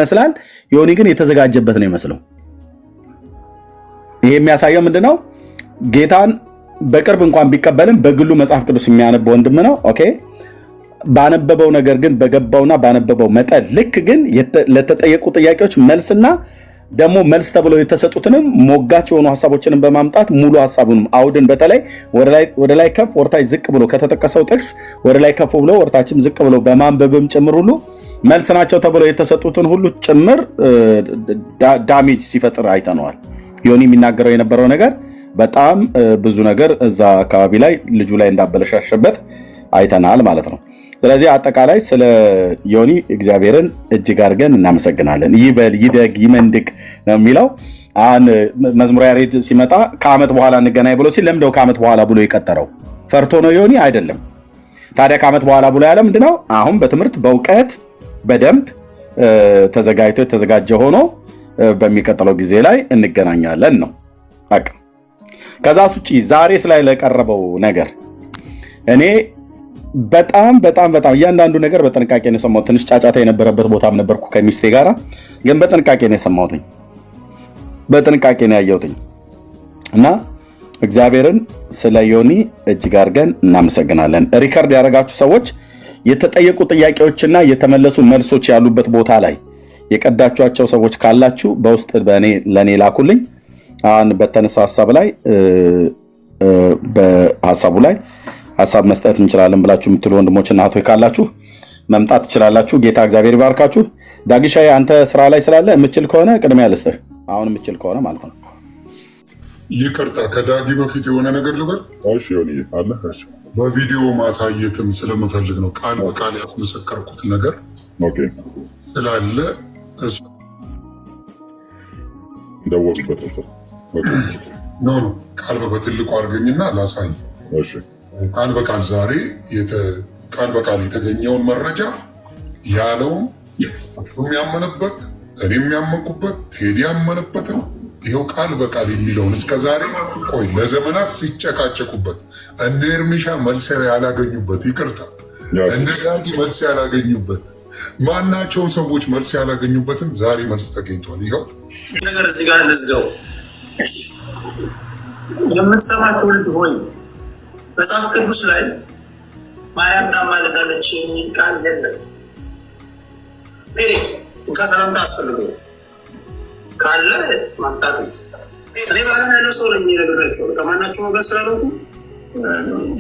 ይመስላል። ዮኒ ግን የተዘጋጀበት ነው ይመስለው። ይሄ የሚያሳየው ምንድነው? ጌታን በቅርብ እንኳን ቢቀበልም በግሉ መጽሐፍ ቅዱስ የሚያነብ ወንድም ነው። ኦኬ ባነበበው ነገር ግን በገባውና ባነበበው መጠን ልክ ግን ለተጠየቁ ጥያቄዎች መልስና ደግሞ መልስ ተብለው የተሰጡትንም ሞጋች የሆኑ ሐሳቦችንም በማምጣት ሙሉ ሐሳቡንም አውድን በተለይ ወደ ላይ ከፍ ወርታች ዝቅ ብሎ ከተጠቀሰው ጥቅስ ወደ ላይ ከፍ ብሎ ወርታችም ዝቅ ብሎ በማንበብም ጭምር ሁሉ መልስ ናቸው ተብለው የተሰጡትን ሁሉ ጭምር ዳሜጅ ሲፈጥር አይተነዋል። ዮኒ የሚናገረው የነበረው ነገር በጣም ብዙ ነገር እዛ አካባቢ ላይ ልጁ ላይ እንዳበለሻሸበት አይተናል ማለት ነው። ስለዚህ አጠቃላይ ስለ ዮኒ እግዚአብሔርን እጅግ አድርገን እናመሰግናለን። ይበል ይደግ ይመንድቅ ነው የሚለው። አሁን መዝሙረ ያሬድ ሲመጣ ከዓመት በኋላ እንገናኝ ብሎ ሲል ለምንድነው ከዓመት በኋላ ብሎ የቀጠረው? ፈርቶ ነው ዮኒ? አይደለም። ታዲያ ከዓመት በኋላ ብሎ ያለ ምንድነው? አሁን በትምህርት በእውቀት በደንብ ተዘጋጅቶ የተዘጋጀ ሆኖ በሚቀጥለው ጊዜ ላይ እንገናኛለን ነው በቃ። ከዛ ውጪ ዛሬ ላይ ለቀረበው ነገር እኔ በጣም እያንዳንዱ ነገር በጥንቃቄ ነው የሰማሁት። ትንሽ ጫጫታ የነበረበት ቦታም ነበርኩ ከሚስቴ ጋራ፣ ግን በጥንቃቄ ነው የሰማሁት፣ በጥንቃቄ ነው ያየሁት እና እግዚአብሔርን ስለ ዮኒ እጅግ አድርገን እናመሰግናለን። ሪከርድ ያደረጋችሁ ሰዎች የተጠየቁ ጥያቄዎችና የተመለሱ መልሶች ያሉበት ቦታ ላይ የቀዳችኋቸው ሰዎች ካላችሁ በውስጥ ለኔ ላኩልኝ። አሁን በተነሳ ሐሳብ ላይ በሐሳቡ ላይ ሐሳብ መስጠት እንችላለን ብላችሁ የምትሉ ወንድሞችና እህቶች ካላችሁ መምጣት ትችላላችሁ። ጌታ እግዚአብሔር ይባርካችሁ። ዳግሻዬ አንተ ስራ ላይ ስላለ የምችል ከሆነ ቅድሚያ ልስጥህ። አሁን የምችል ከሆነ ማለት ነው። ይቅርታ ከዳጊ በፊት የሆነ ነገር ልበል። እሺ ዮኒ አለ። እሺ በቪዲዮ ማሳየትም ስለምፈልግ ነው። ቃል በቃል ያስመሰከርኩት ነገር ስላለ እሱ ደወልበት ኖ ቃል በትልቁ አድርገኝና ላሳይ። እሺ ቃል በቃል ዛሬ ቃል በቃል የተገኘውን መረጃ ያለውም እሱም ያመነበት እኔም ያመንኩበት ቴዲ ያመነበትም ይኸው ቃል በቃል የሚለውን እስከዛሬ ቆይ ለዘመናት ሲጨቃጨቁበት እነ ኤርሚሻ መልስ ያላገኙበት፣ ይቅርታ እነ ዳጊ መልስ ያላገኙበት፣ ማናቸውን ሰዎች መልስ ያላገኙበትን ዛሬ መልስ ተገኝቷል። ይኸው ነገር እዚህ ጋር እንዝጋው። የምትሰማቸው ልጅ ሆይ መጽሐፍ ቅዱስ ላይ ማርያም ታማልዳለች የሚል ቃል የለም። ከሰላምታ አስፈልገው ካለ ማምጣት ነው። እኔ ባለም ያለው ሰው ለኝ ነገራቸው ከማናቸው ወገን ስላልኩ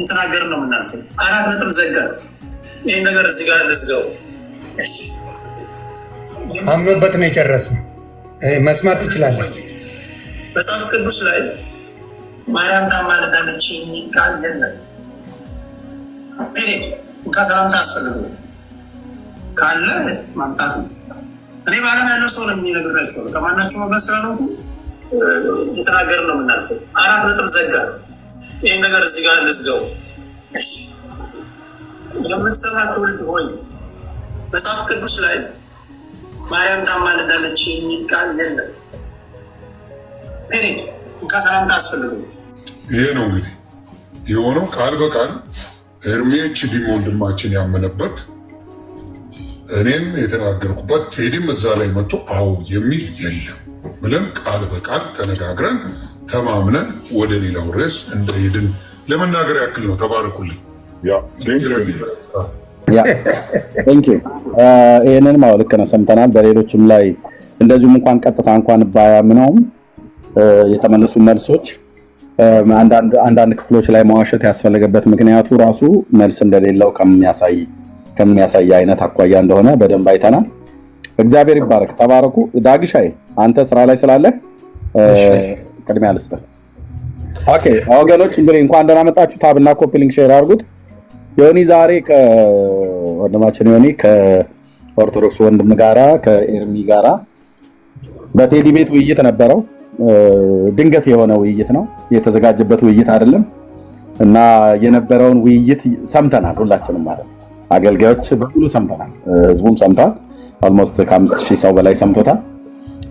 የተናገር ነው የምናልፈው። 4 ነጥብ ዘጋ። ይህን ነገር እዚህ ጋር እንዝጋው። አምኖበት ነው የጨረስነው። መስማት ትችላላችሁ። መጽሐፍ ቅዱስ ላይ ማርያም ታማልዳለች የሚል ቃል የለም። ከሰላምታ አስፈልገው ካለ ማምጣት ነው። እኔ ባለም ያለው ሰው ለምን ይነግራቸዋል? ከማናቸው ወገን ስላልኩ የተናገር ነው የምናልፈው። 4 ነጥብ ዘጋ። ይህን ነገር እዚህ ጋር እንዝጋው። የምትሰማቸው ልጅ ሆይ መጽሐፍ ቅዱስ ላይ ማርያም ታማልዳለች የሚል ቃል የለም። ከሰላምታ አስፈልገው። ይሄ ነው እንግዲህ የሆነው ቃል በቃል ኤርሚያች ዲሞ ወንድማችን ያመነበት እኔም የተናገርኩበት ቴዲም እዛ ላይ መጥቶ አዎ የሚል የለም ብለን ቃል በቃል ተነጋግረን ተማምነን ወደ ሌላው ርዕስ እንደሄድን ለመናገር ያክል ነው። ተባረኩልኝ። ይህንንም ልክ ነው ሰምተናል። በሌሎችም ላይ እንደዚሁም እንኳን ቀጥታ እንኳን ባያምነውም የተመለሱ መልሶች አንዳንድ ክፍሎች ላይ መዋሸት ያስፈለገበት ምክንያቱ ራሱ መልስ እንደሌለው ከሚያሳይ አይነት አኳያ እንደሆነ በደንብ አይተናል። እግዚአብሔር ይባረክ። ተባረኩ። ዳግሻይ አንተ ስራ ላይ ስላለህ ቅድሚያ ልስጥህ። ኦኬ ወገኖች እንግዲህ እንኳን ደህና መጣችሁ። ታብና ኮፒ ሊንክ ሼር አድርጉት። ዮኒ ዛሬ ከወንድማችን ዮኒ ከኦርቶዶክስ ወንድም ጋራ ከኤርሚ ጋራ በቴዲ ቤት ውይይት ነበረው። ድንገት የሆነ ውይይት ነው፣ የተዘጋጀበት ውይይት አይደለም እና የነበረውን ውይይት ሰምተናል ሁላችንም ማለት ነው። አገልጋዮች በሙሉ ሰምተናል፣ ህዝቡም ሰምቷል። ኦልሞስት ከ5000 ሰው በላይ ሰምቶታል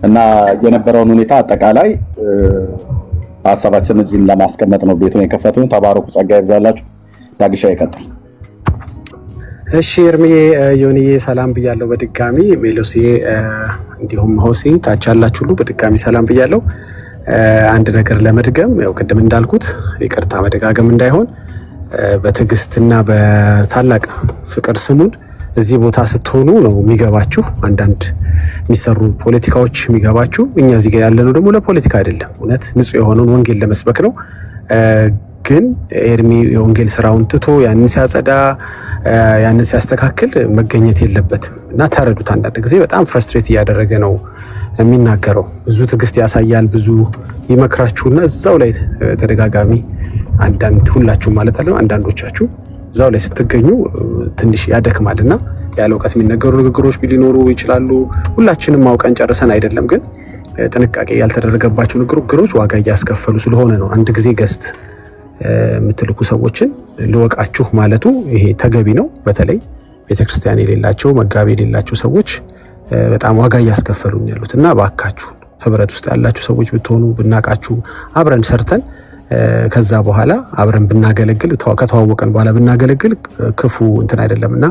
እና የነበረውን ሁኔታ አጠቃላይ ሐሳባችንን እዚህም ለማስቀመጥ ነው ቤቱን የከፈትነው። ተባረኩ። ጸጋ ይብዛላችሁ። ዳግሻ ይቀጥል። እሺ እርምዬ ዮኒዬ ሰላም ብያለሁ በድጋሚ ሜሎሲ እንዲሁም ሆሴ ታች ያላችሁ ሁሉ በድጋሚ ሰላም ብያለሁ። አንድ ነገር ለመድገም ያው ቅድም እንዳልኩት ይቅርታ መደጋገም እንዳይሆን በትዕግስትና በታላቅ ፍቅር ስሙን እዚህ ቦታ ስትሆኑ ነው የሚገባችሁ። አንዳንድ የሚሰሩ ፖለቲካዎች የሚገባችሁ። እኛ እዚህ ጋር ያለነው ደግሞ ለፖለቲካ አይደለም፣ እውነት ንጹህ የሆነውን ወንጌል ለመስበክ ነው። ግን ኤርሚ የወንጌል ስራውን ትቶ ያንን ሲያጸዳ ያንን ሲያስተካክል መገኘት የለበትም እና ተረዱት። አንዳንድ ጊዜ በጣም ፍረስትሬት እያደረገ ነው የሚናገረው። ብዙ ትዕግስት ያሳያል፣ ብዙ ይመክራችሁና እዛው ላይ ተደጋጋሚ አንዳንድ ሁላችሁ ማለት አለ አንዳንዶቻችሁ እዛው ላይ ስትገኙ ትንሽ ያደክማልና ያለ እውቀት የሚነገሩ ንግግሮች ሊኖሩ ይችላሉ። ሁላችንም አውቀን ጨርሰን አይደለም፣ ግን ጥንቃቄ ያልተደረገባቸው ንግግሮች ዋጋ እያስከፈሉ ስለሆነ ነው። አንድ ጊዜ ገስት የምትልኩ ሰዎችን ልወቃችሁ ማለቱ ይሄ ተገቢ ነው። በተለይ ቤተክርስቲያን የሌላቸው መጋቢ የሌላቸው ሰዎች በጣም ዋጋ እያስከፈሉን ያሉት እና ባካችሁ ህብረት ውስጥ ያላችሁ ሰዎች ብትሆኑ ብናቃችሁ አብረን ሰርተን ከዛ በኋላ አብረን ብናገለግል ከተዋወቀን በኋላ ብናገለግል ክፉ እንትን አይደለምና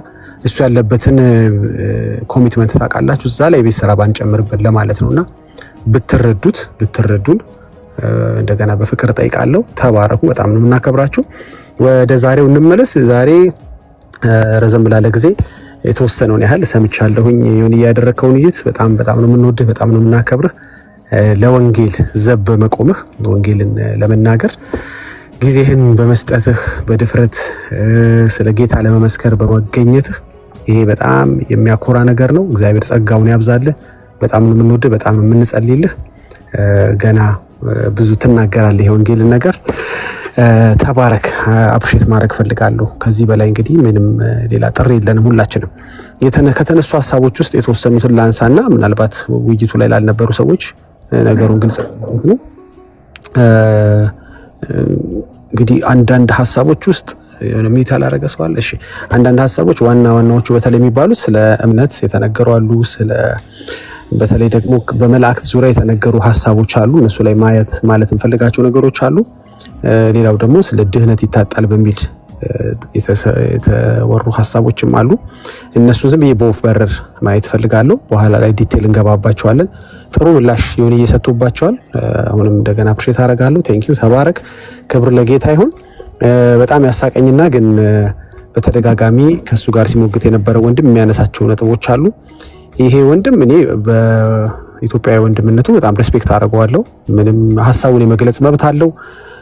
እሱ ያለበትን ኮሚትመንት ታውቃላችሁ። እዛ ላይ ቤት ስራ ባንጨምርበት ለማለት ነውና ብትረዱን እንደገና በፍቅር ጠይቃለሁ። ተባረኩ። በጣም ነው የምናከብራችሁ። ወደ ዛሬው እንመለስ። ዛሬ ረዘም ላለ ጊዜ የተወሰነውን ያህል ሰምቻለሁኝ። ይሁን ያደረከውን ይት በጣም ነው የምንወድህ፣ በጣም ነው የምናከብርህ። ለወንጌል ዘብ በመቆምህ ወንጌልን ለመናገር ጊዜህን በመስጠትህ በድፍረት ስለ ጌታ ለመመስከር በመገኘትህ ይሄ በጣም የሚያኮራ ነገር ነው። እግዚአብሔር ጸጋውን ያብዛልህ። በጣም ነው የምንወድህ፣ በጣም ነው የምንጸልይልህ። ገና ብዙ ትናገራለህ የወንጌልን ነገር። ተባረክ። አፕሪሼት ማድረግ ፈልጋለሁ። ከዚህ በላይ እንግዲህ ምንም ሌላ ጥሪ የለንም። ሁላችንም ከተነሱ ሀሳቦች ውስጥ የተወሰኑትን ላንሳና ምናልባት ውይይቱ ላይ ላልነበሩ ሰዎች ነገሩን ግልጽ ነው። እንግዲህ አንዳንድ ሀሳቦች ውስጥ ሚት ያላረገ ሰው አለ። እሺ አንዳንድ ሀሳቦች ዋናዎቹ በተለይ የሚባሉት ስለ እምነት የተነገሩ አሉ። በተለይ ደግሞ በመላእክት ዙሪያ የተነገሩ ሀሳቦች አሉ። እነሱ ላይ ማለት እንፈልጋቸው ነገሮች አሉ። ሌላው ደግሞ ስለ ድህነት ይታጣል በሚል የተወሩ ሀሳቦችም አሉ። እነሱ ዝም ብዬ በወፍ በረር ማየት ፈልጋለሁ። በኋላ ላይ ዲቴል እንገባባቸዋለን። ጥሩ ምላሽ የሆነ እየሰጡባቸዋል። አሁንም እንደገና አፕሪሼት አደርጋለሁ። ቴንኪዩ። ተባረክ። ክብር ለጌታ ይሁን። በጣም ያሳቀኝና ግን በተደጋጋሚ ከሱ ጋር ሲሞግት የነበረው ወንድም የሚያነሳቸው ነጥቦች አሉ። ይሄ ወንድም እኔ በኢትዮጵያዊ ወንድምነቱ በጣም ሬስፔክት አደርገዋለሁ። ምንም ሀሳቡን የመግለጽ መብት አለው።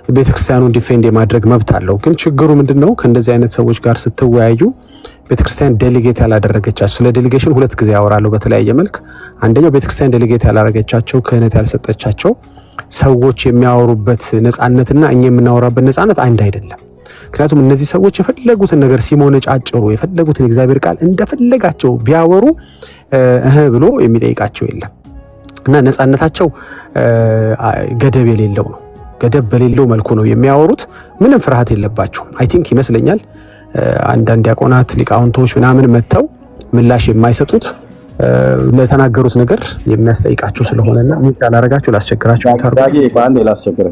ቤተክርስቲያኑን ዲፌንድ የማድረግ መብት አለው። ግን ችግሩ ምንድነው? ከእንደዚህ አይነት ሰዎች ጋር ስትወያዩ ቤተክርስቲያን ዴሊጌት ያላደረገቻቸው፣ ስለ ዴሊጌሽን ሁለት ጊዜ ያወራለሁ በተለያየ መልክ። አንደኛው ቤተክርስቲያን ዴሊጌት ያላደረገቻቸው ክህነት ያልሰጠቻቸው ሰዎች የሚያወሩበት ነፃነትና እኛ የምናወራበት ነፃነት አንድ አይደለም። ምክንያቱም እነዚህ ሰዎች የፈለጉትን ነገር ሲሞነጫጭሩ የፈለጉትን እግዚአብሔር ቃል እንደፈለጋቸው ቢያወሩ ብሎ የሚጠይቃቸው የለም እና ነፃነታቸው ገደብ የሌለው ነው። ገደብ በሌለው መልኩ ነው የሚያወሩት። ምንም ፍርሃት የለባቸውም። አይ ቲንክ ይመስለኛል አንዳንድ ዲያቆናት ሊቃውንቶች ምናምን መተው ምላሽ የማይሰጡት ለተናገሩት ነገር የሚያስጠይቃቸው ስለሆነና ሚጣ ላረጋቸው ላስቸግራቸው ታርጋጂ በአንድ ላስቸግረ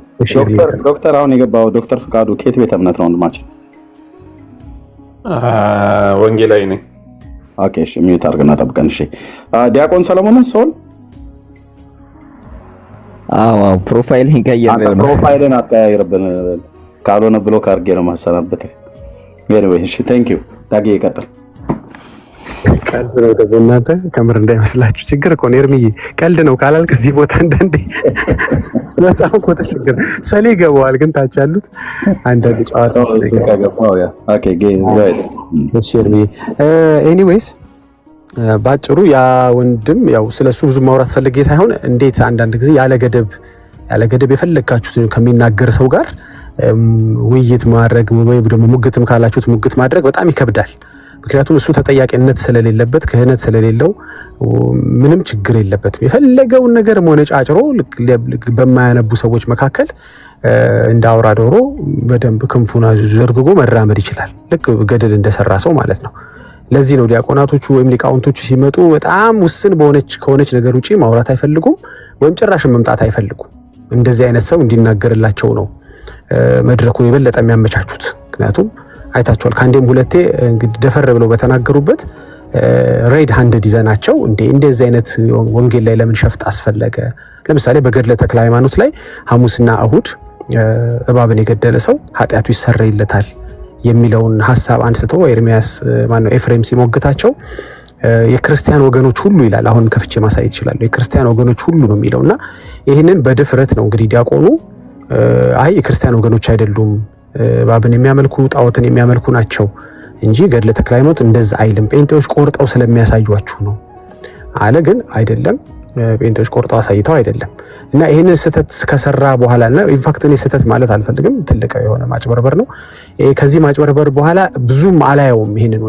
ዶክተር አሁን የገባው ዶክተር ፍቃዱ ከየት ቤተ እምነት ነው ወንድማችን? ወንጌላዊ ነኝ። ኦኬ እሺ፣ ሚዩት አድርገና ጠብቀን። እሺ ዲያቆን ሰለሞን ሶል ፕሮፋይልን ቀይሬው ነው። ፕሮፋይልን አቀያይርብን ካልሆነ ብሎ ካርጌ ነው ማሰናበት። ኤኒዌይ እሺ፣ ቴንክ ዩ ዳጊ ይቀጥል። ቀልድ ነው ደግሞ እናንተ ከምር እንዳይመስላችሁ። ችግር እኮ ነው ኤርሚዬ፣ ቀልድ ነው ካላልክ እዚህ ቦታ አንዳንዴ በጣም እኮ ተቸግር ሰሌ ገባዋል። ግን ታች ያሉት አንዳንድ ጨዋታዎች ገባው። ኦኬ ጋይድ እሺ ኤርሚዬ፣ ኤኒዌይስ ባጭሩ ያ ወንድም ያው ስለሱ ብዙ ማውራት ፈልጌ ሳይሆን እንዴት አንዳንድ ጊዜ ያለ ገደብ የፈለካችሁትን ከሚናገር ሰው ጋር ውይይት ማድረግ ወይ ደግሞ ሙግትም ካላችሁት ሙግት ማድረግ በጣም ይከብዳል። ምክንያቱም እሱ ተጠያቂነት ስለሌለበት ክህነት ስለሌለው ምንም ችግር የለበትም። የፈለገውን ነገር ሞነጫጭሮ በማያነቡ ሰዎች መካከል እንደ አውራ ዶሮ በደንብ ክንፉን አዘርግጎ መራመድ ይችላል። ልክ ገደል እንደሰራ ሰው ማለት ነው። ለዚህ ነው ዲያቆናቶቹ ወይም ሊቃውንቶቹ ሲመጡ በጣም ውስን ከሆነች ነገር ውጪ ማውራት አይፈልጉም፣ ወይም ጭራሽ መምጣት አይፈልጉም። እንደዚህ አይነት ሰው እንዲናገርላቸው ነው መድረኩን የበለጠ የሚያመቻቹት። ምክንያቱም አይታችኋል። ከአንዴም ሁለቴ እንግዲህ ደፈር ብለው በተናገሩበት ሬድ ሃንድድ ይዘናቸው እንደዚህ አይነት ወንጌል ላይ ለምን ሸፍጥ አስፈለገ? ለምሳሌ በገድለ ተክለ ሃይማኖት ላይ ሐሙስና እሁድ እባብን የገደለ ሰው ኃጢአቱ ይሰረይለታል የሚለውን ሐሳብ አንስቶ ኤርሚያስ ኤፍሬም ሲሞግታቸው የክርስቲያን ወገኖች ሁሉ ይላል። አሁን ከፍቼ ማሳየት ይችላል። የክርስቲያን ወገኖች ሁሉ ነው የሚለውና ይህንን በድፍረት ነው እንግዲህ ዲያቆኑ አይ የክርስቲያን ወገኖች አይደሉም እባብን የሚያመልኩ ጣዖትን የሚያመልኩ ናቸው እንጂ ገድለ ተክለ ሃይማኖት እንደዛ አይልም፣ ጴንጤዎች ቆርጠው ስለሚያሳዩአችሁ ነው አለ። ግን አይደለም፣ ጴንጤዎች ቆርጠው አሳይተው አይደለም። እና ይህንን ስህተት ከሰራ በኋላና ኢንፋክት እኔ ስህተት ማለት አልፈልግም፣ ትልቅ የሆነ ማጭበርበር ነው። ከዚህ ማጭበርበር በኋላ ብዙም አላየውም ይህንን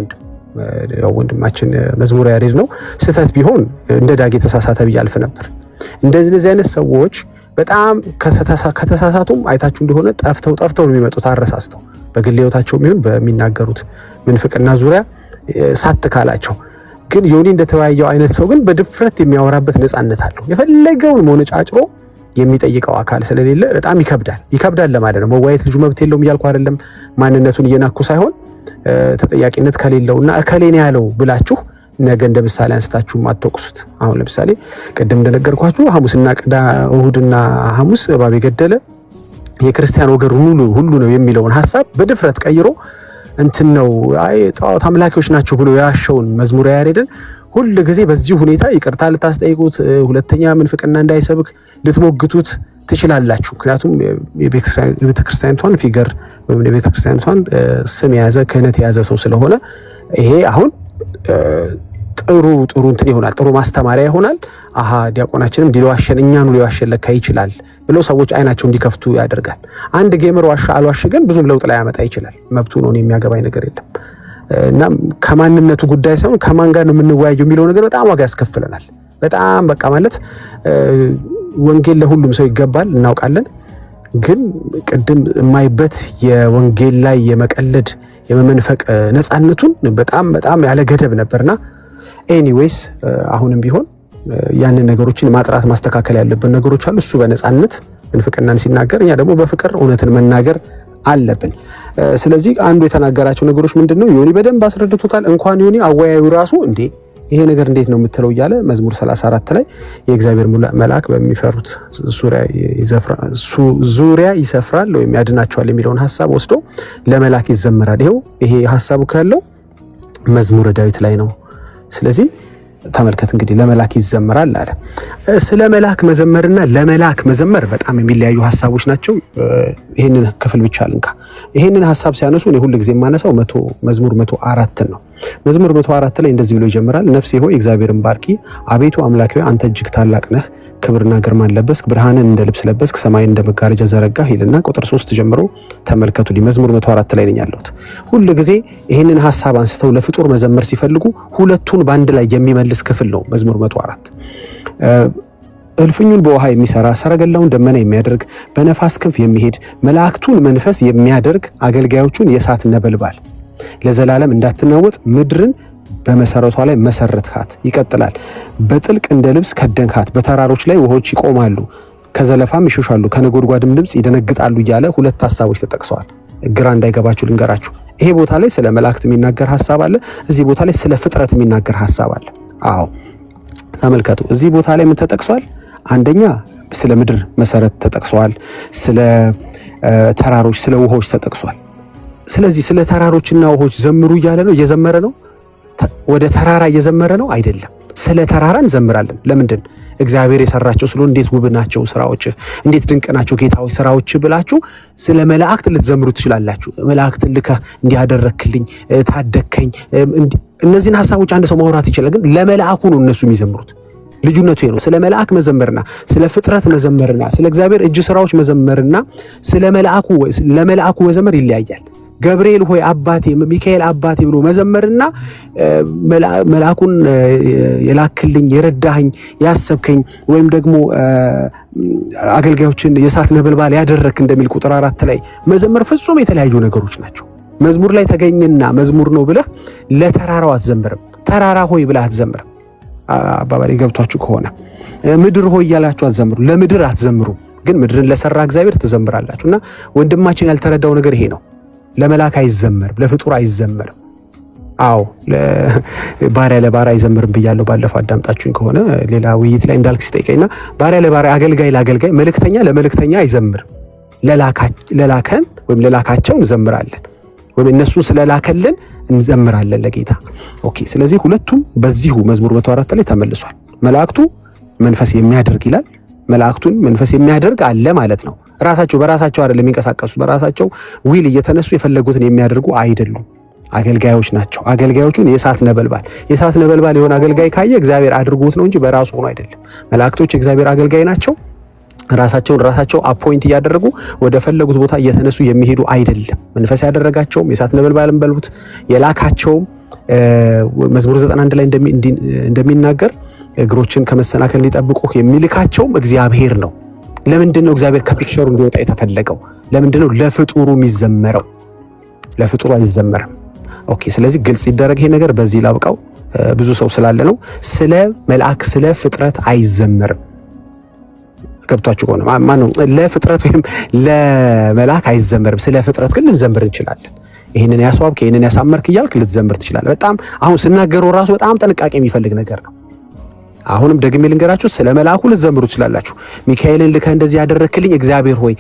ወንድማችን መዝሙረ ያሬድ ነው። ስህተት ቢሆን እንደ ዳጌ ተሳሳተ ብዬ አልፍ ነበር። እንደዚህ አይነት ሰዎች በጣም ከተሳሳቱም አይታችሁ እንደሆነ ጠፍተው ነው የሚመጡት፣ አረሳስተው በግል ህይወታቸው ይሁን በሚናገሩት ምንፍቅና ዙሪያ ሳት ካላቸው። ግን ዮኒ እንደተወያየው አይነት ሰው ግን በድፍረት የሚያወራበት ነፃነት አለው። የፈለገውን መሆነጫጭሮ የሚጠይቀው አካል ስለሌለ በጣም ይከብዳል ለማለት ነው። መዋየት ልጁ መብት የለውም እያልኩ አይደለም፣ ማንነቱን እየናኩ ሳይሆን ተጠያቂነት ከሌለውና እከሌን ያለው ብላችሁ ነገ እንደ ምሳሌ አንስታችሁ ማትወቅሱት። አሁን ለምሳሌ ቅድም እንደነገርኳችሁ ሐሙስና እሁድና ሐሙስ እባብ የገደለ የክርስቲያን ወገን ሁሉ ነው የሚለውን ሐሳብ በድፍረት ቀይሮ እንትን ነው አይ ጣዖት አምላኪዎች ናቸው ብሎ ያሻውን መዝሙረ ያሬድን ሁሉ ጊዜ በዚህ ሁኔታ ይቅርታ ልታስጠይቁት፣ ሁለተኛ ምንፍቅና እንዳይሰብክ ልትሞግቱት ትችላላችሁ። ምክንያቱም የቤተክርስቲያኒቷን ፊገር ወይም የቤተክርስቲያኒቷን ስም የያዘ ክህነት የያዘ ሰው ስለሆነ ይሄ አሁን ጥሩ እንትን ይሆናል፣ ጥሩ ማስተማሪያ ይሆናል። አሃ ዲያቆናችንም ሊዋሸን እኛኑ ሊዋሸን ለካ ይችላል ብለው ሰዎች አይናቸው እንዲከፍቱ ያደርጋል። አንድ ጌመር ዋሻ አልዋሽ ግን ብዙም ለውጥ ላይ ያመጣ ይችላል። መብቱ ነው፣ የሚያገባኝ ነገር የለም። እና ከማንነቱ ጉዳይ ሳይሆን ከማን ጋር ነው የምንወያየው የሚለው ነገር በጣም ዋጋ ያስከፍለናል። በጣም በቃ ማለት ወንጌል ለሁሉም ሰው ይገባል እናውቃለን። ግን ቅድም የማይበት የወንጌል ላይ የመቀለድ የመመንፈቅ ነፃነቱን በጣም ያለ ገደብ ነበርና ኤኒዌይስ አሁንም ቢሆን ያንን ነገሮችን ማጥራት ማስተካከል ያለብን ነገሮች አሉ። እሱ በነፃነት ምንፍቅናን ሲናገር፣ እኛ ደግሞ በፍቅር እውነትን መናገር አለብን። ስለዚህ አንዱ የተናገራቸው ነገሮች ምንድነው? ዮኒ በደንብ አስረድቶታል። እንኳን ዮኒ አወያዩ ራሱ እንዴ ይሄ ነገር እንዴት ነው የምትለው እያለ መዝሙር 34 ላይ የእግዚአብሔር መልአክ በሚፈሩት ዙሪያ ይሰፍራል ወይም ያድናቸዋል የሚለውን ሐሳብ ወስዶ ለመልአክ ይዘምራል። ይሄ ሐሳቡ ካለው መዝሙረ ዳዊት ላይ ነው። ስለዚህ ተመልከት እንግዲህ ለመልአክ ይዘምራል አለ። ስለ መልአክ መዘመርና ለመልአክ መዘመር በጣም የሚለያዩ ሐሳቦች ናቸው። ይሄንን ክፍል ብቻ ልንካ። ይሄንን ሐሳብ ሲያነሱ እኔ ሁሉ ጊዜ የማነሳው መዝሙር 104 ነው። መዝሙር 104 ላይ እንደዚህ ብሎ ይጀምራል። ነፍሴ ሆይ እግዚአብሔርን ባርኪ፣ አቤቱ አምላኬ ሆይ አንተ እጅግ ታላቅ ነህ፣ ክብርና ግርማን ለበስክ፣ ብርሃንን እንደ ልብስ ለበስክ፣ ሰማይን እንደ መጋረጃ ዘረጋህ ይልና ቁጥር 3 ጀምሮ ተመልከቱ። መዝሙር 104 ላይ ነኝ ያለሁት። ሁሉ ጊዜ ይሄንን ሐሳብ አንስተው ለፍጡር መዘመር ሲፈልጉ ሁለቱን ባንድ ላይ የሚመልስ ክፍል ነው መዝሙር 104። እልፍኙን በውሃ የሚሰራ ሰረገላውን ደመና የሚያደርግ በነፋስ ክንፍ የሚሄድ መላእክቱን መንፈስ የሚያደርግ አገልጋዮቹን የእሳት ነበልባል ለዘላለም እንዳትናወጥ ምድርን በመሰረቷ ላይ መሰረትካት። ይቀጥላል። በጥልቅ እንደ ልብስ ከደንካት፣ በተራሮች ላይ ውሆች ይቆማሉ፣ ከዘለፋም ይሸሻሉ፣ ከነጎድጓድም ድምፅ ይደነግጣሉ እያለ ሁለት ሐሳቦች ተጠቅሰዋል። ግራ እንዳይገባችሁ ልንገራችሁ። ይሄ ቦታ ላይ ስለ መላእክት የሚናገር ሐሳብ አለ፣ እዚህ ቦታ ላይ ስለ ፍጥረት የሚናገር ሐሳብ አለ። አዎ ተመልከቱ። እዚህ ቦታ ላይ ምን ተጠቅሷል? አንደኛ ስለ ምድር መሰረት ተጠቅሷል፣ ስለ ተራሮች፣ ስለ ውሆች ተጠቅሷል። ስለዚህ ስለ ተራሮችና ውሆች ዘምሩ እያለ ነው። እየዘመረ ነው። ወደ ተራራ እየዘመረ ነው አይደለም። ስለ ተራራ እንዘምራለን። ለምንድን? እግዚአብሔር የሰራቸው ስለሆነ እንዴት ውብ ናቸው ስራዎች፣ እንዴት ድንቅ ናቸው ጌታዊ ስራዎች ብላችሁ ስለ መላእክት ልትዘምሩ ትችላላችሁ። መላእክትን ልከህ እንዲህ አደረክልኝ፣ ታደከኝ፣ እነዚህን ሐሳቦች አንድ ሰው ማውራት ይችላል። ግን ለመልአኩ ነው እነሱ የሚዘምሩት። ልዩነቱ ነው። ስለ መልአክ መዘመርና ስለ ፍጥረት መዘመርና ስለ እግዚአብሔር እጅ ስራዎች መዘመርና ስለ ለመልአኩ መዘመር ይለያያል። ገብርኤል ሆይ አባቴ፣ ሚካኤል አባቴ ብሎ መዘመርና መልአኩን የላክልኝ፣ የረዳኸኝ፣ ያሰብከኝ ወይም ደግሞ አገልጋዮችን የእሳት ነበልባል ያደረክ እንደሚል ቁጥር 4 ላይ መዘመር ፍጹም የተለያዩ ነገሮች ናቸው። መዝሙር ላይ ተገኘና መዝሙር ነው ብለህ ለተራራው አትዘምርም። ተራራ ሆይ ብለህ አትዘምርም። አባባሌ ገብቷችሁ ከሆነ ምድር ሆይ እያላችሁ አትዘምሩ። ለምድር አትዘምሩ፣ ግን ምድርን ለሰራ እግዚአብሔር ትዘምራላችሁና ወንድማችን ያልተረዳው ነገር ይሄ ነው። ለመላክ አይዘመርም፣ ለፍጡር አይዘመርም። አዎ ባሪያ ለባሪያ አይዘምርም ብያለሁ ባለፈው አዳምጣችሁኝ ከሆነ ሌላ ውይይት ላይ እንዳልክ ሲጠይቀኝና ባሪያ ለባሪያ አገልጋይ ለአገልጋይ መልእክተኛ ለመልእክተኛ አይዘምርም። ለላከን ወይም ለላካቸው እንዘምራለን ወይም እነሱ ስለላከልን እንዘምራለን ለጌታ። ኦኬ ስለዚህ ሁለቱም በዚሁ መዝሙር 104 ላይ ተመልሷል። መላእክቱ መንፈስ የሚያደርግ ይላል። መላእክቱን መንፈስ የሚያደርግ አለ ማለት ነው። ራሳቸው በራሳቸው አይደለም የሚንቀሳቀሱት፣ በራሳቸው ዊል እየተነሱ የፈለጉትን የሚያደርጉ አይደሉም። አገልጋዮች ናቸው። አገልጋዮቹን የእሳት ነበልባል የሆነ አገልጋይ ካየ እግዚአብሔር አድርጎት ነው እንጂ በራሱ ሆኖ አይደለም። መላእክቶች የእግዚአብሔር አገልጋይ ናቸው። ራሳቸው አፖይንት እያደረጉ ወደ ፈለጉት ቦታ እየተነሱ የሚሄዱ አይደለም። መንፈስ ያደረጋቸውም የእሳት ነበልባልም በሉት የላካቸውም መዝሙር 91 ላይ እንደሚናገር እግሮችን ከመሰናከል ሊጠብቁ የሚልካቸውም እግዚአብሔር ነው። ለምንድን ነው እግዚአብሔር ከፒክቸሩ እንዲወጣ የተፈለገው? ለምንድን ነው ለፍጡሩ የሚዘመረው? ለፍጡሩ አይዘመርም። ኦኬ ስለዚህ ግልጽ ይደረግ ይሄ ነገር። በዚህ ላብቃው፣ ብዙ ሰው ስላለ ነው። ስለ መልአክ ስለ ፍጥረት አይዘመርም። ገብቷችሁ ከሆነ ማነው ለፍጥረት ወይም ለመልአክ አይዘመርም። ስለ ፍጥረት ግን ልንዘምር እንችላለን። ይሄንን ያስዋብክ ይሄንን ያሳመርክ እያልክ ልትዘምር ትችላለህ። በጣም አሁን ስናገረው ራሱ በጣም ጥንቃቄ የሚፈልግ ነገር ነው። አሁንም ደግሜ ልንገራችሁ፣ ስለ መልአኩ ልትዘምሩ ትችላላችሁ። ሚካኤልን ልከህ እንደዚህ ያደረክልኝ እግዚአብሔር ሆይ፣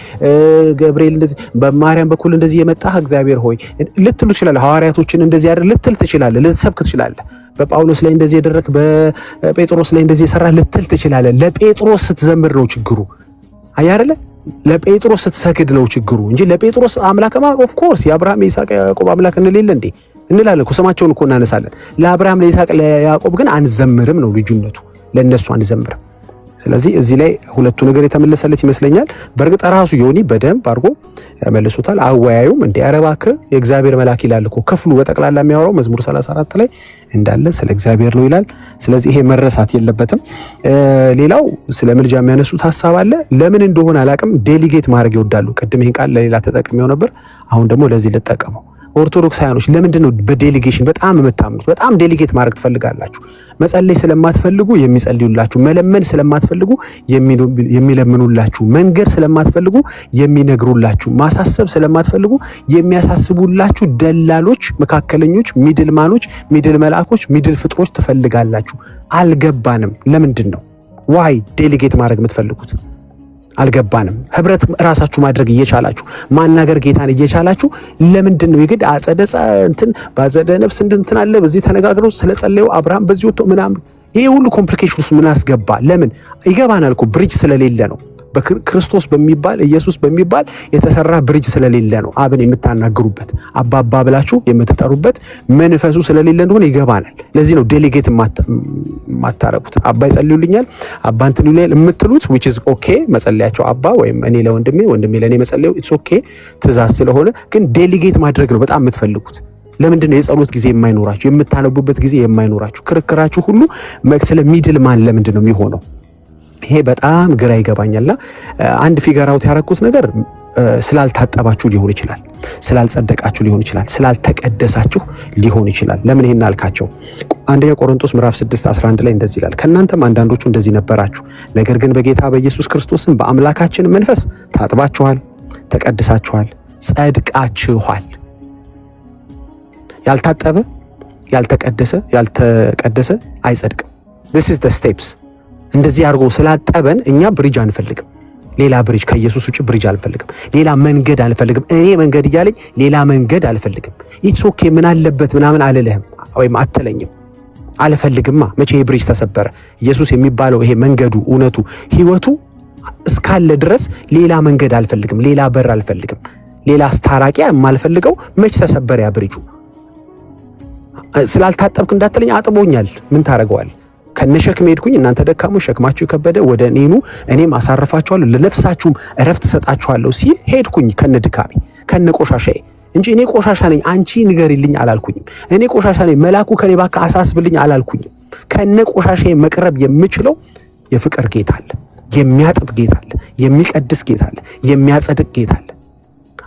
ገብርኤል እንደዚህ በማርያም በኩል እንደዚህ የመጣህ እግዚአብሔር ሆይ ልትሉ ትችላለህ። ሐዋርያቶችን እንደዚህ ያደረክ ልትል ትችላለህ፣ ልትሰብክ ትችላለህ። በጳውሎስ ላይ እንደዚህ ያደረክ፣ በጴጥሮስ ላይ እንደዚህ የሰራህ ልትል ትችላለህ። ለጴጥሮስ ስትዘምር ነው ችግሩ። አይ አይደለ? ለጴጥሮስ ስትሰግድ ነው ችግሩ እንጂ ለጴጥሮስ አምላክማ ኦፍ ኮርስ የአብርሃም የይስሐቅ ያዕቆብ አምላክ እንለለ እንዴ እንላለን እኮ፣ ስማቸውን እኮ እናነሳለን። ለአብርሃም ለይስሐቅ ለያዕቆብ ግን አንዘምርም ነው ልዩነቱ። ለነሱ አንዘምርም። ስለዚህ እዚህ ላይ ሁለቱ ነገር የተመለሰለት ይመስለኛል። በእርግጥ ራሱ ዮኒ በደንብ አድርጎ መልሶታል። አወያዩም እንደ አረባከ የእግዚአብሔር መልአክ ይላል እኮ ክፍሉ በጠቅላላ የሚያወራው መዝሙር 34 ላይ እንዳለ ስለ እግዚአብሔር ነው ይላል። ስለዚህ ይሄ መረሳት የለበትም። ሌላው ስለ ምልጃ የሚያነሱት ሐሳብ አለ። ለምን እንደሆነ አላቅም ዴሊጌት ማድረግ ይወዳሉ። ቅድም ይሄን ቃል ለሌላ ተጠቅሜው ነበር። አሁን ደግሞ ለዚህ ልጠቀመው። ኦርቶዶክሳውያኖች ለምንድን ነው በዴሊጌሽን በጣም የምታምኑት? በጣም ዴሊጌት ማድረግ ትፈልጋላችሁ። መጸለይ ስለማትፈልጉ የሚጸልዩላችሁ፣ መለመን ስለማትፈልጉ የሚለምኑላችሁ፣ መንገር ስለማትፈልጉ የሚነግሩላችሁ፣ ማሳሰብ ስለማትፈልጉ የሚያሳስቡላችሁ ደላሎች፣ መካከለኞች፣ ሚድልማኖች፣ ሚድል መልአኮች፣ ሚድል ፍጥሮች ትፈልጋላችሁ። አልገባንም። ለምንድን ነው ዋይ ዴሊጌት ማድረግ የምትፈልጉት? አልገባንም። ህብረት ራሳችሁ ማድረግ እየቻላችሁ ማናገር ጌታን እየቻላችሁ ለምንድን ነው የግድ ባጸደ ነፍስ እንትን አለ በዚህ ተነጋግረው ስለጸለዩ አብርሃም በዚህ ወጥቶ ምናምን ይሄ ሁሉ ኮምፕሊኬሽን ውስጥ ምን አስገባ? ለምን ይገባናል እኮ ብሪጅ ስለሌለ ነው። በክርስቶስ በሚባል ኢየሱስ በሚባል የተሰራ ብሪጅ ስለሌለ ነው። አብን የምታናግሩበት አባባ ብላችሁ የምትጠሩበት መንፈሱ ስለሌለ እንደሆነ ይገባናል። ለዚህ ነው ዴሊጌት ማታረጉት። አባ ይጸልዩልኛል፣ አባ እንትን ይላል የምትሉት which is okay መጸለያቸው አባ ወይም እኔ ለወንድሜ ወንድሜ ለኔ መጸለዩ it's okay ትእዛዝ ስለሆነ፣ ግን ዴሊጌት ማድረግ ነው በጣም የምትፈልጉት። ለምንድን ነው የጸሎት ጊዜ የማይኖራችሁ? የምታነቡበት ጊዜ የማይኖራችሁ? ክርክራችሁ ሁሉ ስለ ሚድል ማን ለምንድን ነው የሚሆነው? ይሄ በጣም ግራ ይገባኛልና አንድ ፊገር አውት ያረኩት ነገር ስላልታጠባችሁ ሊሆን ይችላል፣ ስላልጸደቃችሁ ሊሆን ይችላል፣ ስላልተቀደሳችሁ ሊሆን ይችላል። ለምን ይሄን አልካቸው? አንደኛ ቆሮንቶስ ምዕራፍ 6:11 ላይ እንደዚህ ይላል፣ ከእናንተም አንዳንዶቹ እንደዚህ ነበራችሁ፣ ነገር ግን በጌታ በኢየሱስ ክርስቶስም በአምላካችን መንፈስ ታጥባችኋል፣ ተቀድሳችኋል፣ ጸድቃችኋል። ያልታጠበ ያልተቀደሰ አይጸድቅም። this is the steps። እንደዚህ አድርጎ ስላጠበን እኛ ብሪጅ አንፈልግም። ሌላ ብሪጅ ከኢየሱስ ውጭ ብሪጅ አልፈልግም። ሌላ መንገድ አልፈልግም። እኔ መንገድ እያለኝ ሌላ መንገድ አልፈልግም። ኢትስ ኦኬ ምን አለበት ምናምን አልልህም ወይም አትለኝም። አልፈልግማ። መቼ ብሪጅ ተሰበረ? ኢየሱስ የሚባለው ይሄ መንገዱ፣ እውነቱ፣ ህይወቱ እስካለ ድረስ ሌላ መንገድ አልፈልግም። ሌላ በር አልፈልግም። ሌላ አስታራቂ የማልፈልገው መቼ ተሰበረ ያ ብሪጁ? ስላልታጠብክ እንዳትለኝ፣ አጥቦኛል። ምን ታረገዋል? ከነሸክም ሄድኩኝ፣ እናንተ ደካሞች ሸክማችሁ ከበደ ወደ እኔ ኑ እኔም አሳርፋችኋለሁ ለነፍሳችሁም እረፍት ሰጣችኋለሁ ሲል ሄድኩኝ ከነድካሜ ከነቆሻሻዬ እንጂ እኔ ቆሻሻ ነኝ አንቺ ንገሪልኝ አላልኩኝም። እኔ ቆሻሻ ነኝ መላኩ ከኔ ባካ አሳስብልኝ አላልኩኝም። ከነቆሻሻዬ መቅረብ የምችለው የፍቅር ጌታ አለ፣ የሚያጥብ ጌታ አለ፣ የሚቀድስ ጌታ አለ፣ የሚያጸድቅ ጌታ አለ።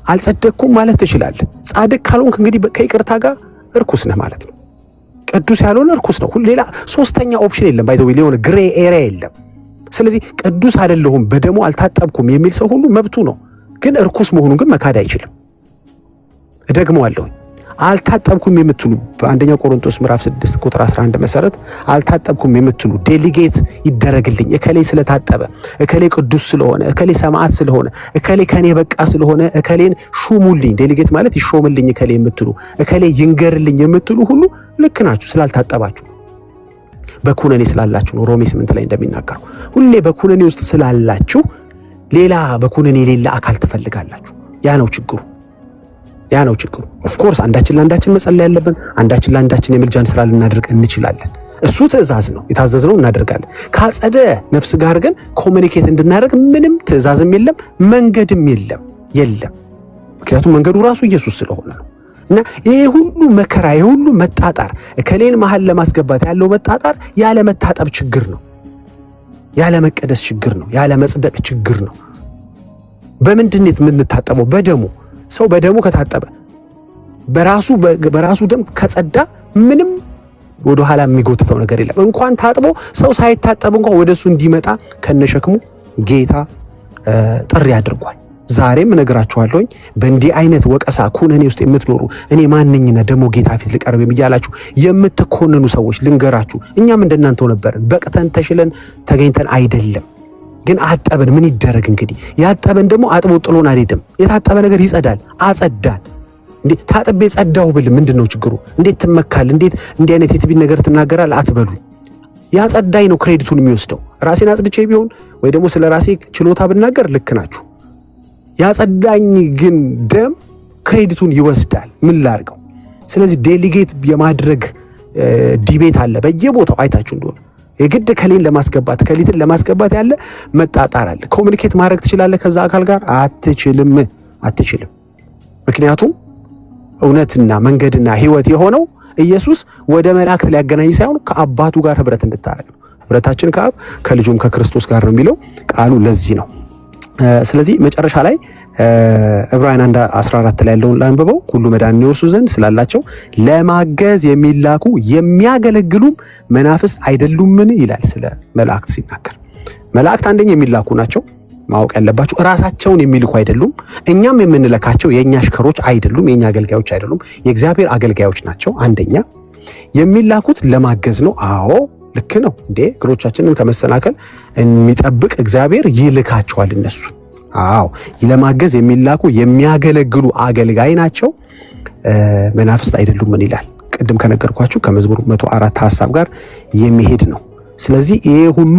አልጸደቅኩም ማለት ትችላለህ። ጻድቅ ካልሆንክ እንግዲህ ከይቅርታ ጋር እርኩስ ነህ ማለት ነው። ቅዱስ ያልሆነ እርኩስ ነው። ሌላ ሶስተኛ ኦፕሽን የለም። ባይዘው ሊሆነ ግሬ ኤሪያ የለም። ስለዚህ ቅዱስ አይደለሁም በደሙ አልታጠብኩም የሚል ሰው ሁሉ መብቱ ነው። ግን እርኩስ መሆኑን ግን መካድ አይችልም። እደግመዋለሁ። አልታጠብኩም የምትሉ በአንደኛ ቆሮንቶስ ምዕራፍ 6 ቁጥር 11 መሰረት አልታጠብኩም የምትሉ ዴሊጌት ይደረግልኝ፣ እከሌ ስለታጠበ፣ እከሌ ቅዱስ ስለሆነ፣ እከሌ ሰማዕት ስለሆነ፣ እከሌ ከኔ በቃ ስለሆነ እከሌን ሹሙልኝ፣ ዴሊጌት ማለት ይሾምልኝ እከሌ የምትሉ፣ እከሌ ይንገርልኝ የምትሉ ሁሉ ልክ ናችሁ። ስላልታጠባችሁ በኩነኔ ስላላችሁ ነው። ሮሜ 8 ላይ እንደሚናገረው ሁሌ በኩነኔ ውስጥ ስላላችሁ ሌላ በኩነኔ የሌለ አካል ትፈልጋላችሁ። ያ ነው ችግሩ። ኦፍ ኮርስ አንዳችን ለአንዳችን መጸለይ ያለብን፣ አንዳችን ለአንዳችን የምልጃን ስራ ልናደርግ እንችላለን። እሱ ትእዛዝ ነው፣ የታዘዝነው እናደርጋለን። ከአጸደ ነፍስ ጋር ግን ኮሚኒኬት እንድናደርግ ምንም ትእዛዝም የለም መንገድም የለም። ምክንያቱም መንገዱ ራሱ ኢየሱስ ስለሆነ ነው። እና ይሄ ሁሉ መከራ፣ ይሄ ሁሉ መጣጣር፣ እከሌን መሃል ለማስገባት ያለው መጣጣር ያለ መታጠብ ችግር ነው፣ ያለ መቀደስ ችግር ነው፣ ያለ መጽደቅ ችግር ነው። በምንድን ነው የምንታጠበው? በደሙ። ሰው በደሙ ከታጠበ በራሱ ደም ከጸዳ ምንም ወደ ኋላ የሚጎትተው ነገር የለም። እንኳን ታጥቦ ሰው ሳይታጠብ እንኳን ወደሱ እንዲመጣ ከነሸክሙ ጌታ ጥሪ አድርጓል። ዛሬም እነግራችኋለሁኝ በእንዲህ አይነት ወቀሳ ኩነኔ ውስጥ የምትኖሩ እኔ ማንኝና ደግሞ ጌታ ፊት ልቀርብ እያላችሁ የምትኮነኑ ሰዎች ልንገራችሁ፣ እኛም እንደናንተው ነበርን። በቅተን ተሽለን ተገኝተን አይደለም፣ ግን አጠበን። ምን ይደረግ እንግዲህ? ያጠበን ደግሞ አጥቦ ጥሎን አልሄድም። የታጠበ ነገር ይጸዳል። አጸዳን። እንዴ ታጥቤ ጸዳው ብል ምንድነው ችግሩ? እንዴት ትመካል? እንዴት እንዲህ አይነት የትቢት ነገር ትናገራል? አትበሉ። ያጸዳኝ ነው ክሬዲቱን የሚወስደው። ራሴን አጽድቼ ቢሆን ወይ ደግሞ ስለ ራሴ ችሎታ ብናገር ልክ ናችሁ። ያጸዳኝ ግን ደም ክሬዲቱን ይወስዳል። ምን ላርገው? ስለዚህ ዴሊጌት የማድረግ ዲቤት አለ በየቦታው አይታችሁ እንደሆነ የግድ ከሌን ለማስገባት ከሊትን ለማስገባት ያለ መጣጣር አለ። ኮሚኒኬት ማድረግ ትችላለህ ከዛ አካል ጋር? አትችልም። ምክንያቱም እውነትና መንገድና ሕይወት የሆነው ኢየሱስ ወደ መላእክት ሊያገናኝ ሳይሆን ከአባቱ ጋር ህብረት እንድታረግ ነው። ህብረታችን ከአብ ከልጁም ከክርስቶስ ጋር ነው የሚለው ቃሉ ለዚህ ነው። ስለዚህ መጨረሻ ላይ ዕብራውያን 1:14 ላይ ያለውን ላንብበው። ሁሉ መዳንን ይወርሱ ዘንድ ስላላቸው ለማገዝ የሚላኩ የሚያገለግሉም መናፍስት አይደሉምን ይላል ስለ መላእክት ሲናገር። መላእክት አንደኛ የሚላኩ ናቸው፣ ማወቅ ያለባችሁ። ራሳቸውን የሚልኩ አይደሉም። እኛም የምንለካቸው የኛ አሽከሮች አይደሉም፣ የኛ አገልጋዮች አይደሉም፣ የእግዚአብሔር አገልጋዮች ናቸው። አንደኛ የሚላኩት ለማገዝ ነው። አዎ ልክ ነው እንዴ! እግሮቻችንን ከመሰናከል የሚጠብቅ እግዚአብሔር ይልካቸዋል እነሱ። አዎ ለማገዝ የሚላኩ የሚያገለግሉ አገልጋይ ናቸው፣ መናፍስት አይደሉም። ምን ይላል? ቅድም ከነገርኳችሁ ከመዝሙር 104 ሐሳብ ጋር የሚሄድ ነው። ስለዚህ ይሄ ሁሉ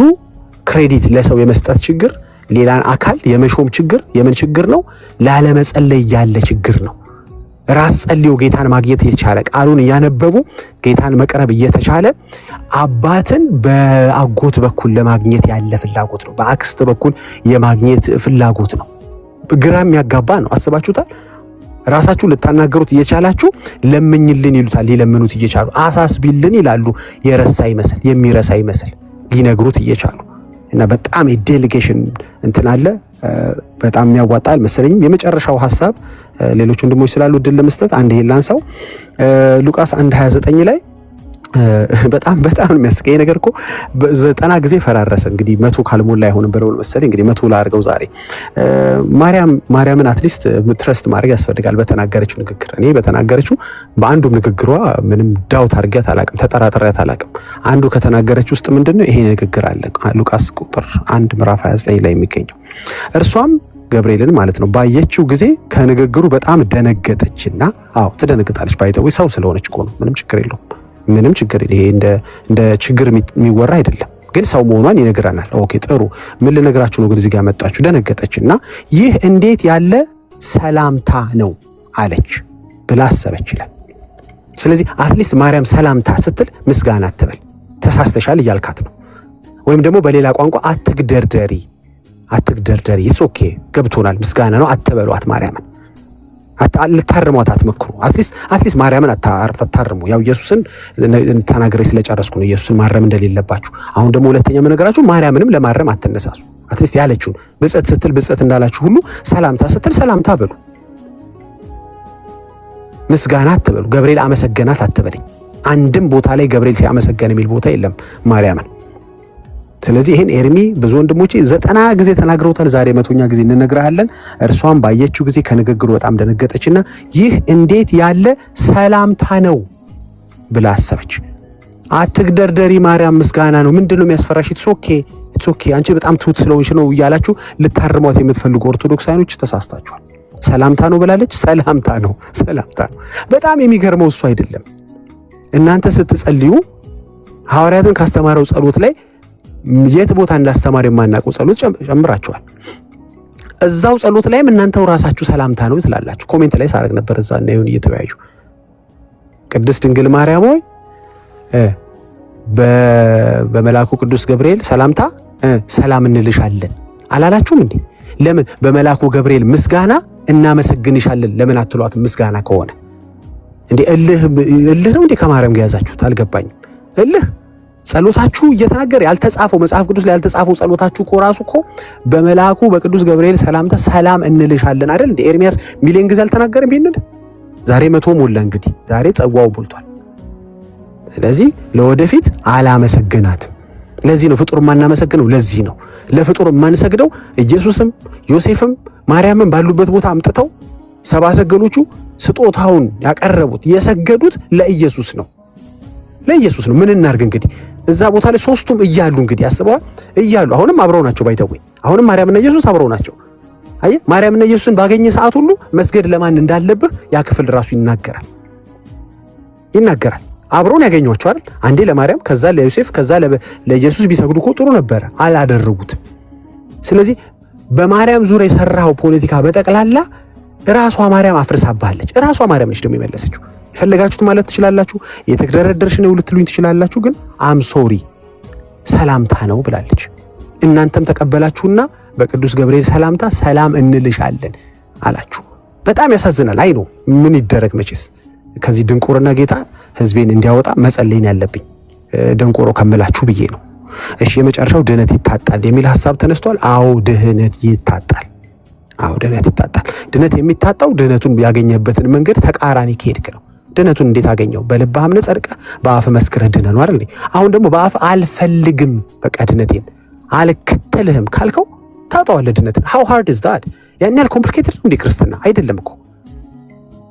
ክሬዲት ለሰው የመስጠት ችግር፣ ሌላን አካል የመሾም ችግር የምን ችግር ነው? ላለመጸለይ ያለ ችግር ነው። ራስ ጸልዮ ጌታን ማግኘት እየተቻለ ቃሉን እያነበቡ ጌታን መቅረብ እየተቻለ አባትን በአጎት በኩል ለማግኘት ያለ ፍላጎት ነው። በአክስት በኩል የማግኘት ፍላጎት ነው። ግራ የሚያጋባ ነው። አስባችሁታል? ራሳችሁ ልታናገሩት እየቻላችሁ ለምኝልን ይሉታል። ሊለምኑት እየቻሉ አሳስቢልን ይላሉ። የረሳ ይመስል የሚረሳ ይመስል ሊነግሩት እየቻሉ እና በጣም የዴሊጌሽን እንትን አለ። በጣም የሚያዋጣ አልመሰለኝም። የመጨረሻው ሐሳብ ሌሎች ወንድሞች ስላሉ ድል ለመስጠት አንድ ይሄን ላንሳው። ሉቃስ 1:29 ላይ በጣም የሚያስቀኝ ነገር እኮ 90 ጊዜ ፈራረሰ። እንግዲህ 100 ካልሞላ አይሆንም ብለው መሰለኝ እንግዲህ 100 ላድርገው ዛሬ። ማርያምን አትሊስት ትረስት ማድረግ ያስፈልጋል በተናገረችው ንግግር። እኔ በተናገረችው በአንዱም ንግግሯ ምንም ዳውት አድርጊያት አላቅም፣ ተጠራጥሬያት አላቅም። አንዱ ከተናገረችው ውስጥ ምንድነው ይሄ ንግግር አለ ሉቃስ ቁጥር 1 ምዕራፍ 29 ላይ የሚገኘው። እርሷም ገብርኤልን ማለት ነው ባየችው ጊዜ ከንግግሩ በጣም ደነገጠችና፣ አዎ ትደነግጣለች። ባይተው ሰው ስለሆነች እኮ ነው። ምንም ችግር የለውም። ይሄ እንደ ችግር የሚወራ አይደለም፣ ግን ሰው መሆኗን ይነግራናል። ኦኬ ጥሩ፣ ምን ልነግራችሁ ነው ግን እዚህ ጋር መጣችሁ? ደነገጠችና ይህ እንዴት ያለ ሰላምታ ነው አለች ብላ አሰበች ይላል። ስለዚህ አትሊስት ማርያም ሰላምታ ስትል ምስጋና አትበል፣ ተሳስተሻል እያልካት ነው። ወይም ደግሞ በሌላ ቋንቋ አትግደርደሪ። ኢትስ ኦኬ ገብቶናል፣ ምስጋና ነው አትበሏት ማርያምን። ልታርሟት አትመክሩ። አትሊስት ማርያምን አታርሙ። ያው ኢየሱስን ተናግሬ ስለጨረስኩ ነው ኢየሱስን ማረም እንደሌለባችሁ። አሁን ደግሞ ሁለተኛ መነገራችሁ ማርያምንም ለማረም አትነሳሱ። አትሊስት ያለችውን ብጽዕት ስትል ብጽዕት እንዳላችሁ ሁሉ ሰላምታ ስትል ሰላምታ በሉ። ምስጋና አትበሉ። ገብርኤል አመሰገናት አትበለኝ። አንድም ቦታ ላይ ገብርኤል ሲያመሰገን የሚል ቦታ የለም ማርያምን። ስለዚህ ይሄን ኤርሚ ብዙ ወንድሞቼ 90 ጊዜ ተናግረውታል። ዛሬ 100ኛ ጊዜ እንነግራለን። እርሷም ባየችው ጊዜ ከንግግሩ በጣም ደነገጠችና ይህ እንዴት ያለ ሰላምታ ነው ብላ አሰበች። አትግደርደሪ ማርያም ምስጋና ነው። ምንድነው የሚያስፈራሽ? ኢትስ ኦኬ አንቺ በጣም ትሁት ስለሆንሽ ነው እያላችሁ ልታርሟት የምትፈልጉ ኦርቶዶክሳውያኖች ተሳስታችኋል። ሰላምታ ነው ብላለች። ሰላምታ ነው። በጣም የሚገርመው እሱ አይደለም። እናንተ ስትጸልዩ ሐዋርያትን ካስተማረው ጸሎት ላይ የት ቦታ እንዳስተማረ የማናውቀው ጸሎት ጨምራችኋል። እዛው ጸሎት ላይም እናንተው ራሳችሁ ሰላምታ ነው ትላላችሁ። ኮሜንት ላይ ሳረግ ነበር እዛ እና ይሁን እየተወያዩ ቅድስት ድንግል ማርያም ሆይ በመልአኩ ቅዱስ ገብርኤል ሰላምታ ሰላም እንልሻለን አላላችሁም እንዴ? ለምን በመልአኩ ገብርኤል ምስጋና እናመሰግንሻለን ለምን አትሏት? ምስጋና ከሆነ እንዴ እልህ ነው እንዴ ከማርያም ጋር ያዛችሁት? አልገባኝም። እልህ ጸሎታችሁ እየተናገረ ያልተጻፈው መጽሐፍ ቅዱስ ላይ ያልተጻፈው ጸሎታችሁ እኮ ራሱ እኮ በመልአኩ በቅዱስ ገብርኤል ሰላምታ ሰላም እንልሻለን አይደል እንዴ? ኤርሚያስ ሚሊዮን ጊዜ አልተናገረም ይሄንን? ዛሬ 100 ሞላ። እንግዲህ ዛሬ ጸዋው ሞልቷል። ስለዚህ ለወደፊት አላመሰግናትም። ለዚህ ነው ፍጡር ማናመሰግነው። ለዚህ ነው ለፍጡር ማንሰግደው። ኢየሱስም ዮሴፍም ማርያምም ባሉበት ቦታ አምጥተው ሰብአ ሰገሎቹ ስጦታውን ያቀረቡት የሰገዱት ለኢየሱስ ነው። ምን እናርግ እንግዲህ እዛ ቦታ ላይ ሶስቱም እያሉ እንግዲህ ያስበዋል እያሉ አሁንም አብረው ናቸው። ባይተወይ አሁንም ማርያምና ኢየሱስ አብረው ናቸው። አየ ማርያምና ኢየሱስን ባገኘ ሰዓት ሁሉ መስገድ ለማን እንዳለብህ ያ ክፍል ራሱ ይናገራል። አብረውን ያገኟቸው አይደል? አንዴ ለማርያም ከዛ ለዮሴፍ ከዛ ለኢየሱስ ቢሰግዱ እኮ ጥሩ ነበር፣ አላደረጉትም። ስለዚህ በማርያም ዙሪያ የሰራው ፖለቲካ በጠቅላላ ራሷ ማርያም አፍርሳባለች። ራሷ ማርያም ነች ደግሞ የመለሰችው። የፈለጋችሁት ማለት ትችላላችሁ፣ የተግደረደርሽ ነው ልትሉኝ ትችላላችሁ። ግን አም ሶሪ ሰላምታ ነው ብላለች። እናንተም ተቀበላችሁና በቅዱስ ገብርኤል ሰላምታ ሰላም እንልሻለን አላችሁ። በጣም ያሳዝናል። አይ ነው ምን ይደረግ መቼስ ከዚህ ድንቁርና ጌታ ህዝቤን እንዲያወጣ መጸለይን ያለብኝ ደንቆሮ ከመላችሁ ብዬ ነው። እሺ የመጨረሻው ድህነት ይታጣል የሚል ሐሳብ ተነስቷል። አዎ ድህነት ይታጣል። ድህነት የሚታጣው ድህነቱን ያገኘበትን መንገድ ተቃራኒ ከሄድክ ነው። ድህነቱን እንዴት አገኘው? በልብህ አምነህ ጸድቀህ በአፍ መስክረህ ድነህ ነው አይደል? አሁን ደግሞ በአፍ አልፈልግም በቃ ድህነቴን አልከተልህም ካልከው ታጣዋለህ ድህነትን። how hard is that? ያን ያህል ኮምፕሊኬትድ ነው እንዴ ክርስትና? አይደለም እኮ።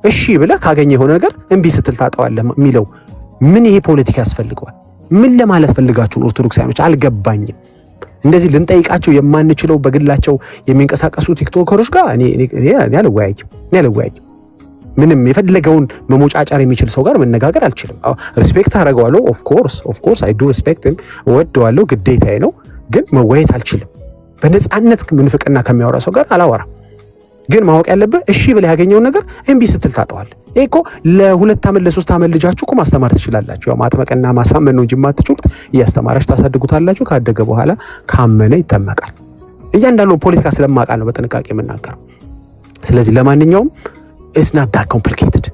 እሺ ብለህ ካገኘ የሆነ ነገር እምቢ ስትል ታጣዋለህ የሚለው ምን ይሄ ፖለቲካ ያስፈልገዋል? ምን ለማለት ፈልጋችሁን ኦርቶዶክሳውያኖች? አልገባኝም። እንደዚህ ልንጠይቃቸው የማንችለው በግላቸው የሚንቀሳቀሱ ቲክቶከሮች ጋር እኔ አልወያይም። ምንም የፈለገውን መሞጫጫር የሚችል ሰው ጋር መነጋገር አልችልም። ሪስፔክት አደርገዋለሁ። ኦፍ ኮርስ አይ ዱ ሪስፔክት ሂም፣ እወደዋለሁ፣ ግዴታዬ ነው። ግን መወያየት አልችልም። በነፃነት ምንፍቅና ከሚያወራ ሰው ጋር አላወራም። ግን ማወቅ ያለብህ እሺ ብለህ ያገኘውን ነገር እምቢ ስትል ታጠዋለህ። ይሄ እኮ ለ2 ዓመት ለ3 ዓመት ልጃችሁ እኮ ማስተማር ትችላላችሁ። ያው ማጥመቅና ማሳመን ነው እንጂ የማትችሉት እያስተማራችሁ ታሳድጉታላችሁ። ካደገ በኋላ ካመነ ይጠመቃል። እያንዳንዱ ፖለቲካ ስለማውቃ ነው በጥንቃቄ የምናገረው። ስለዚህ ለማንኛውም it's not that complicated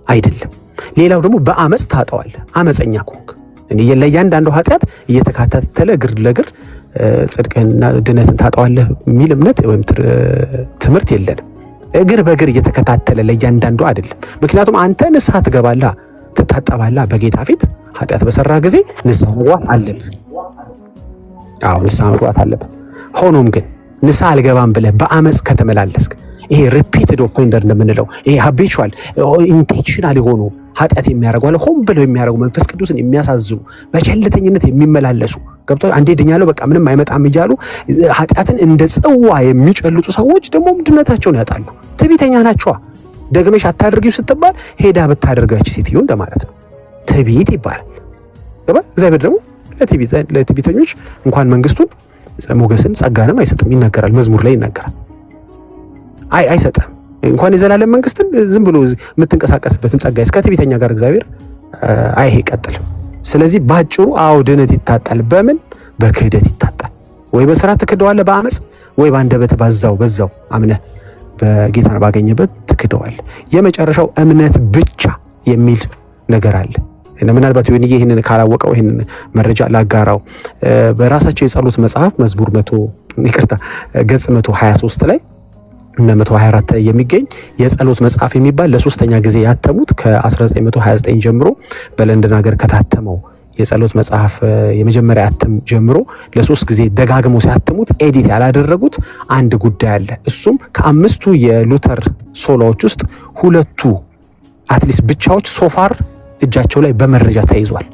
አይደለም። ሌላው ደግሞ በአመጽ ታጠዋለህ። አመፀኛ ከሆንክ ለእያንዳንዱ ኃጢአት እየተካተለ እግር ለእግር ጽድቅና ድነትን ታጠዋለህ የሚል እምነት ወይም ትምህርት የለንም። እግር በእግር እየተከታተለ ለእያንዳንዱ አይደለም። ምክንያቱም አንተ ንስሐ ትገባለህ፣ ትታጠባለህ በጌታ ፊት። ኃጢአት በሰራ ጊዜ ንስሐ መግባት አለብህ። ንስሐ መግባት አለብህ። ሆኖም ግን ንስሐ አልገባም ብለህ በአመጽ ከተመላለስክ ይሄ ሪፒትድ ኦፌንደር እንደምንለው ይሄ ሃቢቹዋል ኢንቴንሽናል የሆኑ ኃጢአት የሚያደርጉ አለ ሆን ብለው የሚያደርጉ መንፈስ ቅዱስን የሚያሳዝኑ በቸልተኝነት የሚመላለሱ ገብተው አንዴ ድኛለሁ በቃ ምንም አይመጣም እያሉ ኃጢአትን እንደ ጽዋ የሚጨልጡ ሰዎች ደግሞ ድነታቸውን ያጣሉ። ትዕቢተኛ ናቸዋ። ደግመሽ አታድርጊው ስትባል ሄዳ ብታደርጋች ሴትዮ እንደማለት ነው። ትዕቢት ይባላል። እግዚአብሔር ደግሞ ለትዕቢተኞች እንኳን መንግስቱን ሞገስን ጸጋንም አይሰጥም። ይናገራል፣ መዝሙር ላይ ይናገራል። አይሰጥም እንኳን የዘላለም መንግስትን ዝም ብሎ የምትንቀሳቀስበትም ጸጋ እስከ ትዕቢተኛ ጋር እግዚአብሔር አይቀጥልም። ስለዚህ ባጭሩ ድህነት ይታጣል። በምን? በክህደት ይታጣል። ወይ በስራ ትክደዋለህ በአመጽ፣ ወይ በአንደበት በዛው አምነህ በጌታን ባገኘበት ትክደዋለህ። የመጨረሻው እምነት ብቻ የሚል ነገር አለ። ምናልባት ይህንን ካላወቀው ይህንን መረጃ ላጋራው። በራሳቸው የጸሎት መጽሐፍ መዝሙር ገጽ 123 ላይ እና 124 ላይ የሚገኝ የጸሎት መጽሐፍ የሚባል ለሶስተኛ ጊዜ ያተሙት ከ1929 ጀምሮ በለንደን ሀገር ከታተመው የጸሎት መጽሐፍ የመጀመሪያ አትም ጀምሮ ለ3 ጊዜ ደጋግሞ ሲያትሙት ኤዲት ያላደረጉት አንድ ጉዳይ አለ። እሱም ከ5ቱ የሉተር ሶሎዎች ውስጥ 2ቱ አትሊስት ብቻዎች ሶፋር እጃቸው ላይ በመረጃ ተይዟል።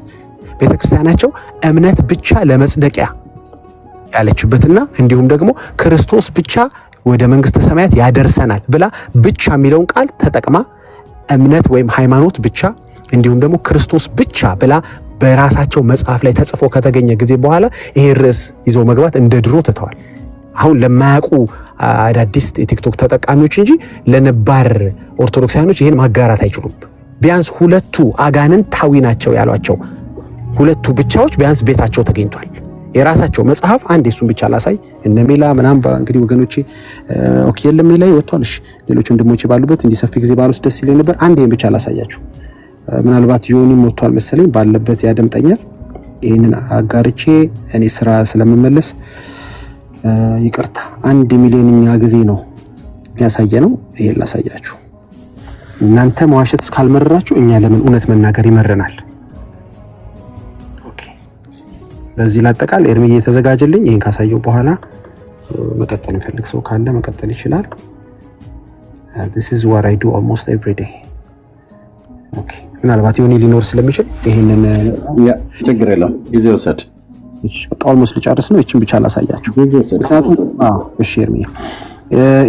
ቤተክርስቲያናቸው እምነት ብቻ ለመጽደቂያ ያለችበትና እንዲሁም ደግሞ ክርስቶስ ብቻ ወደ መንግስተ ሰማያት ያደርሰናል ብላ ብቻ የሚለውን ቃል ተጠቅማ እምነት ወይም ሃይማኖት ብቻ እንዲሁም ደግሞ ክርስቶስ ብቻ ብላ በራሳቸው መጽሐፍ ላይ ተጽፎ ከተገኘ ጊዜ በኋላ ይሄ ርዕስ ይዘው መግባት እንደ ድሮ ትተዋል። አሁን ለማያውቁ አዳዲስ የቲክቶክ ተጠቃሚዎች እንጂ ለነባር ኦርቶዶክሳውያኖች ይሄን ማጋራት አይችሉም። ቢያንስ 2ቱ አጋንንታዊ ናቸው ያሏቸው 2ቱ ብቻዎች ቢያንስ ቤታቸው ተገኝቷል። የራሳቸው መጽሐፍ አንድ እሱን ብቻ ላሳይ። እነ ሜላ ምናምን እንግዲህ ወገኖቼ ኦኬ የለም ሜላ ይወጣል። እሺ ሌሎች ወንድሞቼ ባሉበት እንዲሰፊ ጊዜ ባሉት ደስ ይለኝ ነበር። አንድ ይሄን ብቻ ላሳያችሁ። ምናልባት ዮኒም ወጥቷል መሰለኝ ባለበት ያደምጠኛል። ይሄንን አጋርቼ እኔ ስራ ስለምመለስ ይቅርታ 1 ሚሊዮንኛ ጊዜ ነው ያሳየ ነው። ይሄን ላሳያችሁ። እናንተ መዋሸት እስካልመረራችሁ እኛ ለምን እውነት መናገር ይመረናል? ኦኬ በዚህ ላጠቃል ኤርሚ እየተዘጋጀልኝ ይሄን ካሳየው በኋላ መቀጠል የሚፈልግ ሰው ካለ መቀጠል ይችላል። this is what I do almost every day. ኦኬ ምናልባት ዮኒ ሊኖር ስለሚችል ይሄንን ችግር የለም ጊዜ ወሰድ። እሺ በቃ ኦልሞስት ልጨርስ ነው። እቺን ብቻ ላሳያችሁ። እሺ ኤርሚ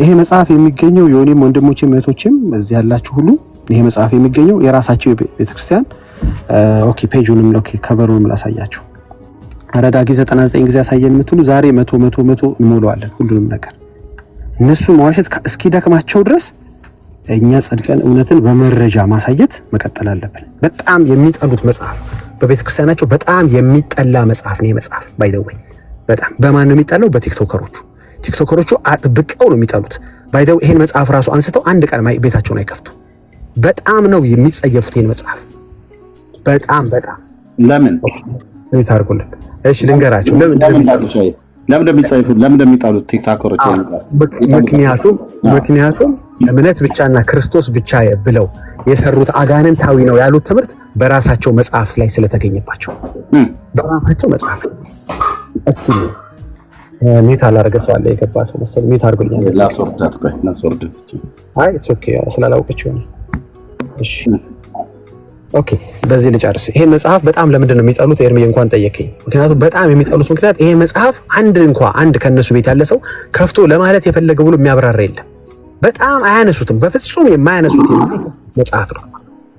ይሄ መጽሐፍ የሚገኘው ዮኒም ወንድሞቼም እህቶቼም እዚህ ያላችሁ ሁሉ ይሄ መጽሐፍ የሚገኘው የራሳቸው ቤተክርስቲያን ኦኬ ፔጁንም ኦኬ ከቨሩንም ላሳያችሁ። አረዳጊ 99 ጊዜ ያሳየን የምትሉ ዛሬ 100 እንሞላዋለን ሁሉንም ነገር። እነሱ መዋሸት እስኪደክማቸው ድረስ እኛ ጸድቀን እውነትን በመረጃ ማሳየት መቀጠል አለብን። በጣም የሚጠሉት መጽሐፍ በቤተክርስቲያናቸው በጣም የሚጠላ መጽሐፍ ነው። መጽሐፍ ባይ ዘ ወይ በጣም በማን ነው የሚጠላው? ቲክቶከሮቹ አጥብቀው ነው የሚጠሉት። ባይ ዘ ወይ ይሄን መጽሐፍ ራሱ አንስተው አንድ ቀን ቤታቸውን አይከፍቱ። በጣም ነው የሚጸየፉት ይሄን መጽሐፍ በጣም ለምን ታርጉልን? እሺ ልንገራችሁ ለምን እንደሚጠሉት ቲክቶከሮች ምክንያቱም እምነት ብቻና ክርስቶስ ብቻ ብለው የሰሩት አጋንንታዊ ነው ያሉት ትምህርት በራሳቸው መጽሐፍ ላይ ስለተገኘባቸው በራሳቸው መጽሐፍ እስኪ ሚት አላረገ ሰው አለ የገባ ሰው መሰለኝ ሚት አርጉልኝ ላስወርዳት አይ ኢትስ ኦኬ ስላላውቀችው ነው። እሺ ኦኬ በዚህ ልጨርስ። ይሄን መጽሐፍ በጣም ለምንድን ነው የሚጠሉት? ኤርሚ እንኳን ጠየቀኝ። ምክንያቱም በጣም የሚጠሉት ምክንያት ይሄ መጽሐፍ አንድ ከነሱ ቤት ያለ ሰው ከፍቶ ለማለት የፈለገ ብሎ የሚያብራራ የለም። በጣም አያነሱትም፣ በፍጹም የማያነሱት መጽሐፍ ነው።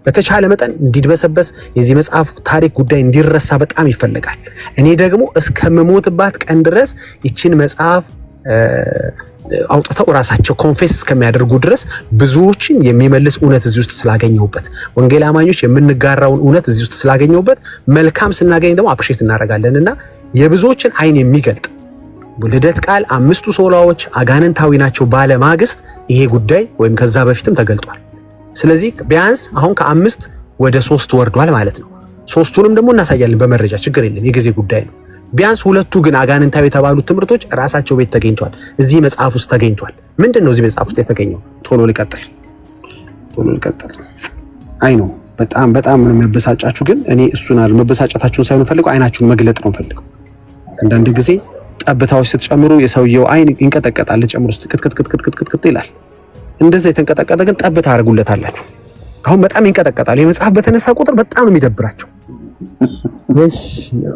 በተቻለ መጠን እንዲድበሰበስ የዚህ መጽሐፍ ታሪክ ጉዳይ እንዲረሳ በጣም ይፈልጋል። እኔ ደግሞ እስከምሞትባት ቀን ድረስ ይችን መጽሐፍ አውጥተው ራሳቸው ኮንፌስ እስከሚያደርጉ ድረስ ብዙዎችን የሚመልስ እውነት እዚህ ውስጥ ስላገኘሁበት፣ ወንጌል አማኞች የምንጋራውን እውነት እዚህ ውስጥ ስላገኘሁበት መልካም ስናገኝ ደግሞ አፕሪሼት እናደርጋለንና የብዙዎችን አይን የሚገልጥ ልደት ቃል 5ቱ ሶላዎች አጋንንታዊ ናቸው ባለ ማግስት ይሄ ጉዳይ ወይም ከዛ በፊትም ተገልጧል። ስለዚህ ቢያንስ አሁን ከ5 ወደ 3 ወርዷል ማለት ነው። 3ቱንም ደግሞ እናሳያለን በመረጃ ችግር የለም፣ የጊዜ ጉዳይ ነው። ቢያንስ 2ቱ ግን አጋንንታዊ የተባሉት ትምህርቶች ራሳቸው ቤት ተገኝቷል፣ እዚህ መጽሐፍ ውስጥ ተገኝቷል። ምንድነው እዚህ መጽሐፍ ውስጥ የተገኘው? ቶሎ ሊቀጥል አይ ነው በጣም ነው የሚያበሳጫችሁ። ግን እኔ እሱን አይደል መበሳጨታችሁን ሳይሆን ፈልገው አይናችሁን መግለጥ ነው ፈልገው። አንዳንድ ጊዜ ጠብታዎች ስትጨምሩ የሰውየው አይን ይንቀጠቀጣል፣ ጨምሩ ውስጥ ክትክት ይላል። እንደዛ የተንቀጠቀጠ ግን ጠብታ አድርጉለታላችሁ። አሁን በጣም ይንቀጠቀጣል። የመጽሐፍ በተነሳ ቁጥር በጣም ነው የሚደብራቸው። እሺ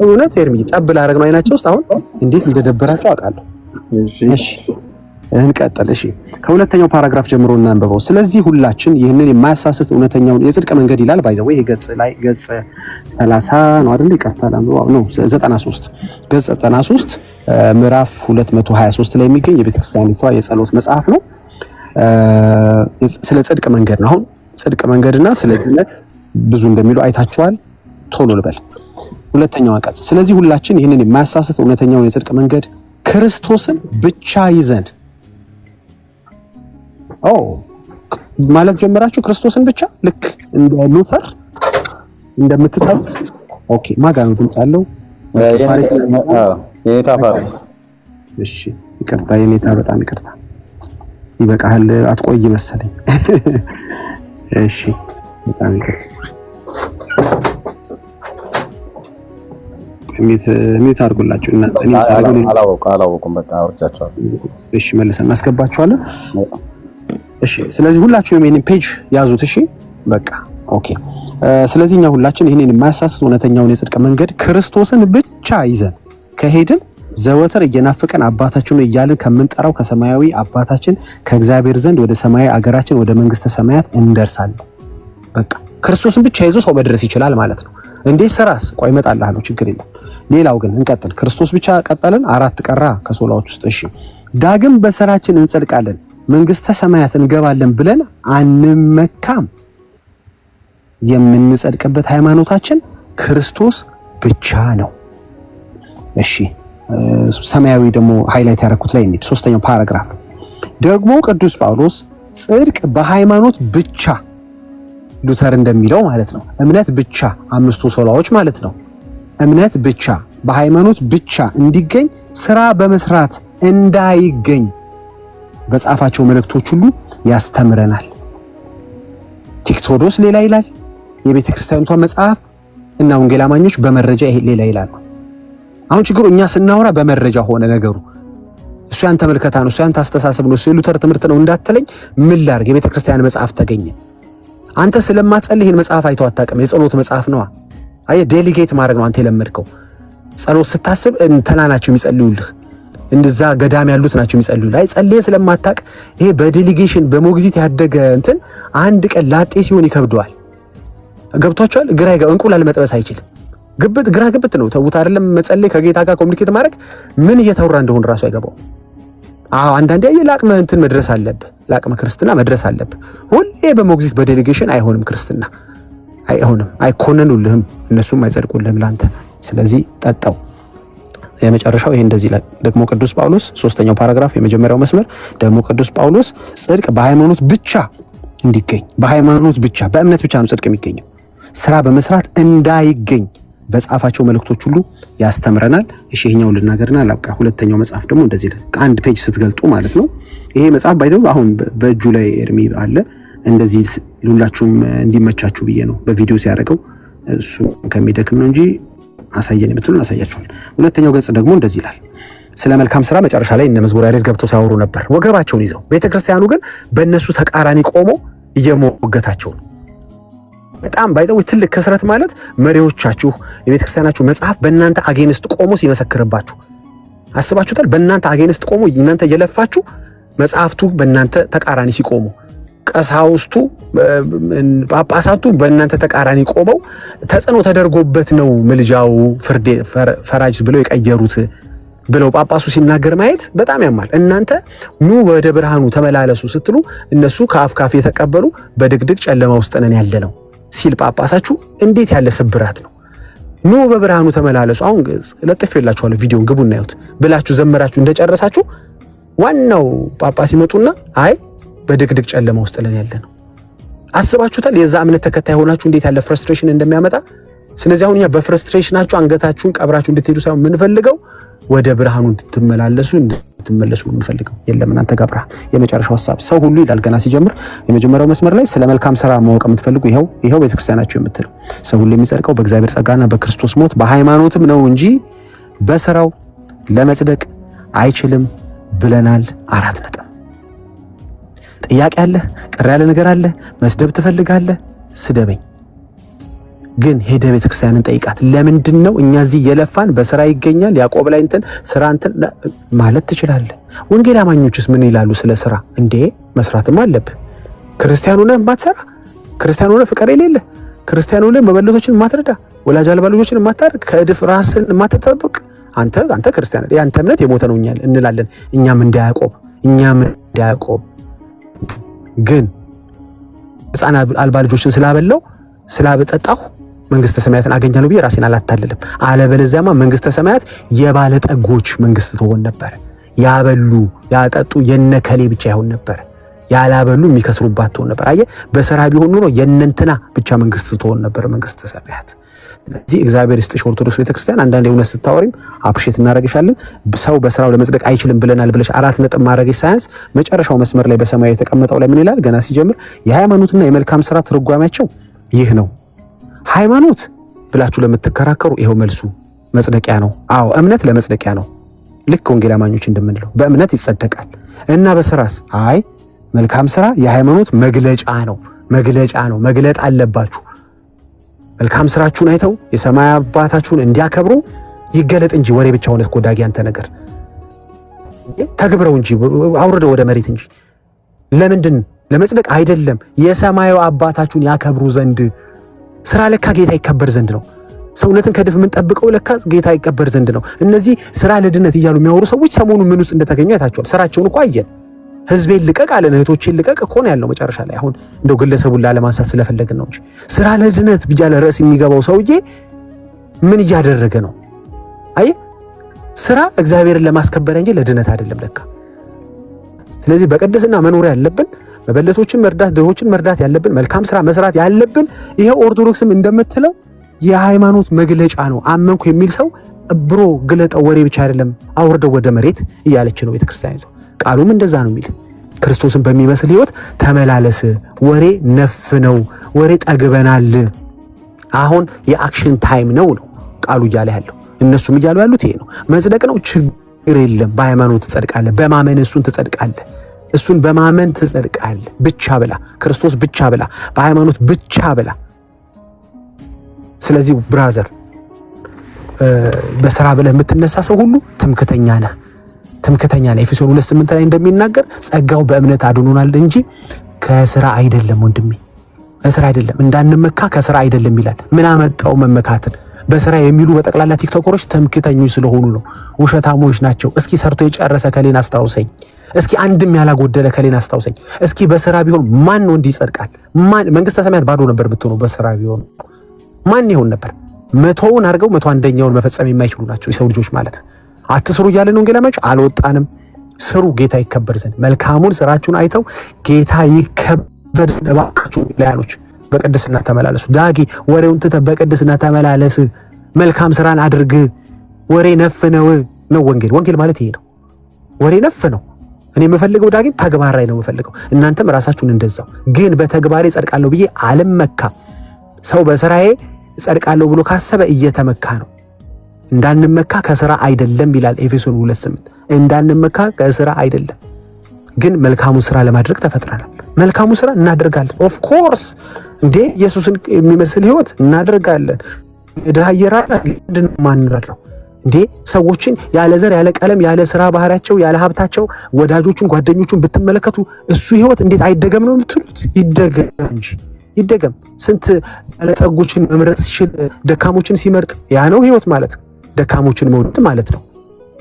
እውነት ኤርሚ ጠብ ላደርግ ነው አይናቸው ውስጥ አሁን እንዴት እንደደበራቸው አውቃለሁ። እሺ እንቀጥል። እሺ ከሁለተኛው ፓራግራፍ ጀምሮ እናንብበው። ስለዚህ ሁላችን ይህንን የማያሳስት እውነተኛውን የጽድቅ መንገድ ይላል። ባይዘው ይሄ ገጽ 30 ነው አይደል? ይቀርታል አንብበው ነው 93 ገጽ 93 ምዕራፍ 223 ላይ የሚገኝ የቤተክርስቲያኒቷ የጸሎት መጽሐፍ ነው። ስለ ጽድቅ መንገድ ነው። አሁን ጽድቅ መንገድና ስለ ድነት ብዙ እንደሚሉ አይታችኋል። ቶሎ ልበል። ሁለተኛው አንቀጽ ስለዚህ ሁላችን ይህንን የማያሳስት እውነተኛውን የጽድቅ መንገድ ክርስቶስን ብቻ ይዘን ማለት ጀመራችሁ። ክርስቶስን ብቻ ልክ እንደ ሉተር እንደምትጠሩ ኦኬ። ማጋኑ ድምጽ አለው ፋሪስ የኔታ ፋሪስ። እሺ ይቅርታ የኔታ በጣም ይቅርታ። ይበቃል አትቆይ መሰለኝ። እሺ በጣም ይቅርታ። ሚት አድርጉላችሁ እናንተ እኔ አላወቁም። በቃ አውርቻቸዋለሁ። እሺ መልሰን እናስገባችኋለን። እሺ ስለዚህ ሁላችሁም ይሄንን ፔጅ ያዙት። እሺ በቃ ኦኬ። ስለዚህ እኛ ሁላችን ይሄንን የማያሳስት እውነተኛውን የጽድቅ መንገድ ክርስቶስን ብቻ ይዘን ከሄድን ዘወትር እየናፈቀን አባታችንን እያልን ከምንጠራው ከሰማያዊ አባታችን ከእግዚአብሔር ዘንድ ወደ ሰማያዊ አገራችን ወደ መንግስተ ሰማያት እንደርሳለን። በቃ ክርስቶስን ብቻ ይዞ ሰው መድረስ ይችላል ማለት ነው። እንዴ ስራስ ቆይ እመጣልሃለሁ፣ ችግር የለም። ሌላው ግን እንቀጥል። ክርስቶስ ብቻ ቀጠልን፣ 4 ቀራ ከሶላዎች ውስጥ። እሺ ዳግም በስራችን እንጸድቃለን መንግስተ ሰማያት እንገባለን ብለን አንመካም። የምንጸድቅበት ሃይማኖታችን ክርስቶስ ብቻ ነው። እሺ ሰማያዊ ደግሞ ሃይላይት ያደረኩት ላይ እንዴ 3ኛው ፓራግራፍ ደግሞ ቅዱስ ጳውሎስ ጽድቅ በሃይማኖት ብቻ ሉተር እንደሚለው ማለት ነው እምነት ብቻ 5ቱ ሶላዎች ማለት ነው እምነት ብቻ በሃይማኖት ብቻ እንዲገኝ ስራ በመስራት እንዳይገኝ በጻፋቸው መልእክቶች ሁሉ ያስተምረናል። ቲክቶዶስ ሌላ ይላል፣ የቤተ ክርስቲያኗ መጽሐፍ እና ወንጌል አማኞች በመረጃ ሌላ ይላሉ። አሁን ችግሩ እኛ ስናወራ በመረጃ ሆነ ነገሩ። እሱ ያንተ መልከታ ነው፣ እሱ ያንተ አስተሳሰብ ነው፣ እሱ የሉተር ትምህርት ነው እንዳትለኝ ምን ላድርግ? የቤተ ክርስቲያን መጽሐፍ ተገኘ። አንተ ስለማትጸልይ ይሄን መጽሐፍ አይተው አታውቅም። የጸሎት መጽሐፍ ነው። አየ ዴሊጌት ማድረግ ነው አንተ የለመድከው። ጸሎት ስታስብ እንተና ናቸው የሚጸልዩልህ፣ እንደዛ ገዳም ያሉት ናቸው የሚጸልዩልህ። አይ ጸልየ ስለማታውቅ ይሄ በዴሊጌሽን በሞግዚት ያደገ እንትን አንድ ቀን ላጤ ሲሆን ይከብደዋል። ገብቷቸዋል። ግራ እንቁላል መጥበስ አይችልም። ግብት ግራ ግብት ነው። ተውት አይደለም መጸለይ ከጌታ ጋር ኮሙኒኬት ማድረግ ምን እየተወራ እንደሆነ ራሱ አይገባው። አንዳንዴ ለአቅመ እንትን መድረስ አለብህ፣ ለአቅመ ክርስትና መድረስ አለብህ። ሁሌ በሞግዚት በዴሊጌሽን አይሆንም። ክርስትና አይሆንም፣ አይኮነኑልህም፣ እነሱም አይጸድቁልህም ላንተ። ስለዚህ ጠጣው። የመጨረሻው ይሄ እንደዚህ ይላል ደግሞ ቅዱስ ጳውሎስ 3ኛው ፓራግራፍ የመጀመሪያው መስመር ደግሞ ቅዱስ ጳውሎስ ጽድቅ በሃይማኖት ብቻ እንዲገኝ፣ በሃይማኖት ብቻ በእምነት ብቻ ነው ጽድቅ የሚገኘው፣ ስራ በመስራት እንዳይገኝ በጻፋቸው መልእክቶች ሁሉ ያስተምረናል። እሺ ይሄኛው ልናገርና ላብቃ። ሁለተኛው መጽሐፍ ደግሞ እንደዚህ ይላል። ከአንድ ፔጅ ስትገልጡ ማለት ነው። ይሄ መጽሐፍ ባይተው አሁን በእጁ ላይ ኤርሚ አለ። እንደዚህ ሁላችሁም እንዲመቻችሁ ብዬ ነው በቪዲዮ ሲያደርገው እሱ ከሚደክም ነው እንጂ አሳየን የምትሉን አሳያችኋል። ሁለተኛው ገጽ ደግሞ እንደዚህ ይላል። ስለ መልካም ስራ መጨረሻ ላይ እነ መዝሙር ያሬድ ገብተው ሲያወሩ ነበር ወገባቸውን ይዘው። ቤተክርስቲያኑ ግን በእነሱ ተቃራኒ ቆሞ እየሞገታቸው ነው። በጣም ባይተው ትልቅ ክስረት ማለት መሪዎቻችሁ የቤተክርስቲያናችሁ መጽሐፍ በእናንተ አጌንስት ቆሞ ሲመሰክርባችሁ አስባችሁታል? በእናንተ አጌንስት ቆሞ እናንተ እየለፋችሁ መጽሐፍቱ በእናንተ ተቃራኒ ሲቆሙ፣ ቀሳውስቱ ጳጳሳቱ በእናንተ ተቃራኒ ቆመው ተጽዕኖ ተደርጎበት ነው ምልጃው ፍርድ ፈራጅ ብለው የቀየሩት ብለው ጳጳሱ ሲናገር ማየት በጣም ያማል። እናንተ ኑ ወደ ብርሃኑ ተመላለሱ ስትሉ እነሱ ከአፍ ካፍ የተቀበሉ በድቅድቅ ጨለማ ውስጥ ነን ያለነው ሲል ጳጳሳችሁ እንዴት ያለ ስብራት ነው። ኑ በብርሃኑ ተመላለሱ። አሁን ለጥፌላችኋለሁ ቪዲዮን ግቡና ያዩት ብላችሁ ዘመራችሁ እንደጨረሳችሁ ዋናው ጳጳስ ይመጡና አይ በድቅድቅ ጨለማ ውስጥ ነን ያለነው። አስባችሁታል? የዛ እምነት ተከታይ ሆናችሁ እንዴት ያለ ፍረስትሬሽን እንደሚያመጣ። ስለዚህ አሁን እኛ በፍረስትሬሽናችሁ አንገታችሁን ቀብራችሁ እንድትሄዱ ሳይሆን የምንፈልገው ወደ ብርሃኑ እንድትመላለሱ እንድትመለሱ የምንፈልገው። የለም እናንተ ጋር ብርሃን። የመጨረሻው ሐሳብ ሰው ሁሉ ይላል ገና ሲጀምር የመጀመሪያው መስመር ላይ ስለ መልካም ስራ ማወቅ የምትፈልጉ ይኸው ቤተክርስቲያናችሁ የምትለው ሰው ሁሉ የሚጸድቀው በእግዚአብሔር ጸጋና በክርስቶስ ሞት በሃይማኖትም ነው እንጂ በስራው ለመጽደቅ አይችልም ብለናል። 4 ነጥብ። ጥያቄ አለ? ቅር ያለ ነገር አለ? መስደብ ትፈልጋለህ? ስደበኝ። ግን ሄደ ቤተክርስቲያንን ጠይቃት። ለምንድን ነው እኛ እዚህ የለፋን በስራ ይገኛል ያዕቆብ ላይ እንትን ስራ እንትን ማለት ትችላለህ። ወንጌል አማኞችስ ምን ይላሉ ስለ ስራ? እንዴ መስራትም አለብህ። ክርስቲያኑ ነህ ማትሰራ፣ ክርስቲያኑ ነህ ፍቅር የሌለ፣ ክርስቲያኑ ነህ መበለቶችን ማትረዳ፣ ወላጅ አልባ ልጆችን ማታደርግ፣ ከእድፍ ራስን ማትጠብቅ አንተ ክርስቲያን ነህ። ያንተ እምነት የሞተ ነው እንላለን እኛም እንደ ያዕቆብ። ግን ሕፃን አልባ ልጆችን ስላበላው ስላበጠጣሁ መንግስተ ሰማያትን አገኛለሁ ብዬ ራሴን አላታልልም። አለበለዚያማ መንግስተ ሰማያት የባለጠጎች መንግስት ትሆን ነበር። ያበሉ ያጠጡ የነከሌ ብቻ ይሆን ነበር። ያላበሉ የሚከስሩባት ትሆን ነበር። አየህ፣ በስራ ቢሆን ኑሮ የነንትና ብቻ መንግስት ትሆን ነበር መንግስተ ሰማያት። ስለዚህ እግዚአብሔር ይስጥሽ ኦርቶዶክስ ቤተክርስቲያን፣ አንዳንዴ እውነት ስታወሪም አፕሪሼት እናደርግሻለን። ሰው በስራው ለመጽደቅ አይችልም ብለናል ብለሽ 4 ነጥብ ማድረግሽ ሳያንስ መጨረሻው መስመር ላይ በሰማያዊ የተቀመጠው ላይ ምን ይላል? ገና ሲጀምር የሃይማኖትና የመልካም ስራ ትርጓሜያቸው ይህ ነው። ሃይማኖት ብላችሁ ለምትከራከሩ ይሄው መልሱ መጽደቂያ ነው። አዎ እምነት ለመጽደቂያ ነው። ልክ ወንጌል አማኞች እንደምንለው በእምነት ይጸደቃል እና በስራስ አይ መልካም ስራ የሃይማኖት መግለጫ ነው። መግለጥ አለባችሁ። መልካም ስራችሁን አይተው የሰማይ አባታችሁን እንዲያከብሩ ይገለጥ እንጂ ወሬ ብቻ ሆነ እኮ ዳጊ አንተ ነገር ተግብረው እንጂ አውርደው ወደ መሬት እንጂ ለምንድን ለመጽደቅ አይደለም። የሰማዩ አባታችሁን ያከብሩ ዘንድ ስራ ለካ ጌታ ይከበር ዘንድ ነው። ሰውነትን ከድፍ ምን ጠብቀው ለካ ጌታ ይከበር ዘንድ ነው። እነዚህ ስራ ለድነት እያሉ የሚያወሩ ሰዎች ሰሞኑን ምን ውስጥ እንደተገኙ አይታችኋል። ስራቸውን እኮ አየን። ህዝቤን ልቀቅ አለን፣ እህቶቼን ልቀቅ እኮ ነው ያለው መጨረሻ ላይ። አሁን እንደው ግለሰቡን ላለማንሳት ስለፈለግን ነው እንጂ ስራ ለድነት ብቻ ለርዕስ የሚገባው ሰውዬ ምን እያደረገ ነው? አይ ስራ እግዚአብሔርን ለማስከበር እንጂ ለድነት አይደለም ለካ። ስለዚህ በቅድስና መኖር ያለብን፣ መበለቶችን መርዳት፣ ድሆችን መርዳት ያለብን፣ መልካም ስራ መስራት ያለብን ይሄ ኦርቶዶክስም እንደምትለው የሃይማኖት መግለጫ ነው። አመንኩ የሚል ሰው ብሮ ግለጠው ወሬ ብቻ አይደለም አውርደው ወደ መሬት እያለች ነው ቤተክርስቲያኒቱ። ቃሉም እንደዛ ነው የሚል ክርስቶስን በሚመስል ህይወት ተመላለስ። ወሬ ነፍ ነው፣ ወሬ ጠግበናል። አሁን የአክሽን ታይም ነው ቃሉ እያለ ያለው። እነሱም እያሉ ያሉት ይሄ ነው። መጽደቅ ነው፣ ችግር የለም። በሃይማኖት ትጸድቃለህ፣ በማመን እሱን ትጸድቃለህ። እሱን በማመን ትጸድቃለህ ብቻ ብላ፣ ክርስቶስ ብቻ ብላ፣ በሃይማኖት ብቻ ብላ። ስለዚህ ብራዘር በስራ ብለህ የምትነሳ ሰው ሁሉ ትምክተኛ ነህ። ኤፌሶን 2:8 ላይ እንደሚናገር ጸጋው በእምነት አድኖናል እንጂ ከስራ አይደለም። ወንድሜ ከስራ አይደለም፣ እንዳንመካ ከስራ አይደለም ይላል። ምን አመጣው መመካትን? በስራ የሚሉ በጠቅላላ ቲክቶከሮች ትምክተኞች ስለሆኑ ነው፣ ውሸታሞች ናቸው። እስኪ ሰርቶ የጨረሰ ከሌን አስታውሰኝ። እስኪ አንድም ያላጎደለ ከሌን አስታውሰኝ። እስኪ በስራ ቢሆን ማን ነው እንዲህ ይጸድቃል? ማን? መንግስተ ሰማያት ባዶ ነበር ብትሆኑ በስራ ቢሆን ማን ይሆን ነበር? 100ውን አድርገው 101ኛውን መፈጸም የማይችሉ ናቸው የሰው ልጆች ማለት። አትስሩ እያለ ነው ወንጌል አማኞች። አልወጣንም። ስሩ፣ ጌታ ይከበር ዘንድ። መልካሙን ስራችሁን አይተው ጌታ ይከበር እባካችሁ። ላያኖች በቅድስና ተመላለሱ። ዳጊ ወሬውን ትተህ በቅድስና ተመላለስ። መልካም ስራን አድርግ። ወሬ ነፍ ነው ወንጌል ማለት ይሄ ነው። ወሬ ነፍ ነው። እኔ የምፈልገው ዳጊ ተግባራዊ ነው የምፈልገው። እናንተም ራሳችሁን እንደዛው። ግን በተግባሬ ጸድቃለሁ ብዬ አልመካም። ሰው በስራዬ ጸድቃለሁ ብሎ ካሰበ እየተመካ ነው። እንዳንመካ ከስራ አይደለም ይላል ኤፌሶን 2:8። እንዳንመካ ከስራ አይደለም፣ ግን መልካሙን ስራ ለማድረግ ተፈጥረናል። መልካሙን ስራ እናደርጋለን። ኦፍ ኮርስ እንዴ ኢየሱስን የሚመስል ህይወት እናደርጋለን። ዳየራራ ማንራራው እንዴ ሰዎችን ያለ ዘር ያለ ቀለም ያለ ስራ ባህሪያቸው ያለ ሀብታቸው ወዳጆቹን ጓደኞቹን ብትመለከቱ እሱ ህይወት እንዴት አይደገም ነው የምትሉት? ይደገም እንጂ ይደገም። ስንት ባለጠጎችን መምረጥ ሲችል ደካሞችን ሲመርጥ ያ ነው ህይወት ማለት። ደካሞችን መውደድ ማለት ነው።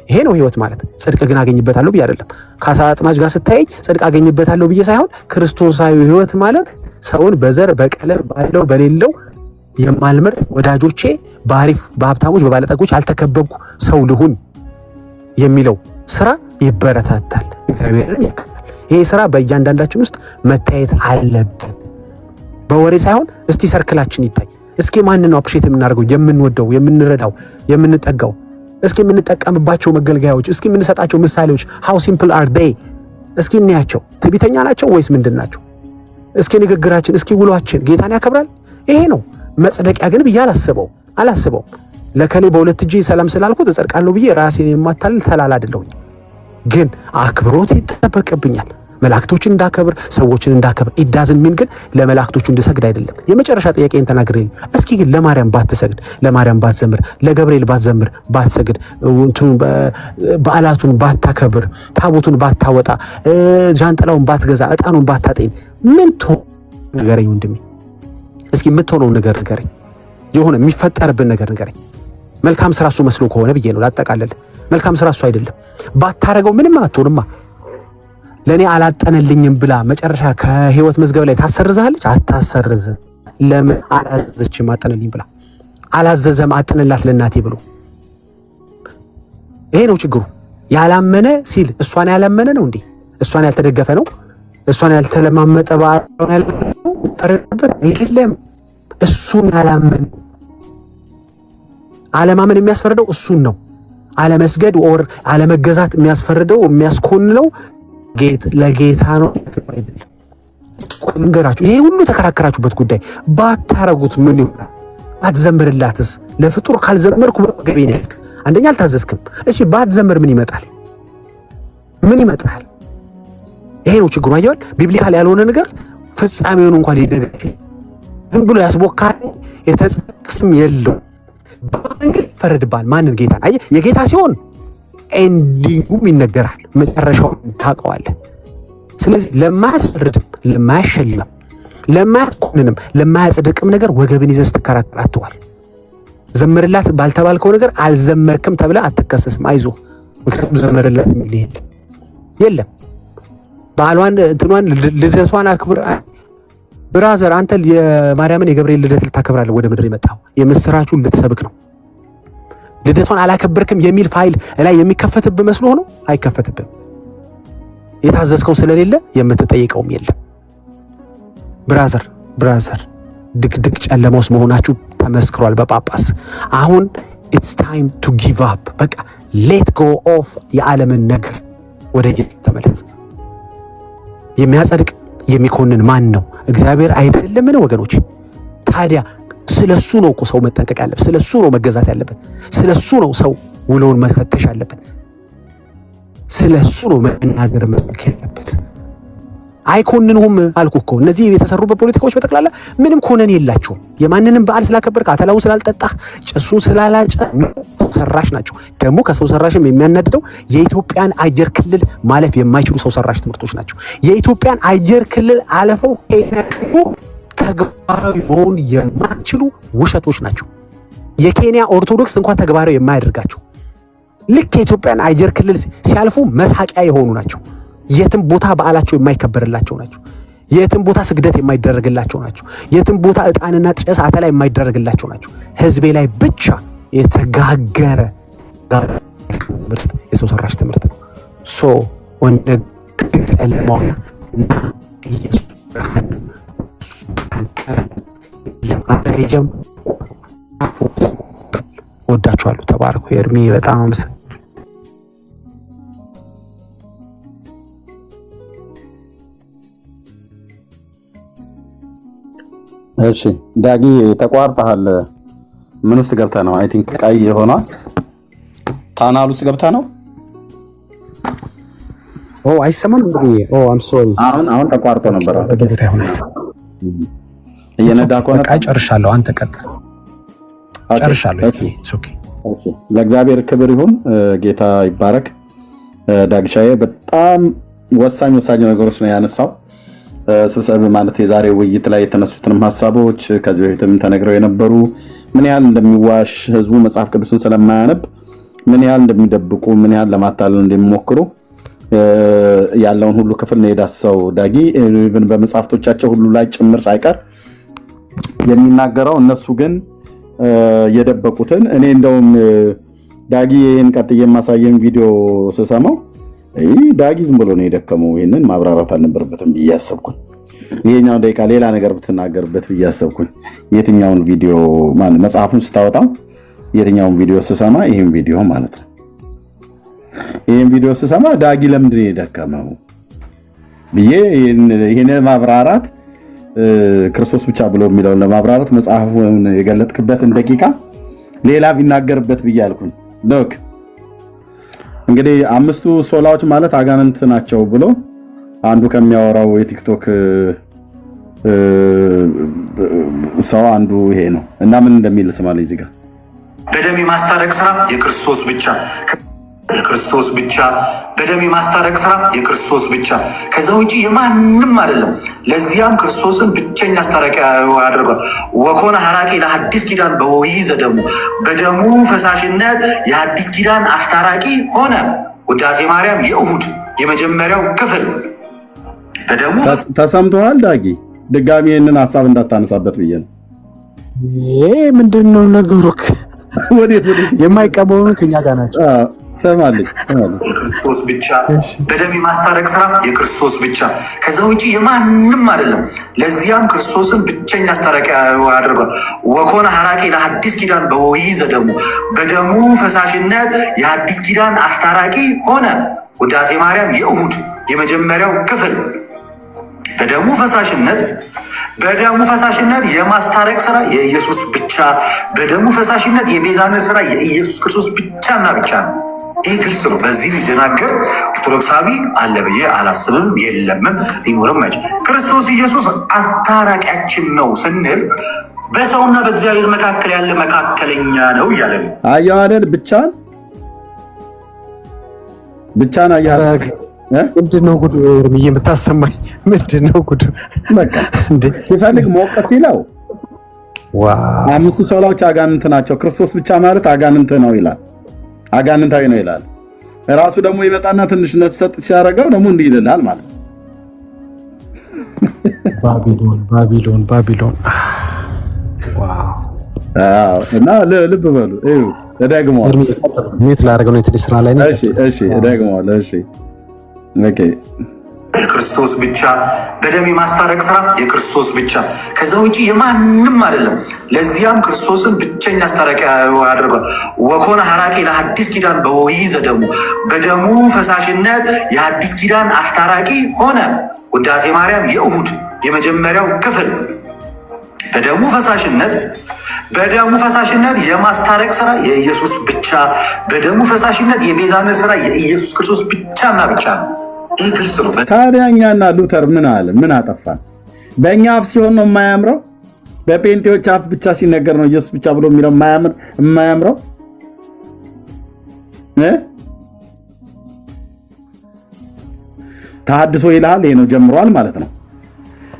ይሄ ነው ህይወት ማለት። ጽድቅ ግን አገኝበታለሁ ብዬ አይደለም። ከአሳ አጥማጅ ጋር ስታየኝ ጽድቅ አገኝበታለሁ ብዬ ሳይሆን ክርስቶሳዊ ህይወት ማለት ሰውን በዘር በቀለም ባለው በሌለው የማልመርጥ ወዳጆቼ በአሪፍ በሀብታሞች በባለጠጎች አልተከበብኩ ሰው ልሁን የሚለው ስራ ይበረታታል። እግዚአብሔርን ያከብራል። ይሄ ስራ በእያንዳንዳችን ውስጥ መታየት አለበት። በወሬ ሳይሆን እስቲ ሰርክላችን ይታይ። እስኪ ማንን ነው አፕሪሼት የምናደርገው፣ የምንወደው፣ የምንረዳው፣ የምንጠጋው? እስኪ የምንጠቀምባቸው መገልገያዎች፣ እስኪ የምንሰጣቸው ምሳሌዎች how simple are they? እስኪ እንያቸው። ትዕቢተኛ ናቸው ወይስ ምንድን ናቸው? እስኪ ንግግራችን፣ እስኪ ውሏችን ጌታን ያከብራል? ይሄ ነው መጽደቂያ። ግን ብዬ አላስበውም። ለከሌ በሁለት እጄ ሰላም ስላልኩት እጸድቃለሁ ብዬ ራሴን የማታልል ተላላ አይደለሁኝ። ግን አክብሮት ይጠበቅብኛል። መላእክቶችን እንዳከብር፣ ሰዎችን እንዳከብር ኢዳዝን ሚን ግን ለመላእክቶቹ እንድሰግድ አይደለም። የመጨረሻ ጥያቄን ተናግሬ እስኪ ግን ለማርያም ባትሰግድ፣ ለማርያም ባትዘምር፣ ለገብርኤል ባትዘምር፣ ባትሰግድ፣ በዓላቱን ባታከብር፣ ታቦቱን ባታወጣ፣ ጃንጥላውን ባትገዛ፣ ዕጣኑን ባታጤን ምን ትሆን? ንገረኝ ወንድሜ፣ እስኪ የምትሆነው ነገር ንገረኝ። የሆነ የሚፈጠርብን ነገር ንገረኝ። መልካም ስራ እሱ መስሎ ከሆነ ብዬ ነው ላጠቃለል። መልካም ስራ እሱ አይደለም። ባታረገው ምንም አትሆንማ። ለኔ አላጠነልኝም ብላ መጨረሻ ከህይወት መዝገብ ላይ ታሰርዛለች? አታሰርዝ። ለምን አላዘዘችም? አጠነልኝ ብላ አላዘዘም። አጠነላት ለእናቴ ብሎ። ይሄ ነው ችግሩ። ያላመነ ሲል እሷን ያላመነ ነው እንዴ? እሷን ያልተደገፈ ነው? እሷን ያልተለማመጠ ባልሆነ ፈረደበት አይደለም። እሱን ያላመነ አለማመን የሚያስፈርደው እሱን ነው። አለመስገድ ወር አለመገዛት የሚያስፈርደው የሚያስኮንነው ለጌታ ነው አይደለም። ልንገራችሁ፣ ይሄ ሁሉ ተከራከራችሁበት ጉዳይ ባታረጉት ምን ይሆናል? ባትዘምርላትስ? ለፍጡር ካልዘመርኩ በወገቤ ነህ። አንደኛ አልታዘዝክም። እሺ ባትዘምር ምን ይመጣል? ምን ይመጣል? ይሄ ነው ችግሩ። አየዋል ቢብሊካል ያልሆነ ነገር ፍጻሜውን እንኳን ሊነግር ዝም ብሎ ያስቦካል። የተጸጸተም የለው በመንገድ ፈረድባል። ማንን? ጌታን። አየህ የጌታ ሲሆን ኤንዲንጉም ይነገራል፣ መጨረሻውን ታውቀዋለህ። ስለዚህ ለማያስፈርድም፣ ለማያሸልምም፣ ለማያስኮንንም፣ ለማያጽድቅም ነገር ወገብን ይዘህ ስትከራከር አትዋል። ዘመርላት ባልተባልከው ነገር አልዘመርክም ተብለህ አትከሰስም። አይዞህ፣ ምክንያቱም ዘመርላት የሚል የለም። በዓሏን እንትኗን ልደቷን አክብር። ብራዘር አንተ የማርያምን የገብርኤል ልደት ልታከብራለህ ወደ ምድር የመጣው የምስራቹን ልትሰብክ ነው። ልደቷን አላከበርክም የሚል ፋይል ላይ የሚከፈትብህ መስሎ ሆኖ አይከፈትብህም። የታዘዝከው ስለሌለ የምትጠይቀውም የለም። ብራዘር ድቅድቅ ጨለማ ውስጥ መሆናችሁ ተመስክሯል በጳጳስ። አሁን ኢትስ ታይም ቱ ጊቭ አፕ። በቃ ሌት ጎ ኦፍ የዓለምን ነገር ወደ ጌታ ተመለስ። የሚያጸድቅ የሚኮንን ማን ነው? እግዚአብሔር አይደለምን ወገኖች? ታዲያ ስለሱ ነው እኮ ሰው መጠንቀቅ ያለበት፣ ስለሱ ነው መገዛት ያለበት፣ ስለሱ ነው ሰው ውሎውን መፈተሽ ያለበት፣ ስለሱ ነው መናገር መስበክ ያለበት። አይኮንንሁም አልኩ እኮ። እነዚህ የተሰሩበት ፖለቲካዎች በጠቅላላ ምንም ኮነን የላቸውም። የማንንም በዓል ስላከበርክ፣ አተላውን ስላልጠጣህ፣ ጭሱን ስላላጨ ሰው ሰራሽ ናቸው። ደግሞ ከሰው ሰራሽም የሚያናድደው የኢትዮጵያን አየር ክልል ማለፍ የማይችሉ ሰው ሰራሽ ትምህርቶች ናቸው። የኢትዮጵያን አየር ክልል አለፈው ተግባራዊ መሆን የማይችሉ ውሸቶች ናቸው። የኬንያ ኦርቶዶክስ እንኳን ተግባራዊ የማያደርጋቸው ልክ የኢትዮጵያን አየር ክልል ሲያልፉ መሳቂያ የሆኑ ናቸው። የትም ቦታ በዓላቸው የማይከበርላቸው ናቸው። የትም ቦታ ስግደት የማይደረግላቸው ናቸው። የትም ቦታ ዕጣንና ጭስ አተላ የማይደረግላቸው ናቸው። ህዝቤ ላይ ብቻ የተጋገረ ትምህርት የሰው ሰራሽ ትምህርት ነው። ሶ ወንደ ጨለማው እና ኢየሱስ ብርሃን ለማረጀም ወዳችኋለሁ። ተባረኩ። ኤርሚ በጣም አመሰግናለሁ። እሺ ዳጊ ተቋርጠሃል። ምን ውስጥ ገብተህ ነው? አይ ቲንክ ቀይ ሆኗል። ታናል ውስጥ ገብተህ ነው? ኦ አይሰማም እንዴ? ኦ አም ሶሪ። አሁን ተቋርጦ ነበር። ተደግታ ይሆናል። እየነዳ ከሆነ በቃ ጨርሻለሁ። አንተ ቀጥል። ጨርሻለሁ። ኦኬ ኦኬ። ለእግዚአብሔር ክብር ይሁን። ጌታ ይባረክ። ዳግሻዬ በጣም ወሳኝ ነገሮች ነው ያነሳው። ስብሰባ ማለት የዛሬ ውይይት ላይ የተነሱትንም ሐሳቦች ከዚህ በፊትም ተነግረው የነበሩ ምን ያህል እንደሚዋሽ ህዝቡ መጽሐፍ ቅዱስን ስለማያነብ ምን ያህል እንደሚደብቁ ምን ያህል ለማታለል እንደሚሞክሩ ያለውን ሁሉ ክፍል ነው የዳሰው ዳጊ። ኢቭን በመጽሐፍቶቻቸው ሁሉ ላይ ጭምር ሳይቀር የሚናገረው እነሱ ግን የደበቁትን። እኔ እንደውም ዳጊ ይሄን ቀጥዬ የማሳየን ቪዲዮ ስሰማው ዳጊ ዝም ብሎ ነው የደከመው፣ ይሄንን ማብራራት አልነበረበትም ብዬ አሰብኩኝ። ይሄኛው ደቂቃ ሌላ ነገር ብትናገርበት ብዬ አሰብኩኝ። የትኛውን ቪዲዮ ማለት መጽሐፉን ስታወጣው የትኛውን ቪዲዮ ስሰማ ይሄን ቪዲዮ ማለት ነው። ይሄን ቪዲዮ ስሰማ ዳጊ ለምንድን ነው የደከመው ብዬ ይሄን ማብራራት ክርስቶስ ብቻ ብሎ የሚለውን ለማብራራት መጽሐፉን የገለጥክበትን ደቂቃ ሌላ ቢናገርበት ብዬ አልኩኝ። ዶክ እንግዲህ አምስቱ ሶላዎች ማለት አጋንንት ናቸው ብሎ አንዱ ከሚያወራው የቲክቶክ ሰው አንዱ ይሄ ነው እና ምን እንደሚል ስማል እዚህ ጋር በደም የማስታረቅ ስራ የክርስቶስ ብቻ በደም የማስታረቅ ስራ የክርስቶስ ብቻ፣ ከዛ ውጪ የማንም አይደለም። ለዚያም ክርስቶስን ብቸኛ አስታራቂ ያደርጋል። ወኮነ ሐራቂ ለሐዲስ ኪዳን በወይዘ ደሙ፣ በደሙ ፈሳሽነት የሐዲስ ኪዳን አስታራቂ ሆነ። ውዳሴ ማርያም የእሁድ የመጀመሪያው ክፍል በደሙ ተሰምተዋል። ዳጊ ድጋሚ ይህንን ሐሳብ እንዳታነሳበት ብዬ ነው። ይሄ ምንድነው ነገሩ? ወዴት የማይቀበሉን ከኛ ጋር ናቸው። ሰማልኝ ክርስቶስ ብቻ፣ በደም የማስታረቅ ስራ የክርስቶስ ብቻ፣ ከዛ ውጪ የማንም አይደለም። ለዚያም ክርስቶስን ብቸኛ አስታራቂ ያደርጋል። ወኮነ ሐራቂ ለሐዲስ ኪዳን በወይዘ ደሙ፣ በደሙ ፈሳሽነት የሐዲስ ኪዳን አስታራቂ ሆነ። ውዳሴ ማርያም የእሁድ የመጀመሪያው ክፍል በደሙ ፈሳሽነት በደሙ ፈሳሽነት የማስታረቅ ስራ የኢየሱስ ብቻ፣ በደሙ ፈሳሽነት የቤዛነት ስራ የኢየሱስ ክርስቶስ ብቻና ብቻ ነው። ይህ ግልጽ ነው። በዚህ ሊደናገር ኦርቶዶክሳዊ አለ ብዬ አላስብም፣ የለምም፣ ሊኖርም አይችል። ክርስቶስ ኢየሱስ አስታራቂያችን ነው ስንል በሰውና በእግዚአብሔር መካከል ያለ መካከለኛ ነው እያለ ነው። አየሁ አይደል? ብቻን አያረግ ምንድነው ጉዱ? እርምዬ የምታሰማኝ ምንድነው ጉዱ? በቃ ሲፈልግ ሞቀ ሲለው አምስቱ ሰላዎች አጋንንት ናቸው፣ ክርስቶስ ብቻ ማለት አጋንንት ነው ይላል። አጋንንታዊ ነው ይላል። ራሱ ደግሞ ይመጣና ትንሽ ነሰጥ ሲያደርገው ደግሞ እንዲህ ይላል ማለት ነው። ባቢሎን ዋው! እና ልብ በሉ ደግሞ ሜት ላደርገው ነው የትንሽ ስራ ላይ ነው። እሺ ደግሞ እሺ ኦኬ የክርስቶስ ብቻ በደም የማስታረቅ ስራ የክርስቶስ ብቻ፣ ከዛ ውጪ የማንም አይደለም። ለዚያም ክርስቶስን ብቸኛ አስታራቂ ያደርጋል። ወኮነ ሐራቂ ለሐዲስ ኪዳን በወይይ ዘደሙ፣ በደሙ ፈሳሽነት የሐዲስ ኪዳን አስታራቂ ሆነ። ውዳሴ ማርያም የእሁድ የመጀመሪያው ክፍል በደሙ ፈሳሽነት የማስታረቅ ስራ የኢየሱስ ብቻ፣ በደሙ ፈሳሽነት የቤዛነት ስራ የኢየሱስ ክርስቶስ ብቻና ብቻ ነው። ይህ ግልጽ ነው። ታዲያ እኛና ሉተር ምን አለ? ምን አጠፋን? በእኛ አፍ ሲሆን ነው የማያምረው? በጴንጤዎች አፍ ብቻ ሲነገር ነው ኢየሱስ ብቻ ብሎ የሚለው የማያምረው? ተሐድሶ ይልሃል። ይሄ ነው ጀምሯል ማለት ነው።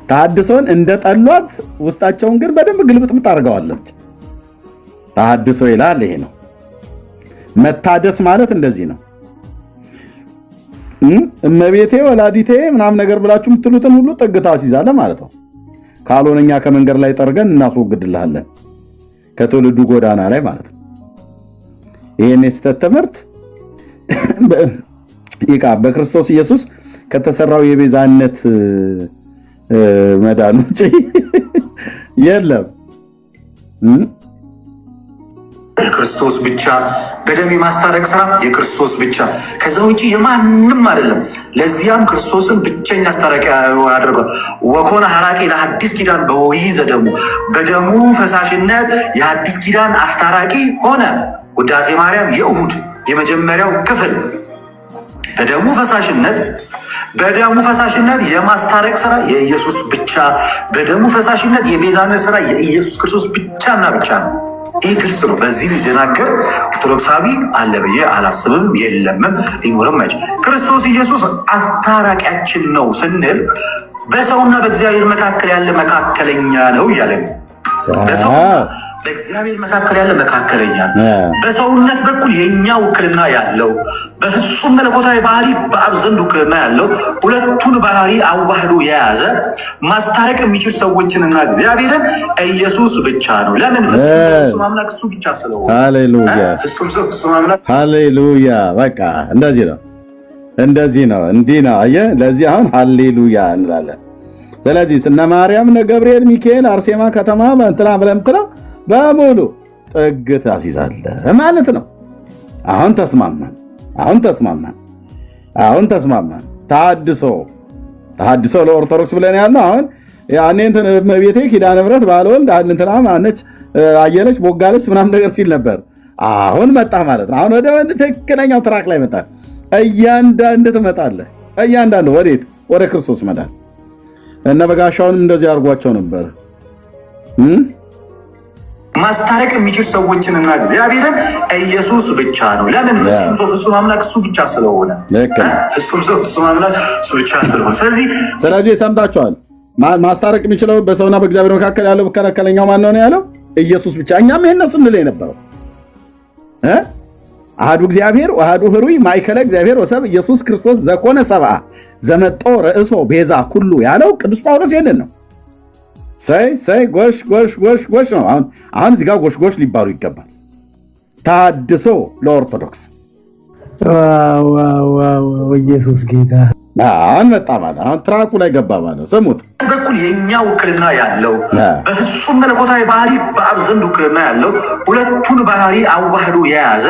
ተሐድሶን እንደ ጠሏት ውስጣቸውን ግን በደንብ ግልብጥብጥ አድርገዋለች። ተሐድሶ ይልሃል። ይሄ ነው መታደስ ማለት እንደዚህ ነው። እመቤቴ ወላዲቴ ምናምን ነገር ብላችሁ የምትሉትን ሁሉ ጠግታ አስይዛለ ማለት ነው። ካልሆነ እኛ ከመንገድ ላይ ጠርገን እናስወግድልሃለን ከትውልዱ ጎዳና ላይ ማለት ነው። ይሄን የስተት ትምህርት በክርስቶስ ኢየሱስ ከተሰራው የቤዛነት መዳን ውጪ የለም። የክርስቶስ ብቻ በደም የማስታረቅ ስራ የክርስቶስ ብቻ፣ ከዛ ውጪ የማንም አይደለም። ለዚያም ክርስቶስን ብቸኛ አስታራቂ ያደርጋል። ወኮነ ሐራቂ ለሐዲስ ኪዳን በወይይ ዘደሙ፣ በደሙ ፈሳሽነት የሐዲስ ኪዳን አስታራቂ ሆነ። ውዳሴ ማርያም የእሁድ የመጀመሪያው ክፍል በደሙ ፈሳሽነት የማስታረቅ ስራ የኢየሱስ ብቻ፣ በደሙ ፈሳሽነት የቤዛነት ስራ የኢየሱስ ክርስቶስ ብቻና ብቻ ነው። ይህ ግልጽ ነው። በዚህ ሊደናገር ኦርቶዶክሳዊ አለ ብዬ አላስብም፣ የለምም፣ ሊኖርም አይችል። ክርስቶስ ኢየሱስ አስታራቂያችን ነው ስንል በሰውና በእግዚአብሔር መካከል ያለ መካከለኛ ነው እያለ ነው። በእግዚአብሔር መካከል ያለ መካከለኛ ነው። በሰውነት በኩል የኛ ውክልና ያለው፣ በፍጹም መለኮታዊ ባህሪ በአብ ዘንድ ውክልና ያለው፣ ሁለቱን ባህሪ አዋህዶ የያዘ ማስታረቅ የሚችል ሰዎችንና እግዚአብሔርን ኢየሱስ ብቻ ነው። ለምን? ፍጹም አምላክ እሱ ብቻ ስለሆነ። ሃሌሉያ። በቃ እንደዚህ ነው፣ እንዲህ ነው። አየህ፣ ለዚህ አሁን ሃሌሉያ እንላለን። ስለዚህ እነ ማርያም፣ እነ ገብርኤል፣ ሚካኤል፣ አርሴማ ከተማ እንትና ብለህ የምትለው በሙሉ ጥግ ታስይዛለህ ማለት ነው። አሁን ተስማማን። ተሐድሶ ለኦርቶዶክስ ብለን ያልነው አሁን ያኔ እንትን እመቤቴ ኪዳነ ምሕረት ባለወልድ እንትና ማነች አየለች ቦጋለች ምናምን ነገር ሲል ነበር። አሁን መጣ ማለት ነው። አሁን ወደ ትክክለኛው ትራክ ላይ መጣ። እያንዳንድ ትመጣለህ። እያንዳንዱ ወዴት? ወደ ክርስቶስ መዳን። እነ በጋሻውንም እንደዚህ አድርጓቸው ነበር። ማስታረቅ የሚችል ሰዎችንና እግዚአብሔርን ኢየሱስ ብቻ ነው። ለምን? ፍጹም አምላክ እሱ ብቻ ስለሆነ። ፍጹም አምላክ እሱ ብቻ ስለሆነ። ስለዚህ ሰምታችኋል። ማስታረቅ የሚችለው በሰውና በእግዚአብሔር መካከል ያለው መካከለኛው ማን ነው ያለው? ኢየሱስ ብቻ። እኛም ይሄን ነው ስንል የነበረው። አሐዱ እግዚአብሔር ወአሐዱ ኅሩይ ማእከለ እግዚአብሔር ወሰብ ኢየሱስ ክርስቶስ ዘኮነ ሰብአ ዘመጦ ርእሶ ቤዛ ኩሉ ያለው ቅዱስ ጳውሎስ ይሄንን ነው። ሰይ ጎሽ ነው። አሁን እዚህ ጋር ጎሽ ሊባሉ ይገባል። ተሐድሶ ለኦርቶዶክስ ኢየሱስ ጌታ አሁን መጣ ማለት አሁን ትራኩ ላይ ገባ ማለት ስሙት። በኩል የኛ ውክልና ያለው በፍጹም መለኮታዊ ባህሪ በአብ ዘንድ ውክልና ያለው ሁለቱን ባህሪ አዋህዶ የያዘ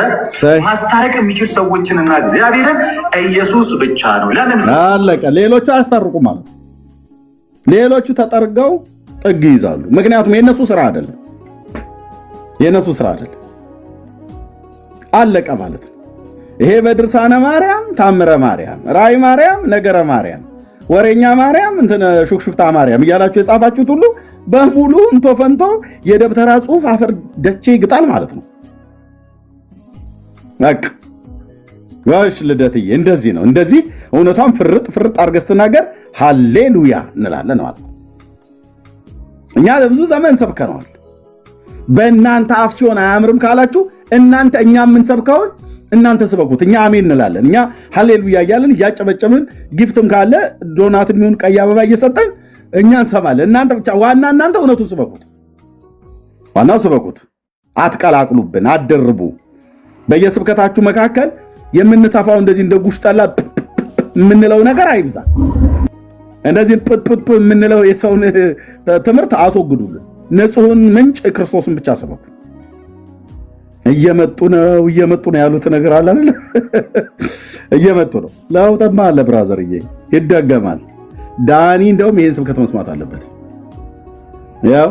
ማስታረቅ የሚችል ሰዎችንና እግዚአብሔርን ኢየሱስ ብቻ ነው። ለምን? አለቀ። ሌሎቹ አያስታርቁ ማለት ሌሎቹ ተጠርገው ጥግ ይይዛሉ። ምክንያቱም የነሱ ስራ አይደለም፣ አለቀ ማለት ነው። ይሄ በድርሳነ ማርያም፣ ታምረ ማርያም፣ ራእይ ማርያም፣ ነገረ ማርያም፣ ወሬኛ ማርያም፣ እንትን ሹክሹክታ ማርያም እያላችሁ የጻፋችሁት ሁሉ በሙሉ እንቶ ፈንቶ የደብተራ ጽሑፍ አፈር ደቼ ይግጣል ማለት ነው። በቃ ጋሽ ልደትዬ እንደዚህ ነው። እንደዚህ እውነቷን ፍርጥ አድርገህ ስትናገር ሃሌሉያ እንላለን ማለት ነው። እኛ ለብዙ ዘመን ሰብከነዋል። በእናንተ አፍ ሲሆን አያምርም ካላችሁ እናንተ እኛ የምንሰብከውን እናንተ ስበኩት፣ እኛ አሜን እንላለን። እኛ ሃሌሉያ እያለን እያጨበጨብን ጊፍትም ካለ ዶናት የሚሆን ቀይ አበባ እየሰጠን እኛ እንሰማለን። እናንተ ብቻ እናንተ እውነቱን ስበኩት፣ ዋናው ስበኩት። አትቀላቅሉብን፣ አትደርቡ። በየስብከታችሁ መካከል የምንተፋው እንደዚህ እንደ ጉሽ ጠላ የምንለው ነገር አይብዛ። እንደዚህ ፕፕ የምንለው የሰውን ትምህርት አስወግዱልን። ንጹሕን ምንጭ ክርስቶስን ብቻ ስበኩ። እየመጡ ነው ያሉት ነገር አለ አይደል? እየመጡ ነው። ለውጥማ አለ ብራዘርዬ፣ ይደገማል። ዳኒ እንደውም ይሄን ስብከት መስማት አለበት። ያው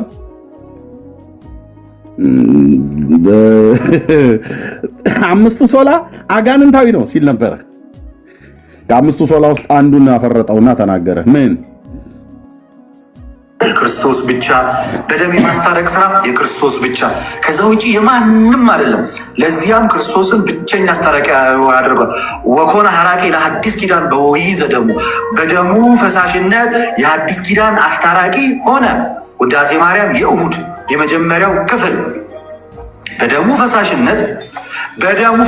አምስቱ ሶላ አጋንንታዊ ነው ሲል ነበረ። ከአምስቱ ሶላ ውስጥ አንዱን አፈረጠውና ተናገረ። ምን? የክርስቶስ ብቻ፣ በደም የማስታረቅ ስራ የክርስቶስ ብቻ፣ ከዛ ውጭ የማንም አይደለም። ለዚያም ክርስቶስን ብቸኛ አስታራቂ አድርጓል። ወኮነ ሐራቂ ለሐዲስ ኪዳን በወይይ ዘደሙ፣ በደሙ ፈሳሽነት የሐዲስ ኪዳን አስታራቂ ሆነ። ውዳሴ ማርያም የእሁድ የመጀመሪያው ክፍል በደሙ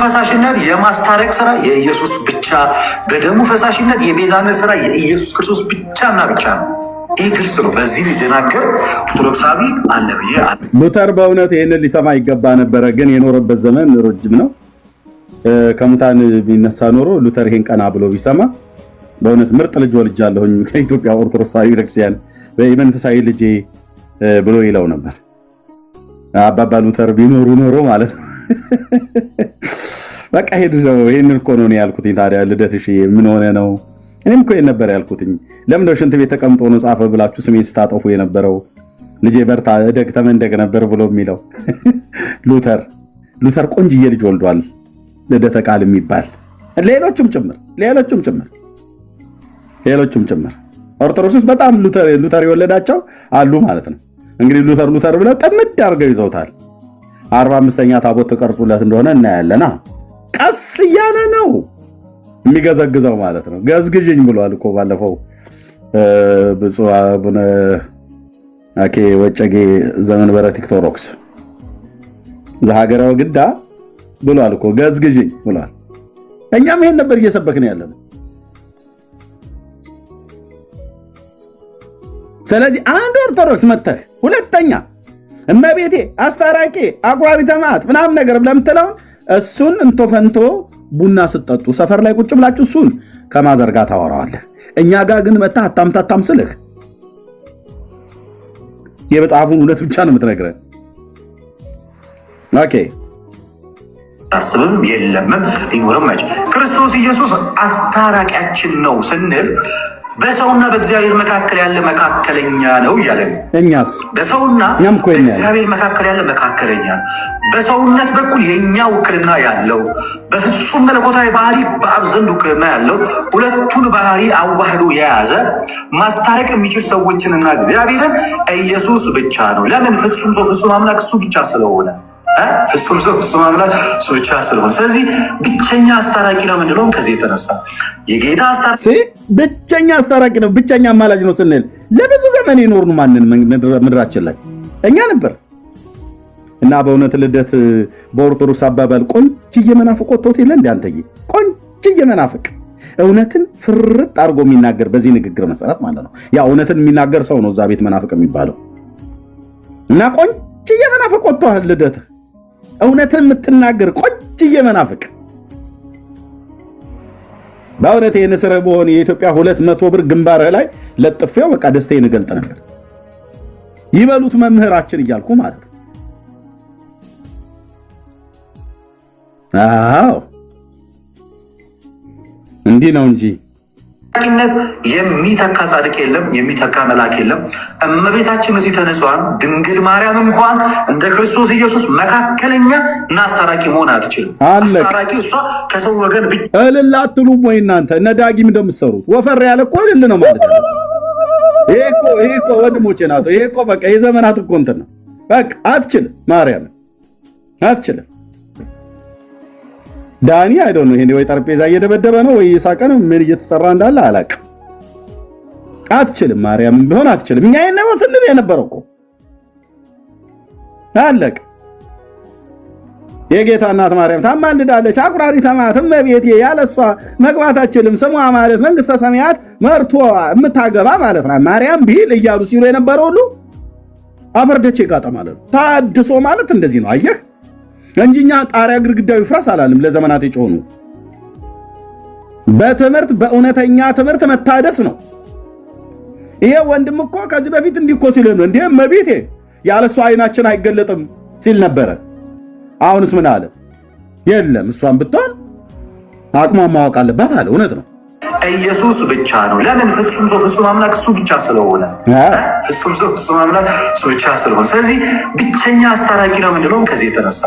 ፈሳሽነት የማስታረቅ ስራ የኢየሱስ ብቻ፣ በደሙ ፈሳሽነት የቤዛነት ስራ የኢየሱስ ክርስቶስ ብቻና ብቻ ነው። ይህ ግልጽ ነው። በዚህ ሊደናገር ኦርቶዶክሳዊ አለ ብዬ ሉተር በእውነት ይህንን ሊሰማ ይገባ ነበረ፣ ግን የኖረበት ዘመን ረጅም ነው። ከሙታን ቢነሳ ኖሮ ሉተር ይሄን ቀና ብሎ ቢሰማ በእውነት ምርጥ ልጅ ወልጃለሁኝ ከኢትዮጵያ ኦርቶዶክሳዊ ቤተክርስቲያን የመንፈሳዊ ልጄ ብሎ ይለው ነበር። አባባ ሉተር ቢኖሩ ኖሮ ማለት ነው። በቃ ሄድ ነው። ይሄንን እኮ ነው ያልኩት። ታዲያ ልደትሽ ምን ሆነ ነው? እኔም እኮ ይሄን ነበር ያልኩት። ለምን ነው ሽንት ቤት ተቀምጦ ነው ጻፈ ብላችሁ ስሜን ስታጠፉ የነበረው? ልጄ በርታ እደግ ተመንደግ ነበር ብሎ የሚለው ሉተር ቆንጅዬ ልጅ ወልዷል። ልደተ ቃል የሚባል ሌሎችም ጭምር ኦርቶዶክስ በጣም ሉተር የወለዳቸው አሉ ማለት ነው። እንግዲህ ሉተር ብለው ጥምድ አድርገው ይዘውታል። 45ኛ ታቦት ተቀርጾለት እንደሆነ እናያለና ቀስ እያለ ነው የሚገዘግዘው ማለት ነው። ገዝግዥኝ ብሏል እኮ ባለፈው ብፁዕ አቡነ አኬ ወጨጌ ዘመንበረ ቲክቶሮክስ ዘሀገራው ግዳ ብሏል እኮ ገዝግዥኝ ብሏል። እኛም ይሄን ነበር እየሰበክን ያለነው። ስለዚህ አንድ ኦርቶዶክስ መተህ ሁለተኛ እመቤቴ አስታራቂ አቁራሪተ መዓት ምናምን ነገር ለምትለውን እሱን እንቶ ፈንቶ ቡና ስጠጡ ሰፈር ላይ ቁጭ ብላችሁ እሱን ከማዘርጋ ታወራዋለህ። እኛ ጋር ግን መተህ አታምታታም ስልህ የመጽሐፉን እውነት ብቻ ነው የምትነግረን። ኦኬ አስብም የለምም ሊኖርም አይችል። ክርስቶስ ኢየሱስ አስታራቂያችን ነው ስንል በሰውና በእግዚአብሔር መካከል ያለ መካከለኛ ነው እያለ ነው። እኛስ በሰውና በእግዚአብሔር መካከል ያለ መካከለኛ ነው። በሰውነት በኩል የኛ ውክልና ያለው በፍጹም መለኮታዊ ባህሪ በአብ ዘንድ ውክልና ያለው ሁለቱን ባህሪ አዋህዶ የያዘ ማስታረቅ የሚችል ሰዎችንና እግዚአብሔርን ኢየሱስ ብቻ ነው። ለምን? ፍጹም ሰው ፍጹም አምላክ እሱ ብቻ ስለሆነ ፍጹም ሰው ፍጹም አምላክ እሱ ብቻ ስለሆነ፣ ስለዚህ ብቸኛ አስታራቂ ነው የምንለው ከዚህ የተነሳ የጌታ አስታራቂ ብቸኛ አስታራቂ ነው፣ ብቸኛ አማላጅ ነው ስንል ለብዙ ዘመን የኖርን ማንን ምድራችን ላይ እኛ ነበር። እና በእውነት ልደት በኦርቶዶክስ አባባል ቆንጅዬ መናፍቅ ወጥቶት የለ እንደ አንተዬ ቆንጅዬ መናፍቅ እውነትን ፍርጥ አድርጎ የሚናገር በዚህ ንግግር መሰረት ማለት ነው። ያ እውነትን የሚናገር ሰው ነው እዛ ቤት መናፍቅ የሚባለው። እና ቆንጅዬ መናፍቅ ወጥቷል ልደት እውነትን የምትናገር ቆንጅዬ መናፍቅ። በእውነት የንስር በሆነ የኢትዮጵያ 200 ብር ግንባርህ ላይ ለጥፌው በቃ ደስታዬን እገልጥ ነበር። ይበሉት መምህራችን እያልኩ ማለት ነው። አዎ እንዲህ ነው እንጂ ነት የሚተካ ጻድቅ የለም፣ የሚተካ መልአክ የለም። እመቤታችን እዚህ ተነሷን ድንግል ማርያም እንኳን እንደ ክርስቶስ ኢየሱስ መካከለኛ እና አስታራቂ መሆን አትችልም። አስታራቂ እሷ ከሰው ወገን ብቻ። እልል አትሉም ወይ እናንተ? እነ ዳጊም እንደምትሰሩት ወፈር ያለ እኮ እልል ነው ማለት ነው። ይሄ እኮ ወንድሞቼ ናቶ። ይሄ እኮ በቃ የዘመናት እኮ እንትን ነው። በቃ አትችልም፣ ማርያም አትችልም። ዳኒ አይደው ነው ይሄ ወይ ጠረጴዛ እየደበደበ ነው ወይ ይሳቀን ምን እየተሰራ እንዳለ አላውቅም። አትችልም፣ ማርያም ቢሆን አትችልም። እኛ የነው ስንል የነበረው እኮ አለቅ። የጌታ እናት ማርያም ታማልዳለች፣ አቁራሪ ተማትም ቤቴ ያለሷ መግባት አትችልም። ስሟ ማለት መንግስተ ሰማያት መርቶ የምታገባ ማለት ነው ማርያም ቢል እያሉ ሲሉ የነበረው ሁሉ አፈርደቼ ጋጣ ማለት ነው። ታድሶ ማለት እንደዚህ ነው። አየህ እንጂኛ ጣሪያ ግድግዳው ይፍረስ አላለም። ለዘመናት የጮኑ በትምህርት በእውነተኛ ትምህርት መታደስ ነው። ይሄ ወንድም እኮ ከዚህ በፊት እንዲህ እኮ ሲል ነው እንዴ መቤቴ ያለሷ አይናችን አይገለጥም ሲል ነበረ። አሁንስ ምን አለ? የለም እሷን ብትሆን አቅሟን ማወቅ አለባት አለ። እውነት ነው። ኢየሱስ ብቻ ነው። ለምን? ፍጹም ሰው ፍጹም አምላክ እሱ ብቻ ስለሆነ፣ ፍጹም ሰው ፍጹም አምላክ እሱ ብቻ ስለሆነ፣ ስለዚህ ብቸኛ አስታራቂ ነው ምንድነው? ከዚህ የተነሳ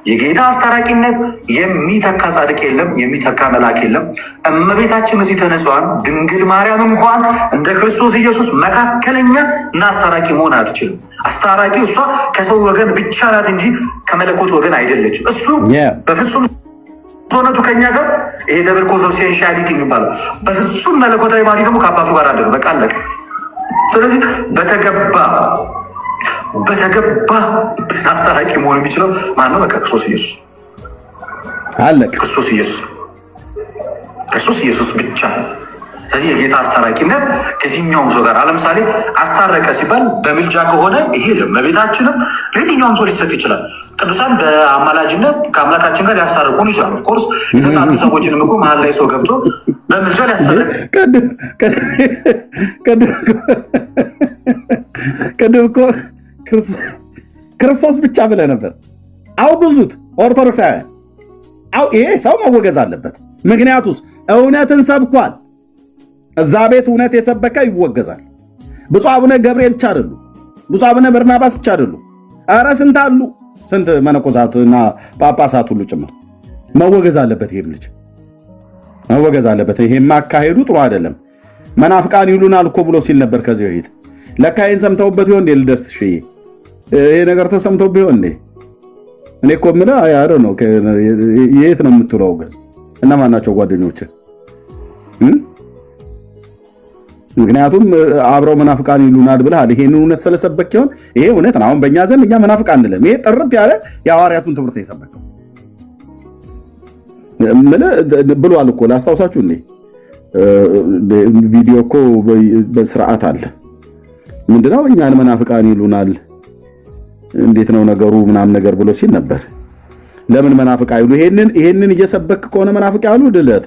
የጌታ አስታራቂነት የሚተካ ጻድቅ የለም፣ የሚተካ መልአክ የለም። እመቤታችን እዚህ ተነሷን ድንግል ማርያም እንኳን እንደ ክርስቶስ ኢየሱስ መካከለኛ እና አስታራቂ መሆን አትችልም። አስታራቂ እሷ ከሰው ወገን ብቻ ናት እንጂ ከመለኮት ወገን አይደለችም። እሱ በፍጹም ሆነቱ ከኛ ጋር ይሄ ደብል ኮንሰብስቲንሻሊቲ የሚባለው በፍጹም መለኮታዊ ባህሪ ደግሞ ከአባቱ ጋር አለ። በቃ አለቀ። ስለዚህ በተገባ አስታራቂ መሆን የሚችለው ማነው? በቃ ክርስቶስ ኢየሱስ አለቀ። ክርስቶስ ኢየሱስ ብቻ። ስለዚህ የጌታ አስታራቂነት ከዚህኛውም ሰው ጋር ለምሳሌ አስታረቀ ሲባል በምልጃ ከሆነ ይሄ ለእመቤታችንም ለየትኛውም ሰው ሊሰጥ ይችላል። ቅዱሳን በአማላጅነት ከአምላካችን ጋር ሊያስታርቁን ይችላል። ኦፍኮርስ የተጣሉ ሰዎችንም እኮ መሀል ላይ ሰው ገብቶ በምልጃ ሊያስታርቅ ቅድም እኮ ክርስቶስ ብቻ ብለህ ነበር። አውግዙት ኦርቶዶክሳውያን። ይሄ ሰው መወገዝ አለበት። ምክንያቱስ እውነትን ሰብኳል። እዛ ቤት እውነት የሰበከ ይወገዛል። ብፁዕ አቡነ ገብርኤል ብቻ አይደሉ፣ ብፁዕ አቡነ በርናባስ ብቻ አይደሉ። ኧረ ስንት አሉ፣ ስንት መነኮሳትና ጳጳሳት ሁሉ ጭምር። መወገዝ አለበት። ይሄም ልጅ መወገዝ አለበት። ይሄም አካሄዱ ጥሩ አይደለም። መናፍቃን ይሉናል እኮ ብሎ ሲል ነበር ከዚህ በፊት። ለካ ይሄን ሰምተውበት ይሆን እንዴ? ልደርስ እሺ፣ ይሄ ነገር ተሰምተውበት ይሆን እንዴ? እኔ እኮ የምልህ አይደል ነው። የት ነው የምትውለው ግን? እነማን ናቸው ጓደኞች? ምክንያቱም አብረው መናፍቃን ይሉናል ብለሃል። ይሄን እውነት ስለሰበክ ይሆን? ይሄ እውነት ነው። አሁን በእኛ ዘንድ እኛ መናፍቃን አንልም። ይሄ ጥርት ያለ የሐዋርያቱን ትምህርት የሰበከው ብሏል እኮ። ላስታውሳችሁ እንዴ ቪዲዮ እኮ በስርዓት አለ። ምንድነው እኛን መናፍቃን ይሉናል እንዴት ነው ነገሩ ምናምን ነገር ብሎ ሲል ነበር። ለምን መናፍቅ አይሉ? ይሄንን እየሰበክ ከሆነ መናፍቅ ያሉ ድለት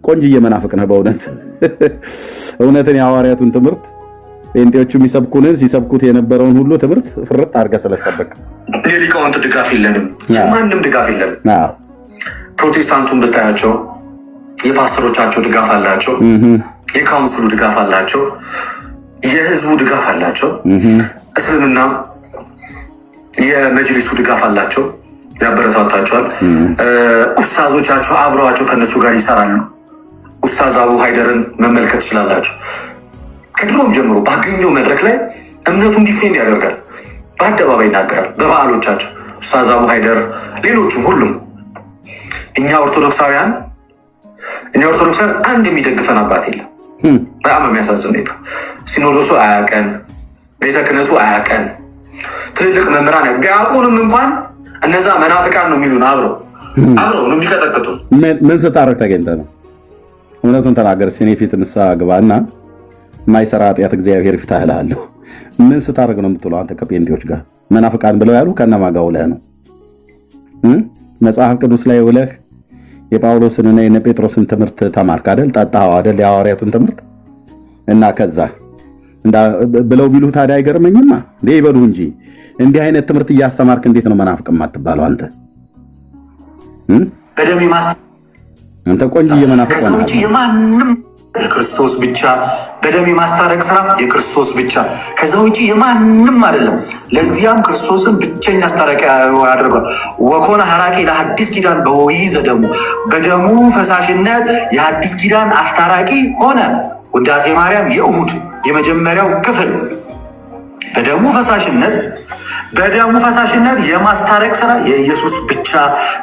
ቆንጅዬ መናፍቅ ነህ በእውነት። እውነትን የሐዋርያቱን ትምህርት ጴንጤዎቹ የሚሰብኩንን ሲሰብኩት የነበረውን ሁሉ ትምህርት ፍርጥ አድርገህ ስለሰበክ የሊቃውንት ድጋፍ የለንም፣ የማንም ድጋፍ የለንም። ፕሮቴስታንቱን ብታያቸው የፓስተሮቻቸው ድጋፍ አላቸው፣ የካውንስሉ ድጋፍ አላቸው፣ የህዝቡ ድጋፍ አላቸው። እስልምና የመጅሊሱ ድጋፍ አላቸው፣ ያበረታታቸዋል። ኡስታዞቻቸው አብረዋቸው ከነሱ ጋር ይሰራሉ። ኡስታዝ አቡ ሃይደርን መመልከት ትችላላችሁ። ከድሮም ጀምሮ ባገኘው መድረክ ላይ እምነቱን ዲፌንድ ያደርጋል፣ በአደባባይ ይናገራል። በበዓሎቻቸው ኡስታዝ አቡ ሃይደር፣ ሌሎቹም ሁሉም። እኛ ኦርቶዶክሳውያን አንድ የሚደግፈን አባት የለም። በጣም የሚያሳዝን ሁኔታ ሲኖዶሱ አያቀን፣ ቤተ ክህነቱ አያቀን፣ ትልልቅ መምህራን ቢያውቁንም እንኳን እነዛ መናፍቃን ነው የሚሉን። አብረው ነው የሚቀጠቅጡ። ምን ስታረግ ተገኝተ ነው? እውነቱን ተናገር። ሲኔ ፊት ንስሐ ግባና የማይሰራ ኃጢአት እግዚአብሔር ይፍታህ እልሃለሁ። ምን ስታረግ ነው የምትለው አንተ ከጴንጤዎች ጋር? መናፍቃን ብለው ያሉ ከነማ ጋር ውለህ ነው? መጽሐፍ ቅዱስ ላይ ውለህ የጳውሎስንና የነ ጴጥሮስን ትምህርት ተማርክ አይደል? ጠጣኸው አይደል? የሐዋርያቱን ትምህርት እና ከዛ ብለው ቢሉ ታዲያ አይገርመኝማ እንዴ? ይበሉ እንጂ እንዲህ አይነት ትምህርት እያስተማርክ እንዴት ነው መናፍቅ የማትባለው አንተ? በደም አንተ ቆንጆ የመናፍቅ ነው። የማንም የክርስቶስ ብቻ በደም የማስታረቅ ስራ የክርስቶስ ብቻ ከዛ ውጪ የማንም አይደለም። ለዚያም ክርስቶስን ብቸኛ አስታራቂ ያደርጋል። ወኮነ ሐራቂ ለሐዲስ ኪዳን በወይ ዘደሙ በደሙ ፈሳሽነት የሐዲስ ኪዳን አስታራቂ ሆነ። ውዳሴ ማርያም የእሁድ የመጀመሪያው ክፍል በደሙ ፈሳሽነት የማስታረቅ ስራ የኢየሱስ ብቻ፣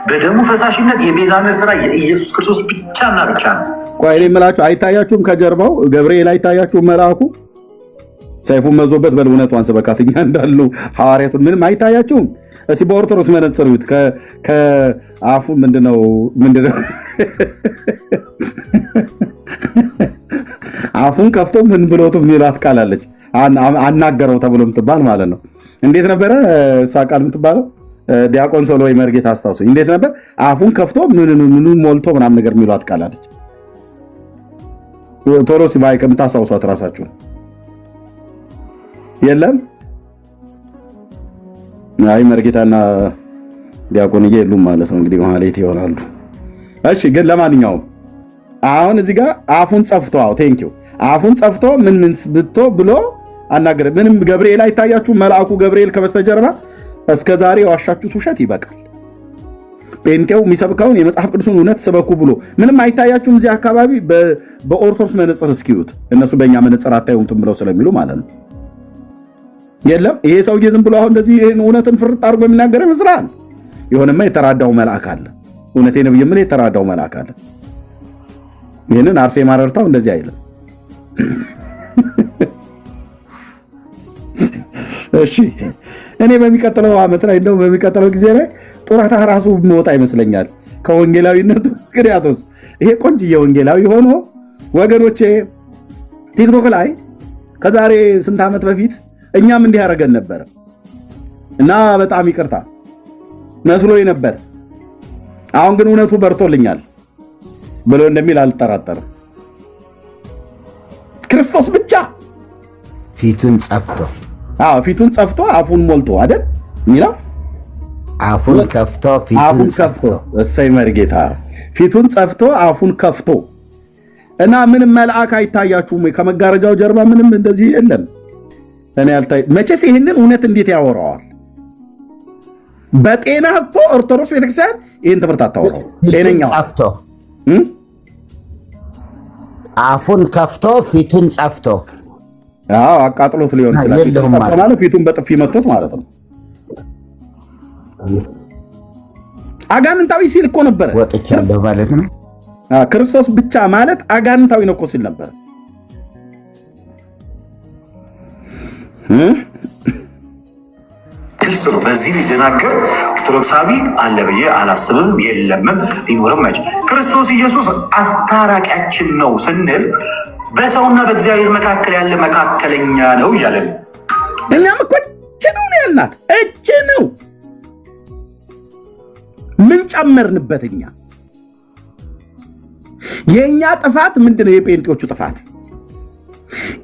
በደሙ ፈሳሽነት የቤዛነት ስራ የኢየሱስ ክርስቶስ ብቻና ብቻ ነው። ቆይ እኔ የምላችሁ አይታያችሁም? ከጀርባው ገብርኤል አይታያችሁም? መልአኩ ሰይፉን መዞበት በእውነቷን ስበካትኛ እንዳሉ ሐዋርያቱን ምንም አይታያችሁም? እስኪ በኦርቶዶክስ መነጽር እዩት። ከአፉ ምንድነው አፉን ከፍቶ ምን ብሎት የሚላት ቃል አለች፣ አናገረው ተብሎ የምትባል ማለት ነው። እንዴት ነበረ እሷ ቃል የምትባለው? ዲያቆን ሶሎ ወይ መርጌታ አስታውሱ። እንዴት ነበር? አፉን ከፍቶ ምን ሞልቶ ምናምን ነገር የሚሏት ቃል አለች። ቶሎ ሲባይ ከምታስታውሷት ራሳችሁ የለም? አይ መርጌታና ዲያቆንዬ የሉም ማለት ነው እንግዲህ ማህሌት ይሆናሉ። እሺ ግን ለማንኛውም አሁን እዚህ ጋር አፉን ጸፍቶ ቴንኪው አፉን ጸፍቶ ምን ብቶ ብሎ አናገረ። ምንም ገብርኤል አይታያችሁ? መልአኩ ገብርኤል ከበስተጀርባ እስከ ዛሬ የዋሻችሁት ውሸት ይበቃል። ጴንጤው የሚሰብከውን የመጽሐፍ ቅዱስን እውነት ስበኩ ብሎ ምንም አይታያችሁም? እዚህ አካባቢ በኦርቶዶክስ መነጽር እስኪዩት፣ እነሱ በእኛ መነጽር አታዩትም ብለው ስለሚሉ ማለት ነው። የለም ይሄ ሰውዬ ዝም ብሎ አሁን እንደዚህ ይሄን እውነትን ፍርጥ አድርጎ የሚናገር ይመስላል። የሆነማ የተራዳው መልአክ አለ። እውነቴ ነው የምልህ የተራዳው መልአክ አለ። ይሄንን አርሴማ ረድታው እንደዚህ አይልም። እሺ እኔ በሚቀጥለው ዓመት ላይ እንደው በሚቀጥለው ጊዜ ላይ ጡረታ ራሱ መውጣ ይመስለኛል ከወንጌላዊነቱ። ምክንያቱስ ይሄ ቆንጅዬ ወንጌላዊ ሆኖ ወገኖቼ ቲክቶክ ላይ ከዛሬ ስንት ዓመት በፊት እኛም እንዲህ ያደረገን ነበር እና በጣም ይቅርታ መስሎኝ ነበር። አሁን ግን እውነቱ በርቶልኛል ብሎ እንደሚል አልጠራጠርም። ክርስቶስ ብቻ ፊቱን ጸፍቶ አፉን ሞልቶ አይደል ሚለው? አፉን ከፍቶ ፊቱን ጸፍቶ። እሰይ መርጌታ ፊቱን ጸፍቶ አፉን ከፍቶ እና ምንም መልአክ አይታያችሁም? ከመጋረጃው ጀርባ ምንም እንደዚህ የለም። እኔ አልታይ መቼስ ይሄንን እውነት እንዴት ያወራዋል? በጤና እኮ ኦርቶዶክስ ቤተክርስቲያን ይሄን ትምህርት አታወራው። ጤነኛው ጸፍቶ አፉን ከፍቶ ፊቱን ጸፍቶ አቃጥሎት ሊሆን ይችላል ማለት ፊቱን በጥፊ መቶት ማለት ነው። አጋንንታዊ ሲል እኮ ነበር ወጥቻለሁ ማለት ነው። ክርስቶስ ብቻ ማለት አጋንንታዊ ነው እኮ ሲል ነበር። ግልጽ ነው። በዚህ ሊደናገር ኦርቶዶክሳዊ አለ ብዬ አላስብም፣ የለምም፣ ሊኖርም አይችል። ክርስቶስ ኢየሱስ አስታራቂያችን ነው ስንል በሰውና በእግዚአብሔር መካከል ያለ መካከለኛ ነው እያለ ነው። እኛም እኮ እችኑ ነው ያልናት፣ እችኑ ምን ጨመርንበት? እኛ የእኛ ጥፋት ምንድነው? የጴንጤዎቹ ጥፋት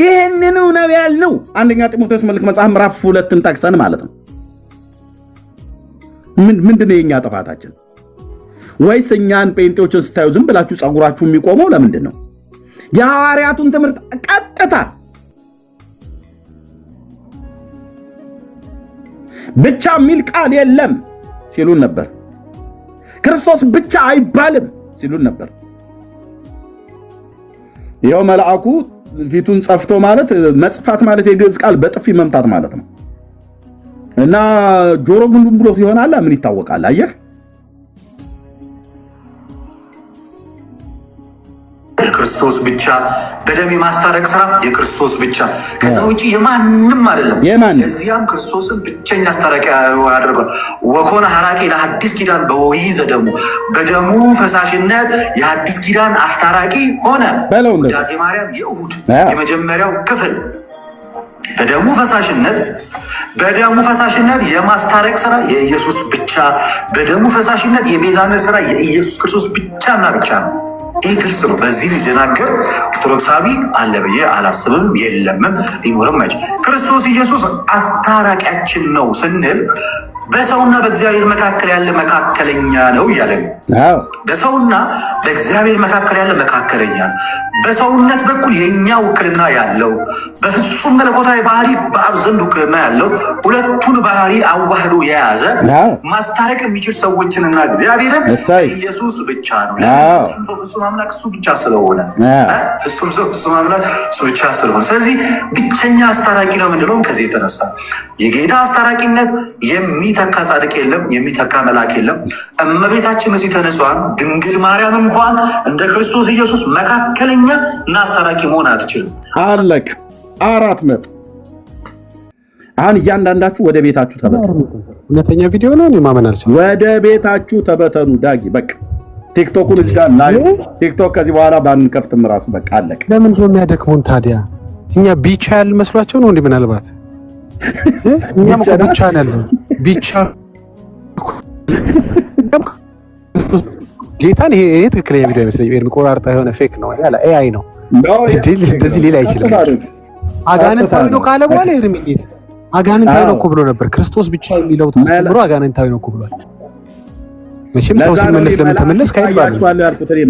ይህንኑ ነው ያልነው። አንደኛ ጢሞቴዎስ መልእክት መጽሐፍ ምዕራፍ 2 ጠቅሰን ማለት ነው። ምንድነው የእኛ ጥፋታችን? ወይስ እኛን ጴንጤዎችን ስታዩ ዝም ብላችሁ ጸጉራችሁ የሚቆመው ለምንድን ነው? የሐዋርያቱን ትምህርት ቀጥታ ብቻ የሚል ቃል የለም ሲሉን ነበር። ክርስቶስ ብቻ አይባልም ሲሉን ነበር። ይኸው መልአኩ ፊቱን ጸፍቶ ማለት መጽፋት ማለት የግዕዝ ቃል በጥፊ መምታት ማለት ነው። እና ጆሮ ግንዱን ብሎት ይሆናል። ምን ይታወቃል? አየህ የክርስቶስ ብቻ በደም የማስታረቅ ስራ የክርስቶስ ብቻ ከዛ ውጪ የማንም አይደለም። ለዚያም ክርስቶስን ብቸኛ አስታራቂ ያደርጋል። ወኮነ ሐራቂ ለሐዲስ ኪዳን በወይ ዘደሙ በደሙ ፈሳሽነት የሐዲስ ኪዳን አስታራቂ ሆነ። ውዳሴ ማርያም የእሁድ የመጀመሪያው ክፍል በደሙ ፈሳሽነት የማስታረቅ ስራ የኢየሱስ ብቻ፣ በደሙ ፈሳሽነት የቤዛነት ስራ የኢየሱስ ክርስቶስ ብቻና ብቻ ነው። ይህ ግልጽ ነው። በዚህ ሊደናገር ኦርቶዶክሳዊ አለ ብዬ አላስብም፣ የለምም፣ ሊኖርም አይችል። ክርስቶስ ኢየሱስ አስታራቂያችን ነው ስንል በሰውና በእግዚአብሔር መካከል ያለ መካከለኛ ነው እያለ ነው። በሰውና በእግዚአብሔር መካከል ያለ መካከለኛ ነው። በሰውነት በኩል የኛ ውክልና ያለው በፍጹም መለኮታዊ ባህሪ በአብ ዘንድ ውክልና ያለው ሁለቱን ባህሪ አዋህዶ የያዘ ማስታረቅ የሚችል ሰዎችንና እግዚአብሔርን ኢየሱስ ብቻ ነው። ፍጹም ሰው ፍጹም አምላክ እሱ ብቻ ስለሆነ ፍጹም ሰው ፍጹም አምላክ እሱ ብቻ ስለሆነ ስለዚህ ብቸኛ አስታራቂ ነው የምንለውም ከዚህ የተነሳ የጌታ አስታራቂነት የሚተካ ጻድቅ የለም፣ የሚተካ መልአክ የለም። እመቤታችን እዚህ ተነሷን ድንግል ማርያም እንኳን እንደ ክርስቶስ ኢየሱስ መካከለኛ እና አስታራቂ መሆን አትችልም። አለቅ 4 ነጥብ። አሁን እያንዳንዳችሁ ወደ ቤታችሁ ተበተኑ። እውነተኛ ቪዲዮ ነው። እኔ ማመን አልችልም። ወደ ቤታችሁ ተበተኑ። ዳጊ በቃ ቲክቶኩን እዚህ ጋር ላይ ቲክቶክ ከዚህ በኋላ ባንከፍትም ራሱ በቃ አለቅ። ለምን ነው የሚያደክሙን ታዲያ? እኛ ቢቻ ያል መስሏቸው ነው እንዴ? ምናልባት እኛም እኮ ብቻ ነን። ብቻ ጌታን ይሄ ትክክለኛ ቪዲዮ አይመስለኝም። ኤርሚ ቆራርጣ የሆነ ፌክ ነው ያለ ኤአይ ነው። እንደዚህ ሌላ አይችልም። አጋንንታዊ ነው ካለ በኋላ ኤርሚ እንዴት አጋንንታዊ ነው እኮ ብሎ ነበር። ክርስቶስ ብቻ የሚለው ተስተምሮ አጋንንታዊ ነው እኮ ብሏል። መቼም ሰው ሲመለስ ለምን ተመለስ ካይባል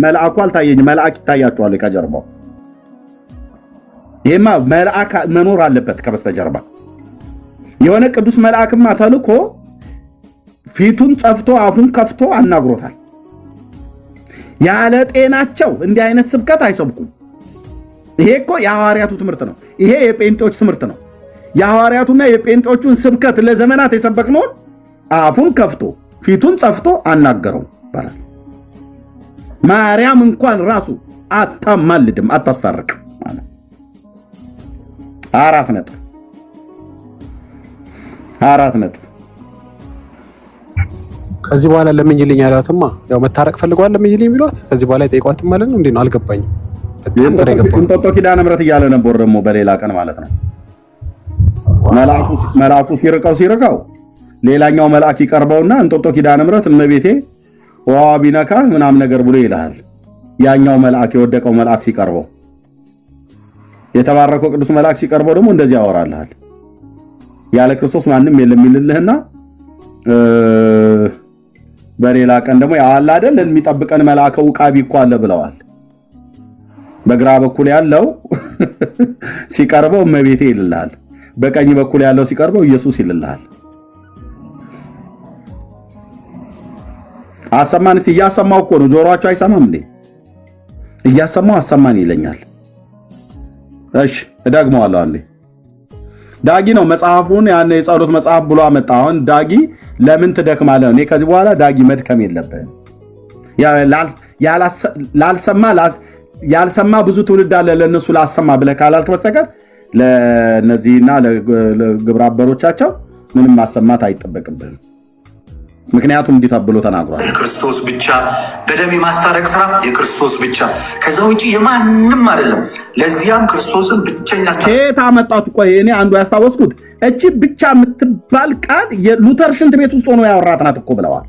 መልአኩ አልታየኝም። መልአክ ይታያቸዋል ከጀርባው። ይሄማ መልአክ መኖር አለበት ከበስተጀርባ። የሆነ ቅዱስ መልአክማ ተልኮ ፊቱን ጸፍቶ አፉን ከፍቶ አናግሮታል። ያለ ጤናቸው እንዲህ አይነት ስብከት አይሰብኩም። ይሄ እኮ የሐዋርያቱ ትምህርት ነው። ይሄ የጴንጤዎች ትምህርት ነው። የሐዋርያቱና የጴንጤዎቹን ስብከት ለዘመናት የሰበክነውን አፉን ከፍቶ ፊቱን ጸፍቶ አናገረው ይባላል። ማርያም እንኳን ራሱ አታማልድም፣ አታስታርቅም ማለት 4 ነጥብ 4 ነጥብ። ከዚህ በኋላ ለምኝልኝ ያሏትማ ያው መታረቅ ፈልገዋል። ለምኝልኝ ቢሏት ከዚህ በኋላ ይጠይቋትም ማለት ነው። እንዴ ነው አልገባኝም። እንጦጦ ኪዳነ ምሕረት እያለ ነበር ደግሞ በሌላ ቀን ማለት ነው። መልአኩ ሲርቀው ሌላኛው መልአክ ይቀርበውና እንጦጦ ኪዳነ ምሕረት እመቤቴ ውሃ ቢነካህ ምናምን ነገር ብሎ ይልሃል። ያኛው መልአክ የወደቀው መልአክ ሲቀርበው የተባረከው ቅዱስ መልአክ ሲቀርበው ደግሞ እንደዚህ ያወራልሃል። ያለ ክርስቶስ ማንም የለም ይልልህና በሌላ ቀን ደግሞ ያለ አይደል የሚጠብቀን መልአከ ውቃቢ እኮ አለ ብለዋል። በግራ በኩል ያለው ሲቀርበው እመቤቴ ይልልሃል። በቀኝ በኩል ያለው ሲቀርበው ኢየሱስ ይልልሃል። አሰማን እስቲ እያሰማው እኮ ነው። ጆሮአችሁ አይሰማም እንዴ? እያሰማው አሰማን ይለኛል። እሺ እደግመዋለሁ አንዴ። ዳጊ ነው መጽሐፉን ያን የጸሎት መጽሐፍ ብሎ አመጣ። አሁን ዳጊ ለምን ትደክማለህ? እኔ ከዚህ በኋላ ዳጊ መድከም የለብህም። ያልሰማ ብዙ ትውልድ አለ ለነሱ ላሰማ ብለህ ካላልክ በስተቀር ለነዚህና ለግብረ አበሮቻቸው ምንም ማሰማት አይጠበቅብህም። ምክንያቱም እንዲህ ተብሎ ተናግሯል። የክርስቶስ ብቻ በደም የማስታረቅ ስራ የክርስቶስ ብቻ፣ ከዛ ውጪ የማንም አይደለም። ለዚያም ክርስቶስን ብቸኛ ከየት አመጣቱ? ቆይ እኔ አንዱ ያስታወስኩት እቺ ብቻ የምትባል ቃል የሉተር ሽንት ቤት ውስጥ ሆኖ ያወራት ናት እኮ ብለዋል።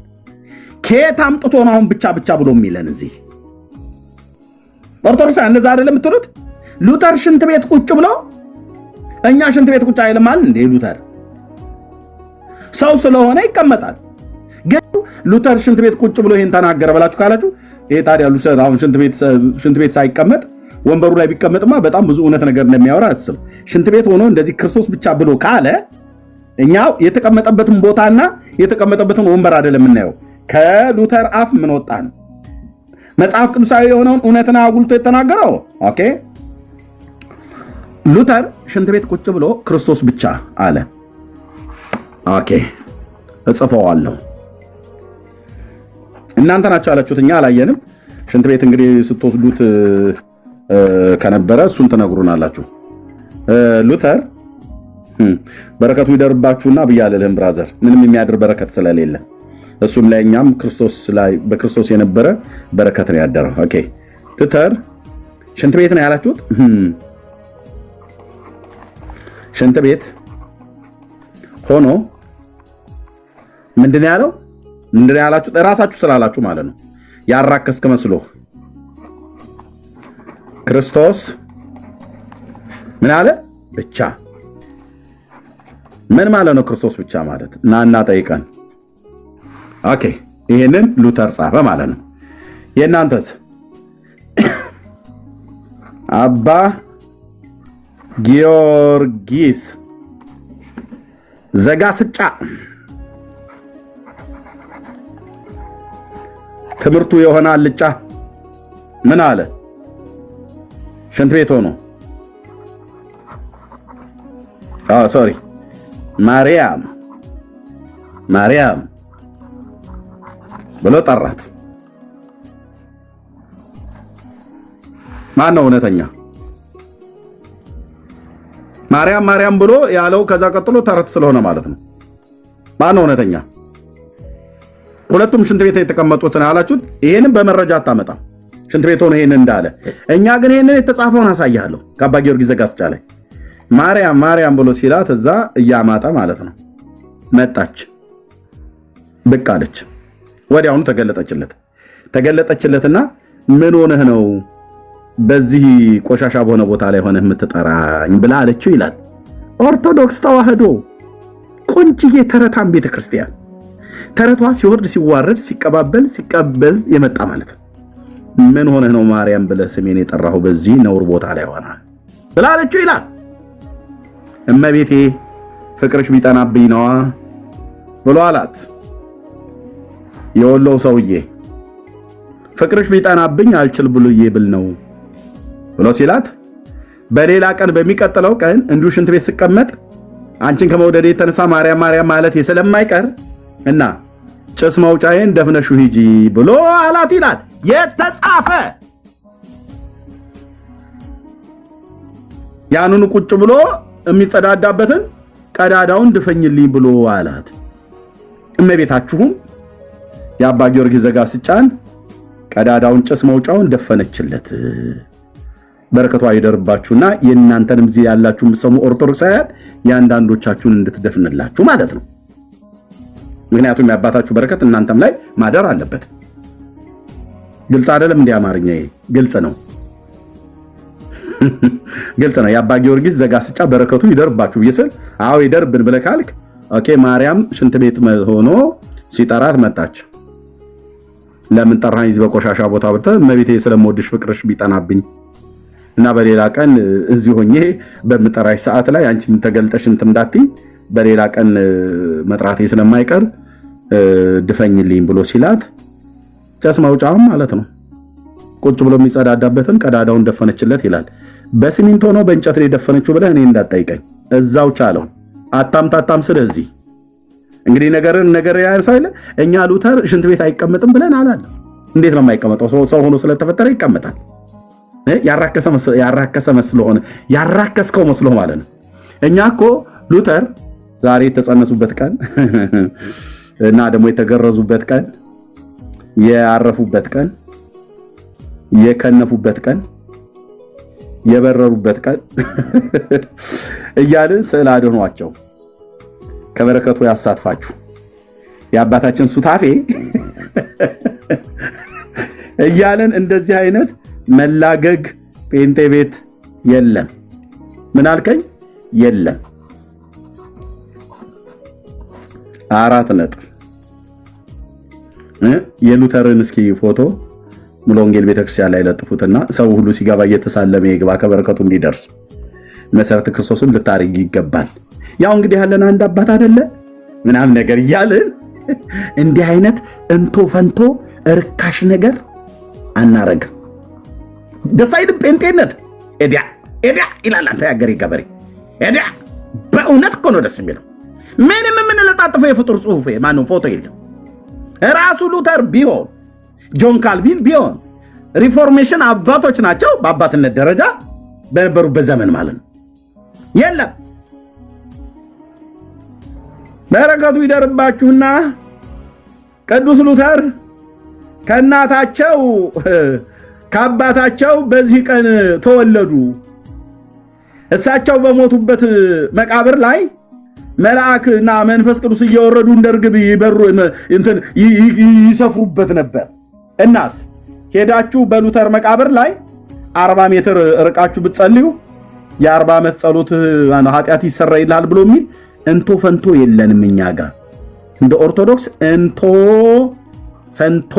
ከየት አምጥቶ ነው አሁን ብቻ ብቻ ብሎ የሚለን? እዚህ ኦርቶዶክሳውያን እንደዛ አይደለም የምትሉት? ሉተር ሽንት ቤት ቁጭ ብሎ እኛ ሽንት ቤት ቁጭ አይልም ማለት እንዴ? ሉተር ሰው ስለሆነ ይቀመጣል። ግን ሉተር ሽንት ቤት ቁጭ ብሎ ይሄን ተናገረ ብላችሁ ካላችሁ ይሄ ታዲያ ሉተር አሁን ሽንት ቤት ሳይቀመጥ ወንበሩ ላይ ቢቀመጥማ በጣም ብዙ እውነት ነገር እንደሚያወራ አትስብ። ሽንት ቤት ሆኖ እንደዚህ ክርስቶስ ብቻ ብሎ ካለ እኛ የተቀመጠበትን ቦታና የተቀመጠበትን ወንበር አይደለም የምናየው። ከሉተር አፍ ምን ወጣ ነው መጽሐፍ ቅዱሳዊ የሆነውን እውነትና አጉልቶ የተናገረው። ኦኬ ሉተር ሽንት ቤት ቁጭ ብሎ ክርስቶስ ብቻ አለ። ኦኬ እጽፈዋለሁ። እናንተ ናችሁ ያላችሁት፣ እኛ አላየንም። ሽንት ቤት እንግዲህ ስትወስዱት ከነበረ እሱን ትነግሩናላችሁ። ሉተር በረከቱ ይደርባችሁና ብያለልህም ብራዘር፣ ምንም የሚያድር በረከት ስለሌለ እሱም ላይ እኛም ክርስቶስ ላይ በክርስቶስ የነበረ በረከት ነው ያደረው። ኦኬ ሉተር ሽንት ቤት ነው ያላችሁት። ሽንት ቤት ሆኖ ምንድን ያለው? ምንድን ያላችሁት? እራሳችሁ ስላላችሁ ማለት ነው። ያራከስክ መስሎ ክርስቶስ ምን አለ? ብቻ። ምን ማለት ነው ክርስቶስ ብቻ ማለት? ናና ጠይቀን። ኦኬ ይሄንን ሉተር ጻፈ ማለት ነው። የእናንተስ አባ ጊዮርጊስ ዘጋስጫ ትምህርቱ የሆነ አልጫ ምን አለ? ሽንት ቤት ሆኖ ሶሪ ማርያም ብሎ ጠራት። ማን ነው እውነተኛ? ማርያም ብሎ ያለው ከዛ ቀጥሎ ተረት ስለሆነ ማለት ነው። ማን ነው እውነተኛ? ሁለቱም ሽንት ቤት የተቀመጡትን አላችሁት። ይሄንን በመረጃ አታመጣም። ሽንት ቤት ሆኖ ይሄንን እንዳለ እኛ ግን ይሄንን የተጻፈውን አሳያለሁ። ከአባ ጊዮርጊስ ዘጋስጫ ላይ ማርያም ብሎ ሲላት እዛ እያማጠ ማለት ነው። መጣች፣ ብቅ አለች። ወዲያውኑ ተገለጠችለትና ምን ሆነህ ነው በዚህ ቆሻሻ በሆነ ቦታ ላይ ሆነህ የምትጠራኝ ብላ አለችው ይላል። ኦርቶዶክስ ተዋህዶ ቆንጅዬ ተረታም ቤተክርስቲያን ተረቷ ሲወርድ ሲዋረድ ሲቀበል የመጣ ማለት ነው። ምን ሆነህ ነው ማርያም ብለህ ስሜን የጠራሁ በዚህ ነውር ቦታ ላይ ሆነ ብላ አለችው ይላል። እመቤቴ ፍቅርሽ ቢጠናብኝ ነዋ ብሎ አላት። የወሎው ሰውዬ ፍቅርሽ ቢጠናብኝ አልችል ብሎዬ ብል ነው ብሎ ሲላት፣ በሌላ ቀን በሚቀጥለው ቀን እንዲሁ ሽንት ቤት ስቀመጥ አንቺን ከመውደድ የተነሳ ማርያም ማለት ስለማይቀር እና ጭስ መውጫዬን ደፍነሹ ሂጂ ብሎ አላት ይላል የተጻፈ። ያንኑ ቁጭ ብሎ የሚጸዳዳበትን ቀዳዳውን ድፈኝልኝ ብሎ አላት። እመቤታችሁም የአባ ጊዮርጊስ ዘጋስጫን ቀዳዳውን ጭስ መውጫውን ደፈነችለት። በረከቷ ይደርባችሁና የእናንተንም እዚህ ያላችሁ የምትሰሙ ኦርቶዶክሳውያን የአንዳንዶቻችሁን እንድትደፍንላችሁ ማለት ነው። ምክንያቱም የአባታችሁ በረከት እናንተም ላይ ማደር አለበት። ግልጽ አይደለም? እንዲህ አማርኛ ግልጽ ነው። ግልጽ ነው። የአባ ጊዮርጊስ ዘጋስጫ በረከቱ ይደርባችሁ ብዬ አዎ ይደርብን ብለህ ካልክ ኦኬ። ማርያም ሽንት ቤት ሆኖ ሲጠራት መጣች። ለምን ጠራኸኝ እዚህ በቆሻሻ ቦታ ብለህ? እመቤቴ ስለምወድሽ ፍቅርሽ ቢጠናብኝ እና በሌላ ቀን እዚህ ሆኜ በምጠራሽ ሰዓት ላይ አንቺ ተገልጠሽ እንትን እንዳትይ በሌላ ቀን መጥራቴ ስለማይቀር ድፈኝልኝ ብሎ ሲላት ጭስ ማውጫም ማለት ነው ቁጭ ብሎ የሚጸዳዳበትን ቀዳዳውን ደፈነችለት ይላል። በሲሚንቶ ነው በእንጨት ላይ ደፈነችው ብለህ እኔ እንዳትጠይቀኝ እዛው ቻለው አታምታታም። ስለዚህ እንግዲህ ነገር ያንሳይለ እኛ ሉተር ሽንት ቤት አይቀመጥም ብለን አላለ። እንዴት ነው የማይቀመጠው? ሰው ሆኖ ስለተፈጠረ ይቀመጣል። ያራከስከው መስሎ ማለት ነው። እኛ እኮ ሉተር ዛሬ የተጸነሱበት ቀን እና ደግሞ የተገረዙበት ቀን፣ ያረፉበት ቀን፣ የከነፉበት ቀን፣ የበረሩበት ቀን እያልን ስዕል አድኗቸው ከበረከቱ ያሳትፋችሁ የአባታችን ሱታፌ እያልን እንደዚህ አይነት መላገግ ጴንጤ ቤት የለም። ምን አልከኝ? የለም። 4 ነጥብ። የሉተርን እስኪ ፎቶ ሙሉ ወንጌል ቤተክርስቲያን ላይ ለጥፉትና ሰው ሁሉ ሲገባ እየተሳለመ ይግባ ከበረከቱ እንዲደርስ መሰረተ ክርስቶስን ልታርግ ይገባል። ያው እንግዲህ ያለን አንድ አባት አይደለ ምናምን ነገር እያልን እንዲህ አይነት እንቶ ፈንቶ እርካሽ ነገር አናረግም። ደስ አይልም። ጴንጤነት ኤዲያ ይላል። አንተ ያገሬ ገበሬ ኤዲያ። በእውነት እኮ ነው ደስ የሚለው። ምንም የምንለጣጥፈው የፍጡር ጽሑፍ ማንም ፎቶ የለም። ራሱ ሉተር ቢሆን ጆን ካልቪን ቢሆን ሪፎርሜሽን አባቶች ናቸው በአባትነት ደረጃ በነበሩበት ዘመን ማለት ነው። የለም። በረከቱ ይደርባችሁና ቅዱስ ሉተር ከእናታቸው ከአባታቸው በዚህ ቀን ተወለዱ። እሳቸው በሞቱበት መቃብር ላይ መልአክና መንፈስ ቅዱስ እየወረዱ እንደ ርግብ ይሰፍሩበት ነበር። እናስ ሄዳችሁ በሉተር መቃብር ላይ 40 ሜትር ርቃችሁ ብትጸልዩ የ40 ዓመት ጸሎት ኃጢአት ይሰረይልሃል ብሎ የሚል እንቶ ፈንቶ የለንም እኛ ጋር እንደ ኦርቶዶክስ እንቶ ፈንቶ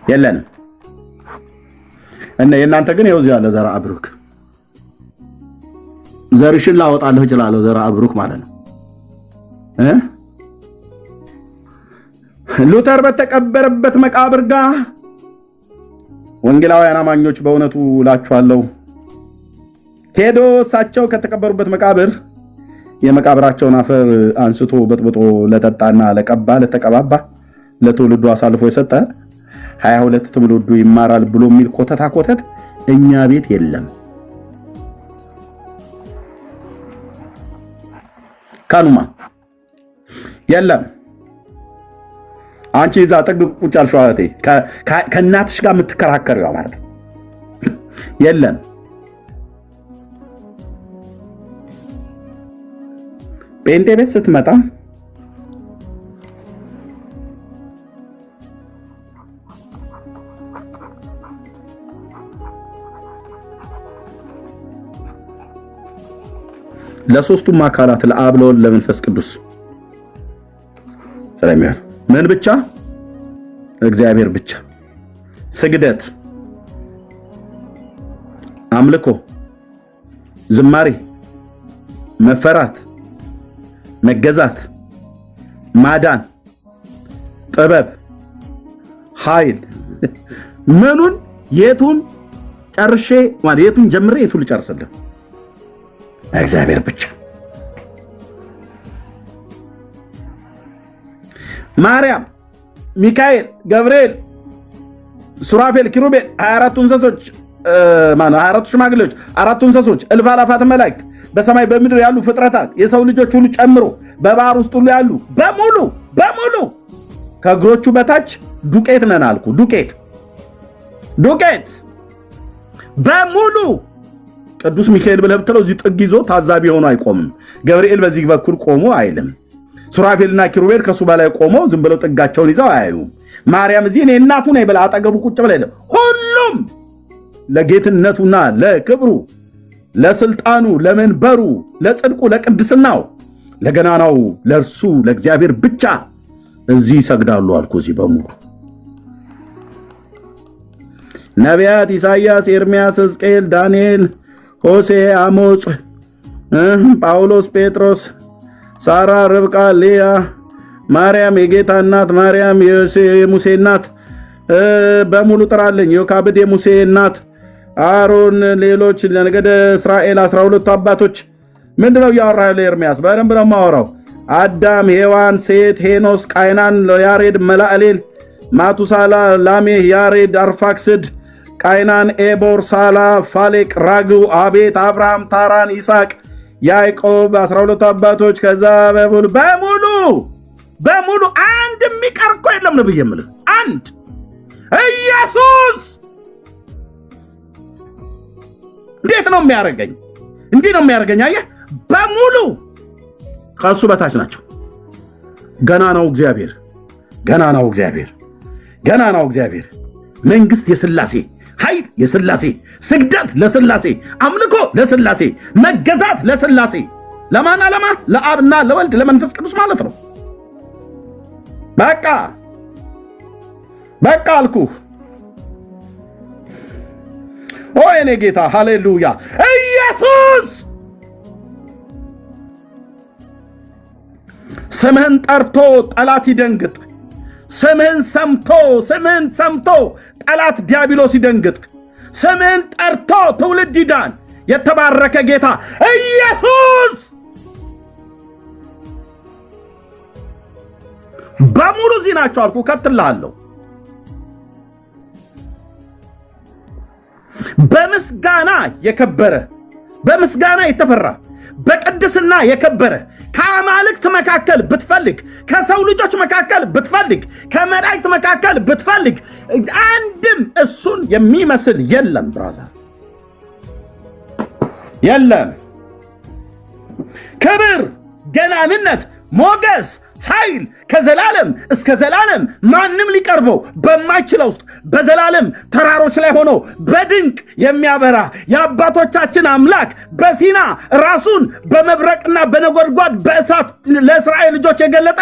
የለንም። እና የእናንተ ግን ይኸው እዚህ ያለ ዘርአ ብሩክ ዘርሽን ላወጣልህ እችላለሁ። ዘርአ ብሩክ ማለት ነው። ሉተር በተቀበረበት መቃብር ጋር ወንጌላውያን አማኞች በእውነቱ እላችኋለሁ ሄዶ እሳቸው ከተቀበሩበት መቃብር የመቃብራቸውን አፈር አንስቶ በጥብጦ ለጠጣና ለቀባ ለተቀባባ ለትውልዱ አሳልፎ የሰጠ 22 ትውልዱ ይማራል ብሎ የሚል ኮተታ ኮተት እኛ ቤት የለም። ካኑማ የለም። አንቺ እዛ ጥግ ቁጭ ያልሽው እህቴ ከእናትሽ ጋር የምትከራከሪው ማለት የለም። ጴንጤ ቤት ስትመጣ ለሶስቱም አካላት ለአብ ለወልድ ለመንፈስ ቅዱስ ስለሚሆን ምን ብቻ እግዚአብሔር ብቻ ስግደት፣ አምልኮ፣ ዝማሬ፣ መፈራት፣ መገዛት፣ ማዳን፣ ጥበብ፣ ኃይል ምኑን የቱን ጨርሼ ማለት የቱን ጀምሬ የቱን ልጨርስልህ? እግዚአብሔር ብቻ። ማርያም፣ ሚካኤል፣ ገብርኤል፣ ሱራፌል፣ ኪሩቤል 24ቱ እንስሶች ማነው 24ቱ ሽማግሌዎች፣ 4ቱ እንስሶች፣ እልፍ አእላፋት መላእክት፣ በሰማይ በምድር ያሉ ፍጥረታት፣ የሰው ልጆች ሁሉ ጨምሮ በባህር ውስጥ ሁሉ ያሉ በሙሉ ከእግሮቹ በታች ዱቄት ነን አልኩ። ዱቄት በሙሉ ቅዱስ ሚካኤል ብለህ ብትለው እዚህ ጥግ ይዞ ታዛቢ ሆኖ አይቆምም። ገብርኤል በዚህ በኩል ቆሞ አይልም። ሱራፌልና ኪሩቤል ከሱ በላይ ቆመው ዝም ብለው ጥጋቸውን ይዘው አያዩም። ማርያም እዚህ እኔ እናቱ ነኝ ብላ አጠገቡ ቁጭ ብላ የለም። ሁሉም ለጌትነቱና ለክብሩ ለስልጣኑ ለመንበሩ ለጽድቁ ለቅድስናው ለገናናው ለእርሱ ለእግዚአብሔር ብቻ እዚህ ይሰግዳሉ አልኩ። እዚህ በሙሉ ነቢያት ኢሳይያስ፣ ኤርምያስ፣ ሕዝቅኤል፣ ዳንኤል፣ ሆሴ፣ አሞጽ፣ ጳውሎስ፣ ጴጥሮስ፣ ሳራ፣ ርብቃ፣ ሊያ፣ ማርያም የጌታ እናት፣ ማርያም የሙሴ እናት በሙሉ ጥራለኝ። ዮካብድ የሙሴ እናት፣ አሮን፣ ሌሎች ለነገደ እስራኤል 12 አባቶች። ምንድነው እያወራ ያለው ኤርምያስ? በደንብ ነው የማወራው። አዳም፣ ሔዋን፣ ሴት፣ ሄኖስ፣ ቃይናን፣ ያሬድ፣ መላእሌል፣ ማቱሳላ፣ ላሜህ፣ ያሬድ፣ አርፋክስድ፣ ቃይናን፣ ኤቦር፣ ሳላ፣ ፋሌቅ፣ ራግው፣ አቤት፣ አብርሃም፣ ታራን፣ ይስሐቅ፣ ያዕቆብ 12 አባቶች። ከዛ በሙሉ አንድ የሚቀር እኮ የለም። ነብይ የምልህ አንድ ኢየሱስ። እንዴት ነው የሚያደርገኝ? እንዲህ ነው የሚያደርገኝ። አየህ፣ በሙሉ ከእሱ በታች ናቸው። ገና ነው እግዚአብሔር። መንግስት የሥላሴ፣ ኃይል የሥላሴ፣ ስግደት ለሥላሴ፣ አምልኮ ለሥላሴ፣ መገዛት ለሥላሴ። ለማን? ለአብና ለወልድ ለመንፈስ ቅዱስ ማለት ነው። በቃ አልኩህ። ኦ የኔ ጌታ ሃሌሉያ! ኢየሱስ ስምህን ጠርቶ ጠላት ይደንግጥ። ስምህን ሰምቶ ጠላት ዲያብሎስ ይደንግጥ። ስምህን ጠርቶ ትውልድ ይዳን። የተባረከ ጌታ ኢየሱስ በሙሉ እዚህ ናቸው አልኩ። ከትልሃለሁ። በምስጋና የከበረ በምስጋና የተፈራ በቅድስና የከበረ ከአማልክት መካከል ብትፈልግ፣ ከሰው ልጆች መካከል ብትፈልግ፣ ከመላእክት መካከል ብትፈልግ አንድም እሱን የሚመስል የለም። ብራዘር የለም። ክብር፣ ገናንነት፣ ሞገስ፣ ኃይል ከዘላለም እስከ ዘላለም ማንም ሊቀርበው በማይችለው ውስጥ በዘላለም ተራሮች ላይ ሆኖ በድንቅ የሚያበራ የአባቶቻችን አምላክ በሲና ራሱን በመብረቅና በነጎድጓድ በእሳት ለእስራኤል ልጆች የገለጠ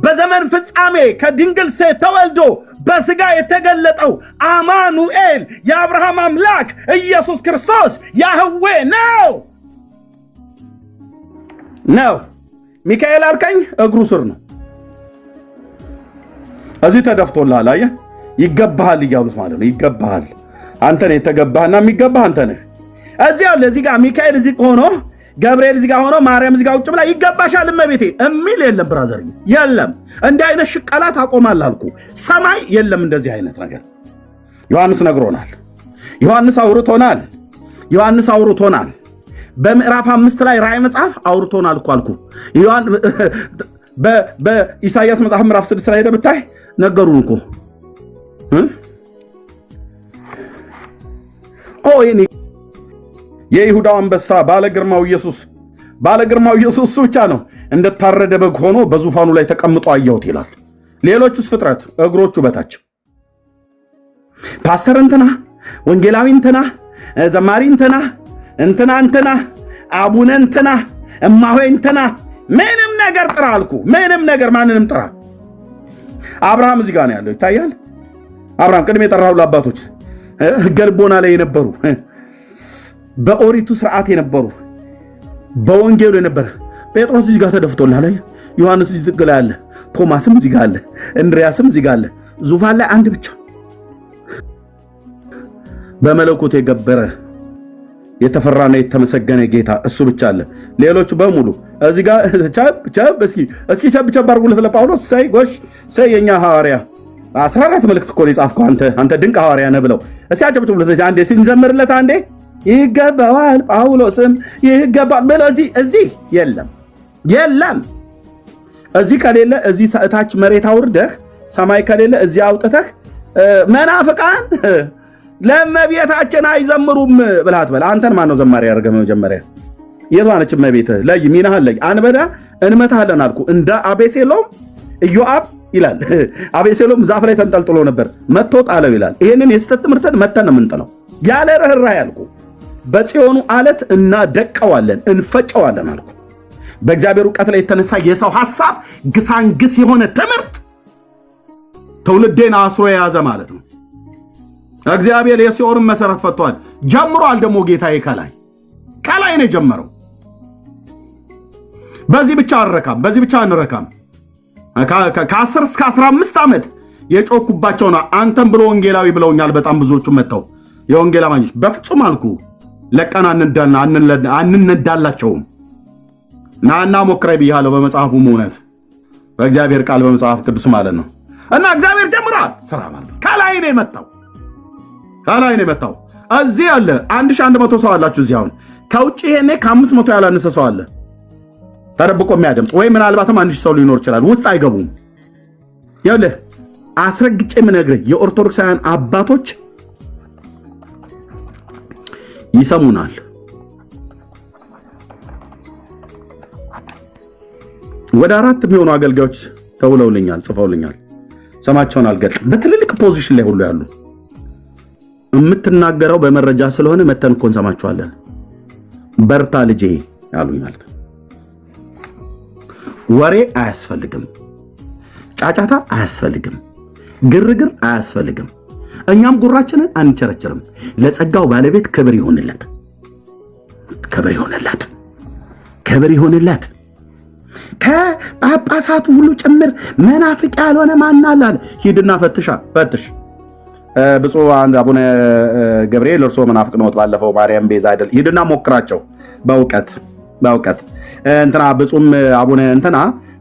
በዘመን ፍጻሜ ከድንግል ሴት ተወልዶ በስጋ የተገለጠው አማኑኤል የአብርሃም አምላክ ኢየሱስ ክርስቶስ ያህዌ ነው። ሚካኤል አልከኝ እግሩ ስር ነው። እዚህ ተደፍቶልሃል። አየህ፣ ይገባሃል እያሉት ማለት ነው። ይገባሃል፣ አንተ ነህ የተገባህና የሚገባህ አንተ ነህ። እዚህ ያለ እዚህ ጋር ሚካኤል እዚህ ሆኖ ገብርኤል እዚህ ጋር ሆኖ ማርያም እዚህ ጋር ውጭ ብላ ይገባሻል እመቤቴ የሚል የለም። ብራዘር የለም። እንዲህ አይነት ሽቀላት አቆማለሁ አልኩ። ሰማይ የለም እንደዚህ አይነት ነገር። ዮሐንስ ነግሮናል። ዮሐንስ አውርቶናል። በምዕራፍ 5 ላይ ራእይ መጽሐፍ አውርቶናል እኮ አልኩ። በኢሳይያስ መጽሐፍ ምዕራፍ 6 ላይ ሄደህ ብታይ ነገሩን እኮ የይሁዳው አንበሳ ባለግርማው ኢየሱስ እሱ ብቻ ነው እንደታረደ በግ ሆኖ በዙፋኑ ላይ ተቀምጦ አየሁት ይላል። ሌሎቹስ ፍጥረት እግሮቹ በታች ፓስተር እንትና፣ ወንጌላዊ እንትና፣ ዘማሪ እንትና፣ አቡነ እንትና፣ እማሆይ እንትና፣ ምንም ነገር ጥራ አልኩ። ምንም ነገር ማንንም ጥራ። አብርሃም እዚህ ጋር ነው ያለው፣ ይታያል። አብርሃም ቅድም የጠራሁት አባቶች ሕገ ልቦና ላይ የነበሩ በኦሪቱ ስርዓት የነበሩ በወንጌሉ የነበረ ጴጥሮስ እዚህ ጋር ተደፍቶልሃል። ዮሐንስ እዚህ ጋር አለ፣ ቶማስም እዚህ ጋር አለ፣ እንድሪያስም እዚህ ጋር አለ። ዙፋን ላይ አንድ ብቻ በመለኮት የገበረ የተፈራና የተመሰገነ ጌታ እሱ ብቻ አለ። ሌሎቹ በሙሉ እዚህ ጋር እስኪ ቸብ አድርጉለት ለጳውሎስ። ሳይ ጎሽ ሳይ የኛ ሐዋርያ 14 መልእክት እኮ የጻፍከው አንተ ድንቅ ሐዋርያ ነህ ብለው እስኪ አጨብጭቡለት አንዴ፣ ሲንዘምርለት አንዴ ይገባዋል ጳውሎስም ይገባል ብለው እዚህ የለም። እዚህ ከሌለ እዚህ እታች መሬት አውርደህ ሰማይ ከሌለ እዚህ አውጥተህ መናፍቃን ለእመቤታችን አይዘምሩም ብላት በል። አንተን ማን ነው ዘማሪ ያደረገ? መጀመሪያ የቷ ነች እመቤትህ? ለይ ሚናህን ለይ። አንበዳ እንመታለን አልኩ እንደ አቤሴሎም ኢዮአብ ይላል። አቤሴሎም ዛፍ ላይ ተንጠልጥሎ ነበር መጥቶ ጣለው ይላል። ይሄንን የስተት ትምህርትን መተን ነው የምንጥለው ያለ ርህራሄ አልኩ። በጽዮኑ አለት እናደቀዋለን እንፈጨዋለን አልኩ። በእግዚአብሔር ዕውቀት ላይ የተነሳ የሰው ሐሳብ ግሳንግስ የሆነ ትምህርት ትውልዴን አስሮ የያዘ ማለት ነው። እግዚአብሔር የሲኦርን መሰረት ፈቷል ጀምሯል። ደግሞ ጌታዬ ከላይ ነው የጀመረው። በዚህ ብቻ አንረካም። ከ10 እስከ 15 ዓመት የጮኩባቸውና አንተም ብሎ ወንጌላዊ ብለውኛል በጣም ብዙዎቹ መጥተው የወንጌል አማኞች በፍጹም አልኩ ለቀን አንነዳላቸውም። ናና ሞክረይ ብያለሁ በመጽሐፉም እውነት በእግዚአብሔር ቃል በመጽሐፍ ቅዱስ ማለት ነው። እና እግዚአብሔር ጀምሯል ስራ ማለት ነው። ከላይ ነው የመጣው። እዚህ አለ 1100 ሰው አላችሁ እዚህ። አሁን ከውጭ ይሄኔ ከ500 ያላነሰ ሰው አለ ተደብቆ የሚያደምጥ ወይ ምናልባትም 1000 ሰው ሊኖር ይችላል። ውስጥ አይገቡም። ይኸውልህ አስረግጬ የምነግርህ የኦርቶዶክሳውያን አባቶች ይሰሙናል። ወደ 4 የሚሆኑ አገልጋዮች ተውለውልኛል፣ ጽፈውልኛል። ስማቸውን አልገልጽም። በትልልቅ ፖዚሽን ላይ ሁሉ ያሉ የምትናገረው በመረጃ ስለሆነ መተን እኮ እንሰማቸዋለን። በርታ ልጄ ያሉኝ ማለት ነው። ወሬ አያስፈልግም፣ ጫጫታ አያስፈልግም፣ ግርግር አያስፈልግም። እኛም ጉራችንን አንቸረችርም። ለጸጋው ባለቤት ክብር ይሆንለት። ከጳጳሳቱ ሁሉ ጭምር መናፍቅ ያልሆነ ማን አለ? ሂድና ፈትሽ። ብፁዕ አቡነ ገብርኤል እርሶ መናፍቅ ነዎት፣ ባለፈው ማርያም ቤዛ አይደል? ሂድና ሞክራቸው በእውቀት እንትና ብፁም አቡነ እንትና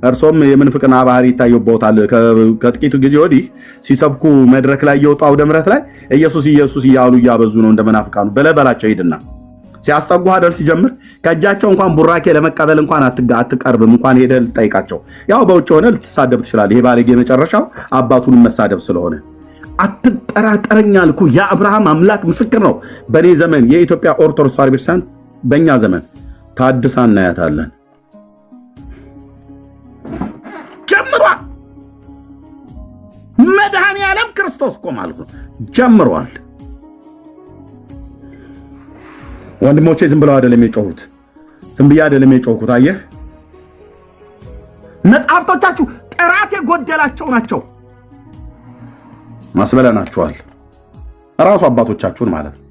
እርሶም የምንፍቅና ባህሪ ይታየቦታል። ከጥቂቱ ጊዜ ወዲህ ሲሰብኩ መድረክ ላይ የወጣው አውደ ምሕረት ላይ ኢየሱስ እያሉ እያበዙ ነው እንደ መናፍቃኑ በለበላቸው። ሂድና ሲያስጠጉ አደር ሲጀምር ከእጃቸው እንኳን ቡራኬ ለመቀበል እንኳን አትቀርብም። እንኳን ሄደህ ልጠይቃቸው። ያው በውጭ ሆነ ልትሳደብ ትችላለህ። ይሄ ባለጌ መጨረሻው አባቱን መሳደብ ስለሆነ አትጠራጠረኝ አልኩ። የአብርሃም አምላክ ምስክር ነው። በእኔ ዘመን የኢትዮጵያ ኦርቶዶክስ ተዋሕዶ ቤተክርስቲያን በእኛ ዘመን ታድሳ እናያታለን። ጀምሯል። መድኃኔ ዓለም ክርስቶስ እኮ ማለት ነው ጀምሯል። ወንድሞቼ ዝም ብለው አይደለም የጮሁት፣ ዝም ብዬ አይደለም የጮሁት። አየህ መጽሐፍቶቻችሁ ጥራት የጎደላቸው ናቸው። ማስበለናችኋል። ራሱ አባቶቻችሁን ማለት ነው።